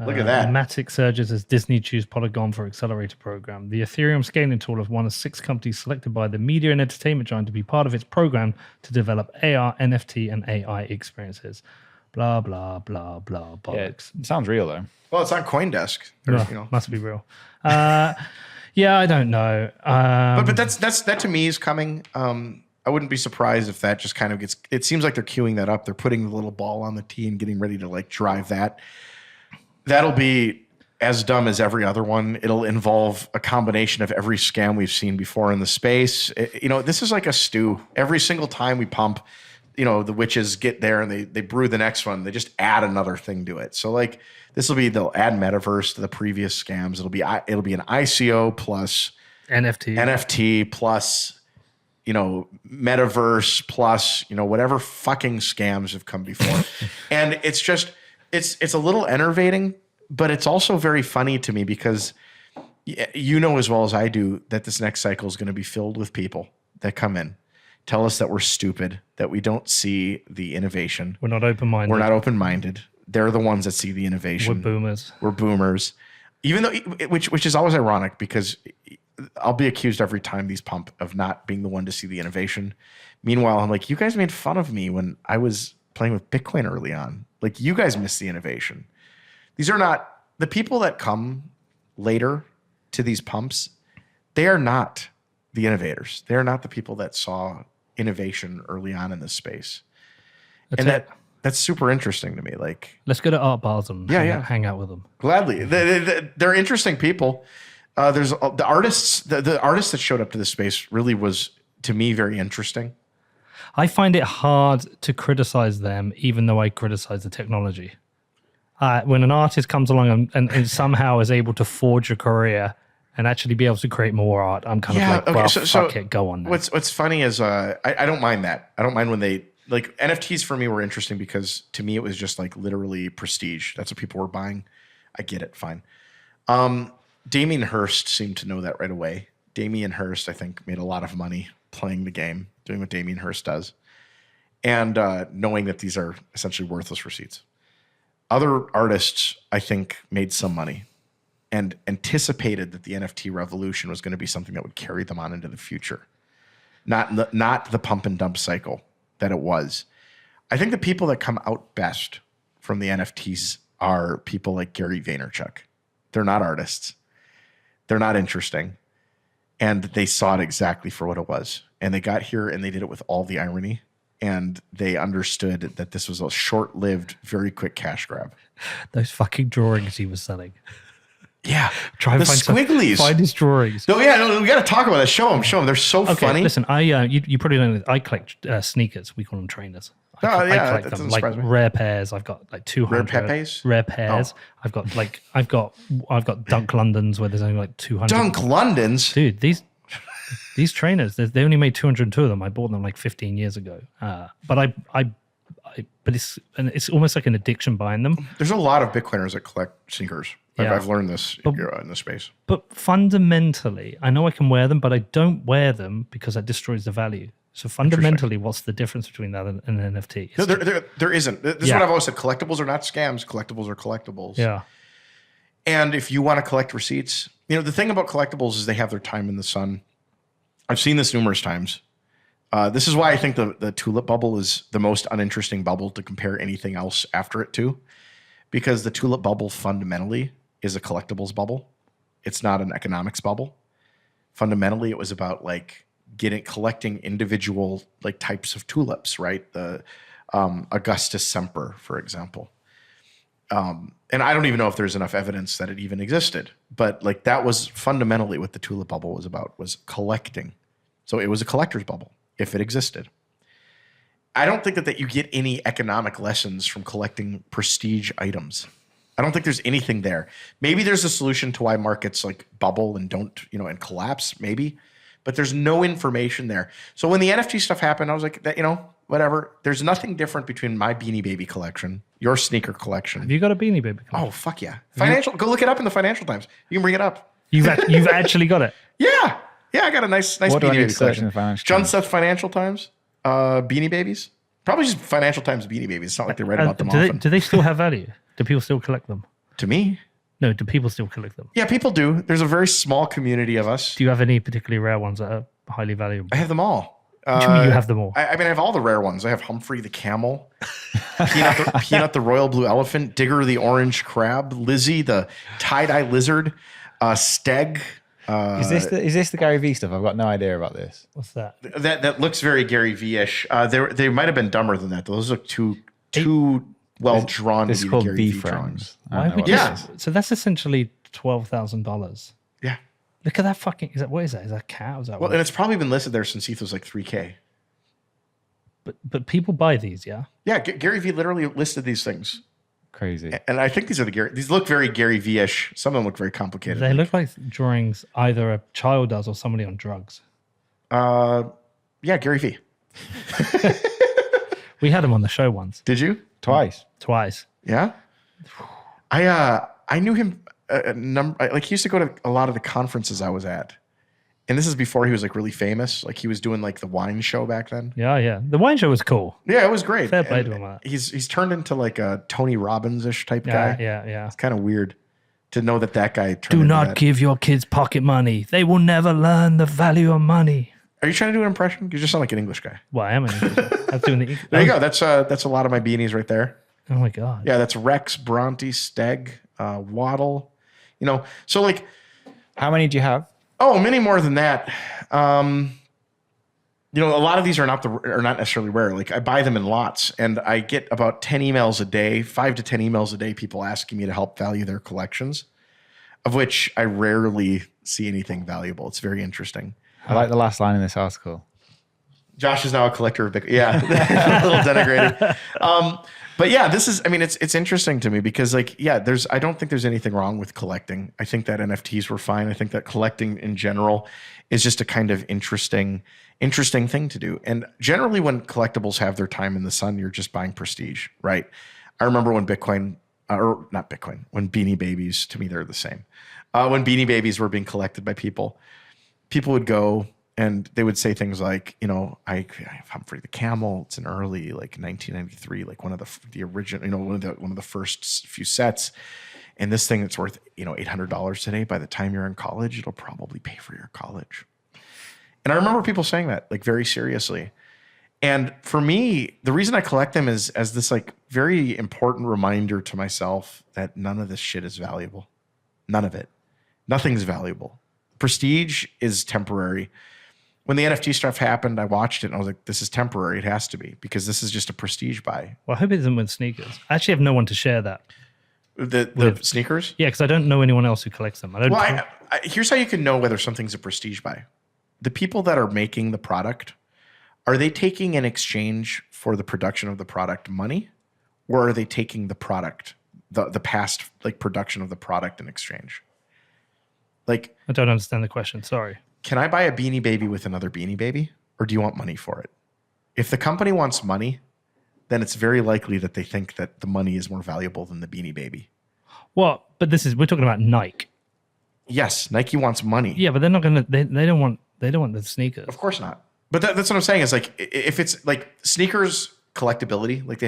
Look at that. Matic surges as Disney choose Polygon for accelerator program. The Ethereum scaling tool is one of 6 companies selected by the media and entertainment giant to be part of its program to develop AR, NFT, and AI experiences. Blah, blah, blah, blah, bollocks. Yeah, it sounds real, though. Well, it's on CoinDesk. Must be real. Yeah, I don't know. But that to me is coming. I wouldn't be surprised if that just kind of gets, it seems like they're queuing that up. They're putting the little ball on the tee and getting ready to like drive that. That'll be as dumb as every other one. It'll involve a combination of every scam we've seen before in the space. This is like a stew. Every single time we pump, the witches get there and they brew the next one. They just add another thing to it. So like they'll add metaverse to the previous scams. It'll be an ICO plus NFT plus metaverse plus, whatever fucking scams have come before. And it's just, it's a little enervating, but it's also very funny to me because as well as I do that this next cycle is going to be filled with people that come in, tell us that we're stupid, that we don't see the innovation. We're not open-minded. We're not open-minded. They're the ones that see the innovation. We're boomers. Even though, which is always ironic because I'll be accused every time these pump of not being the one to see the innovation. Meanwhile, I'm like, you guys made fun of me when I was playing with Bitcoin early on. Like, you guys missed the innovation. These are not the people that come later to these pumps. They are not the innovators. They are not the people that saw innovation early on in this space. That's super interesting to me. Like, let's go to art bars and hang out with them. Gladly. They're interesting people. There's the artists. The artist that showed up to this space really was, to me, very interesting. I find it hard to criticize them, even though I criticize the technology. When an artist comes along and somehow is able to forge a career and actually be able to create more art, I'm kind of like, well, fuck it, go on. Then. What's funny is I don't mind that. I don't mind when they, like, NFTs for me were interesting because to me it was just like literally prestige. That's what people were buying. I get it, fine. Damien Hirst seemed to know that right away. Damien Hirst, I think, made a lot of money playing the game, doing what Damien Hirst does, and knowing that these are essentially worthless receipts. Other artists, I think, made some money and anticipated that the NFT revolution was going to be something that would carry them on into the future, not the pump and dump cycle that it was. I think the people that come out best from the NFTs are people like Gary Vaynerchuk. They're not artists. They're not interesting. And they saw it exactly for what it was. And they got here and they did it with all the irony. And they understood that this was a short-lived, very quick cash grab. Those fucking drawings he was selling. Yeah. Try and find squigglies. Find his drawings. No, we got to talk about that. Show them. They're so funny. Listen, you probably don't know, I collect sneakers. We call them trainers. I collect them like rare pairs. I've got like 200 rare pairs. Oh. I've got Dunk Londons where there's only like 200. Dunk Londons, dude. These trainers, they only made 202 of them. I bought them like 15 years ago. But it's almost like an addiction buying them. There's a lot of Bitcoiners that collect sneakers. I've learned this in this space. But fundamentally, I know I can wear them, but I don't wear them because that destroys the value. So fundamentally, what's the difference between that and an NFT? No, there isn't. This is what I've always said. Collectibles are not scams. Collectibles are collectibles. Yeah. And if you want to collect receipts, the thing about collectibles is they have their time in the sun. I've seen this numerous times. This is why I think the tulip bubble is the most uninteresting bubble to compare anything else after it to, because the tulip bubble fundamentally is a collectibles bubble. It's not an economics bubble. Fundamentally, it was about like collecting individual like types of tulips, right? The Augustus Semper, for example. And I don't even know if there's enough evidence that it even existed, but like that was fundamentally what the tulip bubble was about, was collecting. So it was a collector's bubble if it existed. I don't think that you get any economic lessons from collecting prestige items. I don't think there's anything there. Maybe there's a solution to why markets like bubble and don't, and collapse, maybe, but there's no information there. So when the NFT stuff happened, I was like, whatever. There's nothing different between my Beanie Baby collection, your sneaker collection. Have you got a Beanie Baby collection? Oh, fuck yeah. Go look it up in the Financial Times. You can bring it up. You've actually got it? Yeah. Yeah, I got a nice Beanie Baby collection. Junseth Financial Times, Beanie Babies. Probably just Financial Times Beanie Babies. It's not like they write about them often. Do they still have value? Do people still collect them? To me? No, do people still collect them? Yeah, people do. There's a very small community of us. Do you have any particularly rare ones that are highly valuable? I have them all. What do you mean you have them all? I have all the rare ones. I have Humphrey the camel, Peanut the royal blue elephant, Digger the orange crab, Lizzie the tie-dye lizard, Steg. Is this the Gary V stuff? I've got no idea about this. What's that? That looks very Gary V-ish. They might have been dumber than that. Those look too well drawn. This is called V frames. So that's essentially $12,000. Yeah. Look at that fucking. What is that? Is that a cat? Is that and it's probably been listed there since ETH was like $3K. But people buy these, yeah. Yeah, Gary V literally listed these things. Crazy. And I think these look very Gary V-ish. Some of them look very complicated. They look like drawings either a child does or somebody on drugs. Yeah, Gary Vee. We had him on the show once, Did you? Twice. twice. Yeah. I knew him a number. Like he used to go to a lot of the conferences I was at, and this is before he was like really famous. Like he was doing like the wine show back then. Yeah. The wine show was cool. Yeah, it was great. Fair play And to him. On that. he's turned into like a Tony Robbins-ish type guy. Yeah. It's kind of weird to know that guy turned Do into not that. give your kids pocket money. They will never learn the value of money. Are you trying to do an impression? You just sound like an English guy. Well, I am an English. I was doing the. There you go. That's a lot of my beanies right there. Oh my god. Yeah, that's Rex, Bronte, Steg, Waddle. You know, so like, How many do you have? oh, many more than that. You know, a lot of these are not necessarily rare. Like I buy them in lots, and I get about 10 emails a day, 5 to 10 emails a day, people asking me to help value their collections, of which I rarely see anything valuable. It's very interesting. I like the last line in this article. Josh is now a collector of Bitcoin. Yeah, a little denigrated. But yeah, this is, I mean, it's interesting to me because like, yeah, I don't think there's anything wrong with collecting. I think that NFTs were fine. I think that collecting in general is just a kind of interesting thing to do. And generally when collectibles have their time in the sun, you're just buying prestige, right? I remember when Bitcoin, or not Bitcoin, when Beanie Babies, to me, they're the same. When Beanie Babies were being collected by people would go and they would say things like, you know, I have Humphrey the Camel. It's an early, like 1993, like one of the original, you know, one of the first few sets. And this thing that's worth, you know, $800 today, by the time you're in college, it'll probably pay for your college. And I remember people saying that like very seriously. And for me, the reason I collect them is as this like very important reminder to myself that none of this shit is valuable. None of it. Nothing's valuable. Prestige is temporary. When the NFT stuff happened, I watched it and I was like, this is temporary. It has to be because this is just a prestige buy. Well, I hope it isn't with sneakers. I actually have no one to share that. The sneakers? Yeah, because I don't know anyone else who collects them. I don't. Well, here's how you can know whether something's a prestige buy. The people that are making the product, are they taking in exchange for the production of the product money? Or are they taking the product, the past like production of the product in exchange? Like, I don't understand the question. Sorry. can I buy a Beanie Baby with another Beanie Baby? Or do you want money for it? If the company wants money, then it's very likely that they think that the money is more valuable than the Beanie Baby. Well, but we're talking about Nike. Yes, Nike wants money. Yeah, but they're not gonna. They don't want the sneakers. Of course not. But that's what I'm saying is like, if it's like sneakers collectability, like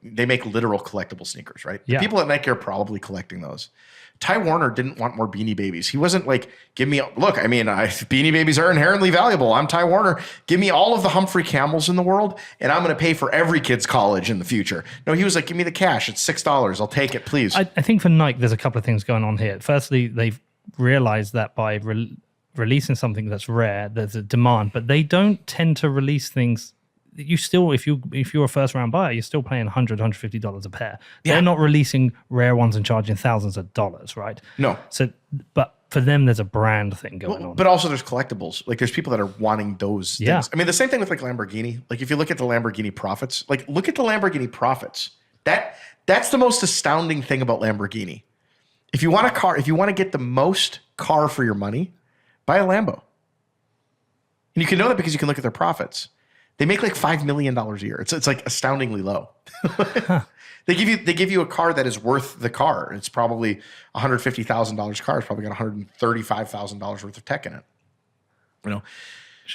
they make literal collectible sneakers, right? Yeah. The people at Nike are probably collecting those. Ty Warner didn't want more Beanie Babies. He wasn't like, Beanie Babies are inherently valuable. I'm Ty Warner. Give me all of the Humphrey Camels in the world, and I'm going to pay for every kid's college in the future. No, he was like, give me the cash. It's $6. I'll take it, please. I think for Nike, there's a couple of things going on here. Firstly, they've realized that by releasing something that's rare, there's a demand, but they don't tend to release things. You still, if you're a first round buyer, you're still paying $100, $150 a pair. Yeah. They're not releasing rare ones and charging thousands of dollars, right? No. So, but for them, there's a brand thing going on. But also there's collectibles. Like there's people that are wanting those Yeah. things. I mean, the same thing with like Lamborghini. Like if you look at the Lamborghini profits, like look at the Lamborghini profits. That's the most astounding thing about Lamborghini. If you want a car, if you want to get the most car for your money, buy a Lambo. And you can know that because you can look at their profits. They make like $5 million a year. It's like astoundingly low. They give you a car that is worth the car. It's probably $150,000 car. It's probably got $135,000 worth of tech in it. You know,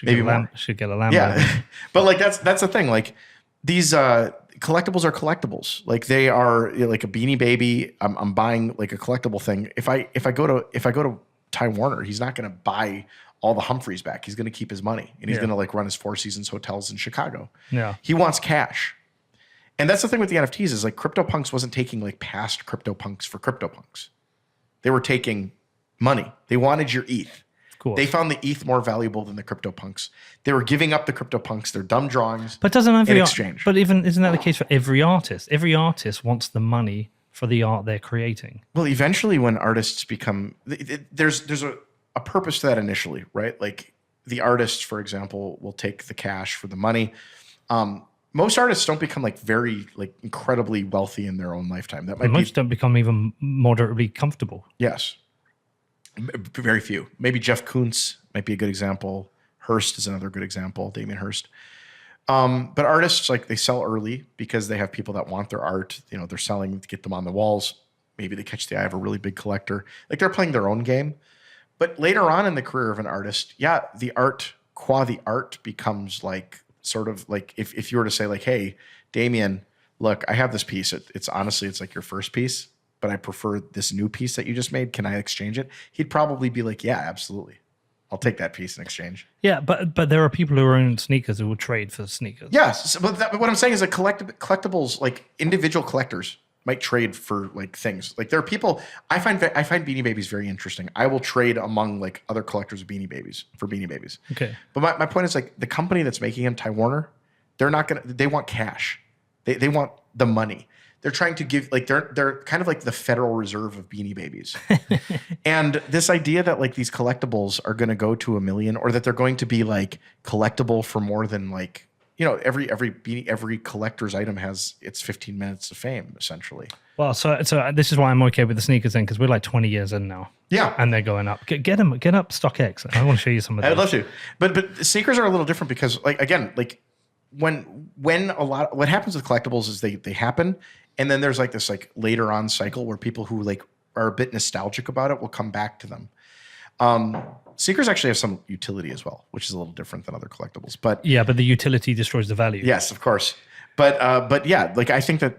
maybe more. Should get a Lambo. Yeah, but like that's the thing. Like these collectibles are collectibles. Like they are like a Beanie Baby. I'm buying like a collectible thing. If I go to Ty Warner, he's not going to buy all the Humphreys back. He's going to keep his money and he's going to like run his Four Seasons hotels in Chicago. Yeah. He wants cash. And that's the thing with the NFTs is like CryptoPunks wasn't taking like past CryptoPunks for CryptoPunks. They were taking money. They wanted your ETH. Of course. They found the ETH more valuable than the CryptoPunks. They were giving up the CryptoPunks, their dumb drawings, But doesn't in every exchange. But even isn't that the case for every artist? Every artist wants the money for the art they're creating. Well, eventually when artists become, there's a purpose to that initially, right? Like the artists, for example, will take the cash for the money. Most artists don't become like very like incredibly wealthy in their own lifetime. That might Most don't become even moderately comfortable. Yes. Very few. Maybe Jeff Koons might be a good example. Hirst is another good example, Damien Hirst. But artists, like, they sell early because they have people that want their art. You know, they're selling to get them on the walls. Maybe they catch the eye of a really big collector. Like, they're playing their own game. But later on in the career of an artist, yeah, the art, the art becomes like, sort of like, if you were to say like, hey, Damien, look, I have this piece. It's honestly, it's like your first piece, but I prefer this new piece that you just made. Can I exchange it? He'd probably be like, yeah, absolutely. I'll take that piece in exchange. Yeah, but there are people who own sneakers who will trade for sneakers. Yes, but what I'm saying is that collectibles, like individual collectors, might trade for like things. Like there are people. I find Beanie Babies very interesting. I will trade among like other collectors of Beanie Babies for Beanie Babies. Okay. But my point is like the company that's making them, Ty Warner, they're not gonna. They want cash. They want the money. They're trying to give, like, they're kind of like the Federal Reserve of Beanie Babies. And this idea that like these collectibles are going to go to 1 million, or that they're going to be like collectible for more than, like, you know, every collector's item has its 15 minutes of fame, essentially. Well, so this is why I'm okay with the sneakers then, because we're like 20 years in now. Yeah. And they're going up. Get up StockX. I want to show you some of those. I'd love to. But sneakers are a little different because, like, again, like when what happens with collectibles is they happen, and then there's like this like later on cycle where people who like are a bit nostalgic about it will come back to them. Sneakers actually have some utility as well, which is a little different than other collectibles. But yeah, but the utility destroys the value. Yes, of course. But yeah, like I think that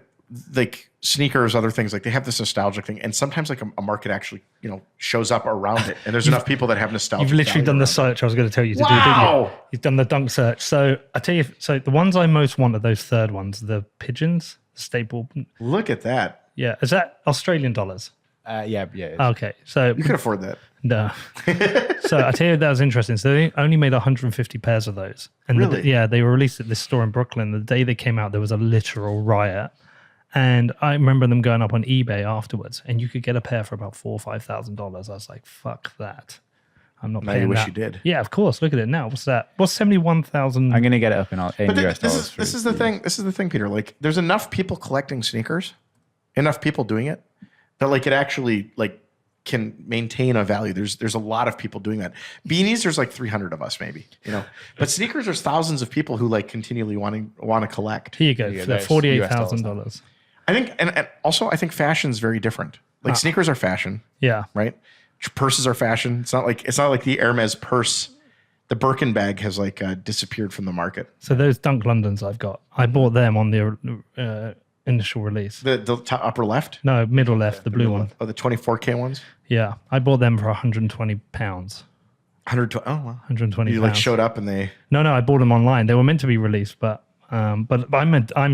like sneakers, other things, like they have this nostalgic thing, and sometimes like a market actually, you know, shows up around it, and there's enough people that have nostalgia. You've literally done the search I was going to tell you to do, didn't you? You've done the dunk search. So I tell you, so the ones I most want are those third ones, the pigeons, the staple. Look at that. Yeah, is that Australian dollars? Yeah. Okay, so You can afford that. no. So I tell you, that was interesting. So they only made 150 pairs of those, and Really? they were released at this store in Brooklyn. The day they came out, there was a literal riot. And I remember them going up on eBay afterwards, and you could get a pair for about $4,000 or $5,000. I was like, "Fuck that! I'm not Now paying you wish that." you did. Yeah, of course. Look at it now. What's that? What's 71,000? I'm going to get it up in But US dollars. this is the thing. This is the thing, Peter. Like, there's enough people collecting sneakers, enough people doing it, that like it actually like can maintain a value. There's a lot of people doing that. Beanies, there's like 300 of us maybe, you know. But sneakers, there's thousands of people who like continually want to collect. Here you go. Yeah, For that's $48,000. I think, and also I think fashion's very different. Like sneakers are fashion, Yeah. right? Purses are fashion. It's not like the Hermes purse. The Birkin bag has like disappeared from the market. So those Dunk Londons I've got, I bought them on the initial release. The top, upper left. No, middle left, the blue one. Oh, the 24K ones. Yeah, I bought them for £120. 120. Oh, wow. 120 You pounds. like showed up and they. No, I bought them online. They were meant to be released, but I'm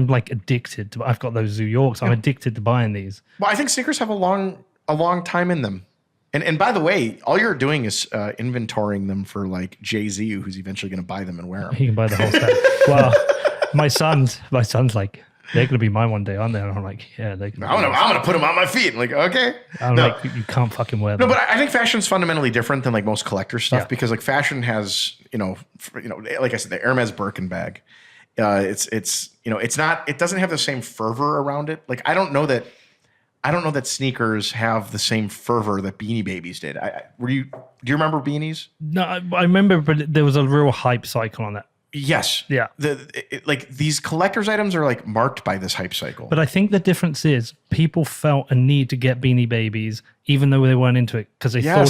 like addicted to. I've got those Zoo Yorks. I'm addicted to buying these. Well, I think sneakers have a long time in them. And by the way, all you're doing is inventorying them for like Jay-Z, who's eventually going to buy them and wear them. He can buy the whole stack. Well, my son's like, they're going to be mine one day, aren't they? And I'm like, yeah, they can. I'm gonna put them on my feet. I'm like, okay. I'm like, you can't fucking wear them. No, but I think fashion's fundamentally different than like most collector stuff because like fashion has, you know, like I said, the Hermes Birkin bag. It's you know, it doesn't have the same fervor around it. Like I don't know that sneakers have the same fervor that Beanie Babies did. Do you remember beanies? No, I remember, but there was a real hype cycle on that. Yes. Yeah. Like these collector's items are like marked by this hype cycle. But I think the difference is people felt a need to get Beanie Babies, even though they weren't into it, because they thought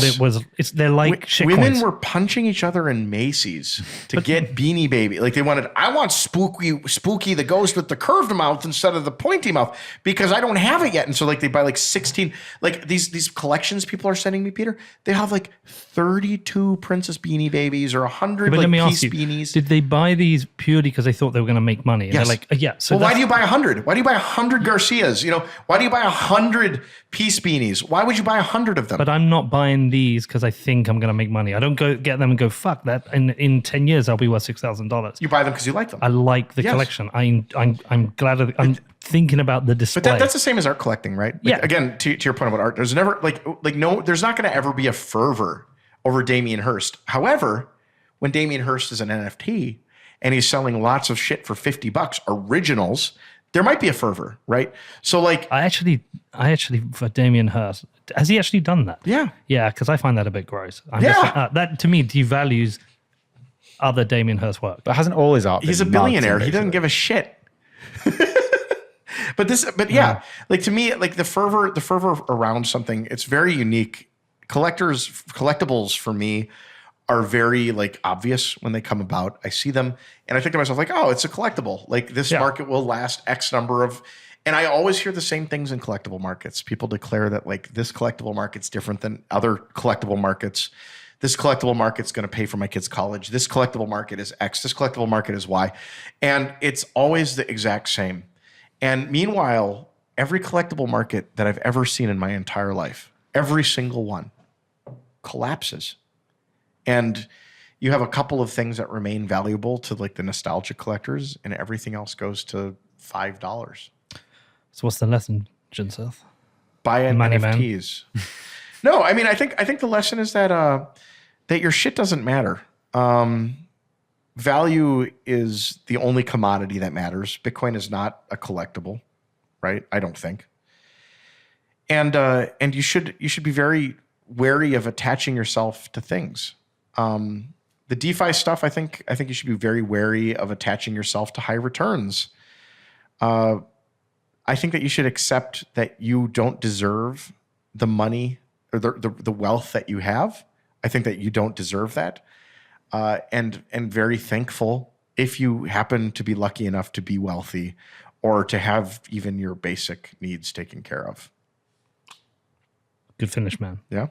they're like shit women coins. were punching each other in Macy's to get Beanie Baby. Like I want Spooky the ghost with the curved mouth instead of the pointy mouth because I don't have it yet. And so like they buy like 16, like these collections people are sending me, Peter, they have like 32 Princess Beanie Babies or 100 But let me like ask piece you, beanies. did they buy these purely because they thought they were going to make money? And Yes. they're like, yeah. So Well, why do you buy 100? Why do you buy 100 Garcias? You know, why do you buy 100 piece beanies? Why would you buy 100 of them? But I'm not buying these because I think I'm going to make money. I don't go get them and go, fuck that. In 10 years, I'll be worth $6,000. You buy them because you like them. I like the Yes. collection. I'm glad I'm thinking about the display. But that's the same as art collecting, right? Like, Yeah. Again, to your point about art, there's never there's not going to ever be a fervor over Damien Hirst. However, when Damien Hirst is an NFT and he's selling lots of shit for $50 originals, there might be a fervor, right? So like, I actually for Damien Hirst, has he actually done that? yeah. Yeah, because I find that a bit gross. Yeah. That to me devalues other Damien Hirst work. But hasn't all his art been He's a marketing, billionaire. He doesn't basically? give a shit. But yeah, like to me, like the fervor around something, it's very unique. Collectibles for me are very like obvious when they come about. I see them and I think to myself like, oh, it's a collectible. Like this market will last X number of, and I always hear the same things in collectible markets. People declare that like this collectible market's different than other collectible markets. This collectible market's going to pay for my kids' college. This collectible market is X. This collectible market is Y. And it's always the exact same. And meanwhile, every collectible market that I've ever seen in my entire life, every single one collapses. And you have a couple of things that remain valuable to like the nostalgic collectors, and everything else goes to $5. So what's the lesson, Junseth? Buy Money NFTs. No, I mean, I think the lesson is that that your shit doesn't matter. Value is the only commodity that matters. Bitcoin is not a collectible, right? I don't think. And you should be very wary of attaching yourself to things. The DeFi stuff, I think you should be very wary of attaching yourself to high returns. I think that you should accept that you don't deserve the money or the wealth that you have. I think that you don't deserve that. And very thankful if you happen to be lucky enough to be wealthy or to have even your basic needs taken care of. Good finish, man. Yeah.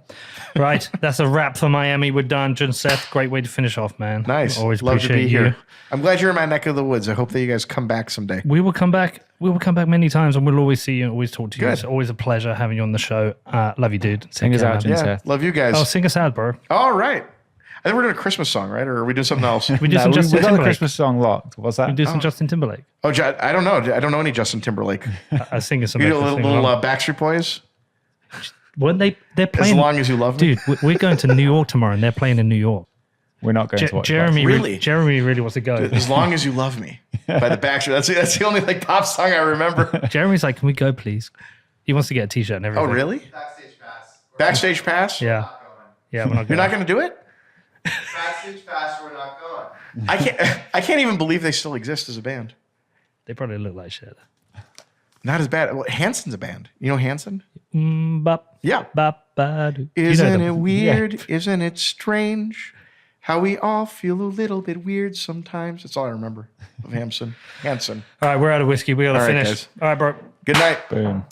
Right. That's a wrap for Miami. We're done. Junseth, great way to finish off, man. Nice. Always Love to appreciate be you. here. I'm glad you're in my neck of the woods. I hope that you guys come back someday. We will come back. We will come back many times, and we'll always see you and always talk to you. Good. It's always a pleasure having you on the show. Love you, dude. Sing Take us care, out, man. Junseth. Yeah. Love you guys. Oh, sing us out, bro. All right. I think we're doing a Christmas song, right? Or are we doing something else? We do No, some we Justin got the Timberlake. Christmas song locked. What's that? We do some Justin Timberlake. Oh, I don't know. I don't know any Justin Timberlake. I sing us some. You do a little Backstreet Boys? When they're As playing, long as you love me. dude, we're going to New York tomorrow, and they're playing in New York. We're not going to watch Jeremy, that. Really? Jeremy really wants to go. As long as you love me by the Backstreet. That's the only like pop song I remember. Jeremy's like, can we go, please? He wants to get a T-shirt and Oh, everything. really? Backstage pass. Backstage pass? Yeah, Not going. yeah. We're not. You're not going to do it? Backstage pass. We're not going. I can't even believe they still exist as a band. They probably look like shit. Not as bad. Well, Hanson's a band. You know Hanson? Bop, Yeah. bop, ba, do. Isn't them. it weird? Isn't it strange? How we all feel a little bit weird sometimes. That's all I remember of Hanson. All right, we're out of whiskey. We got to All right, finish. guys. All right, bro. Good night. Boom.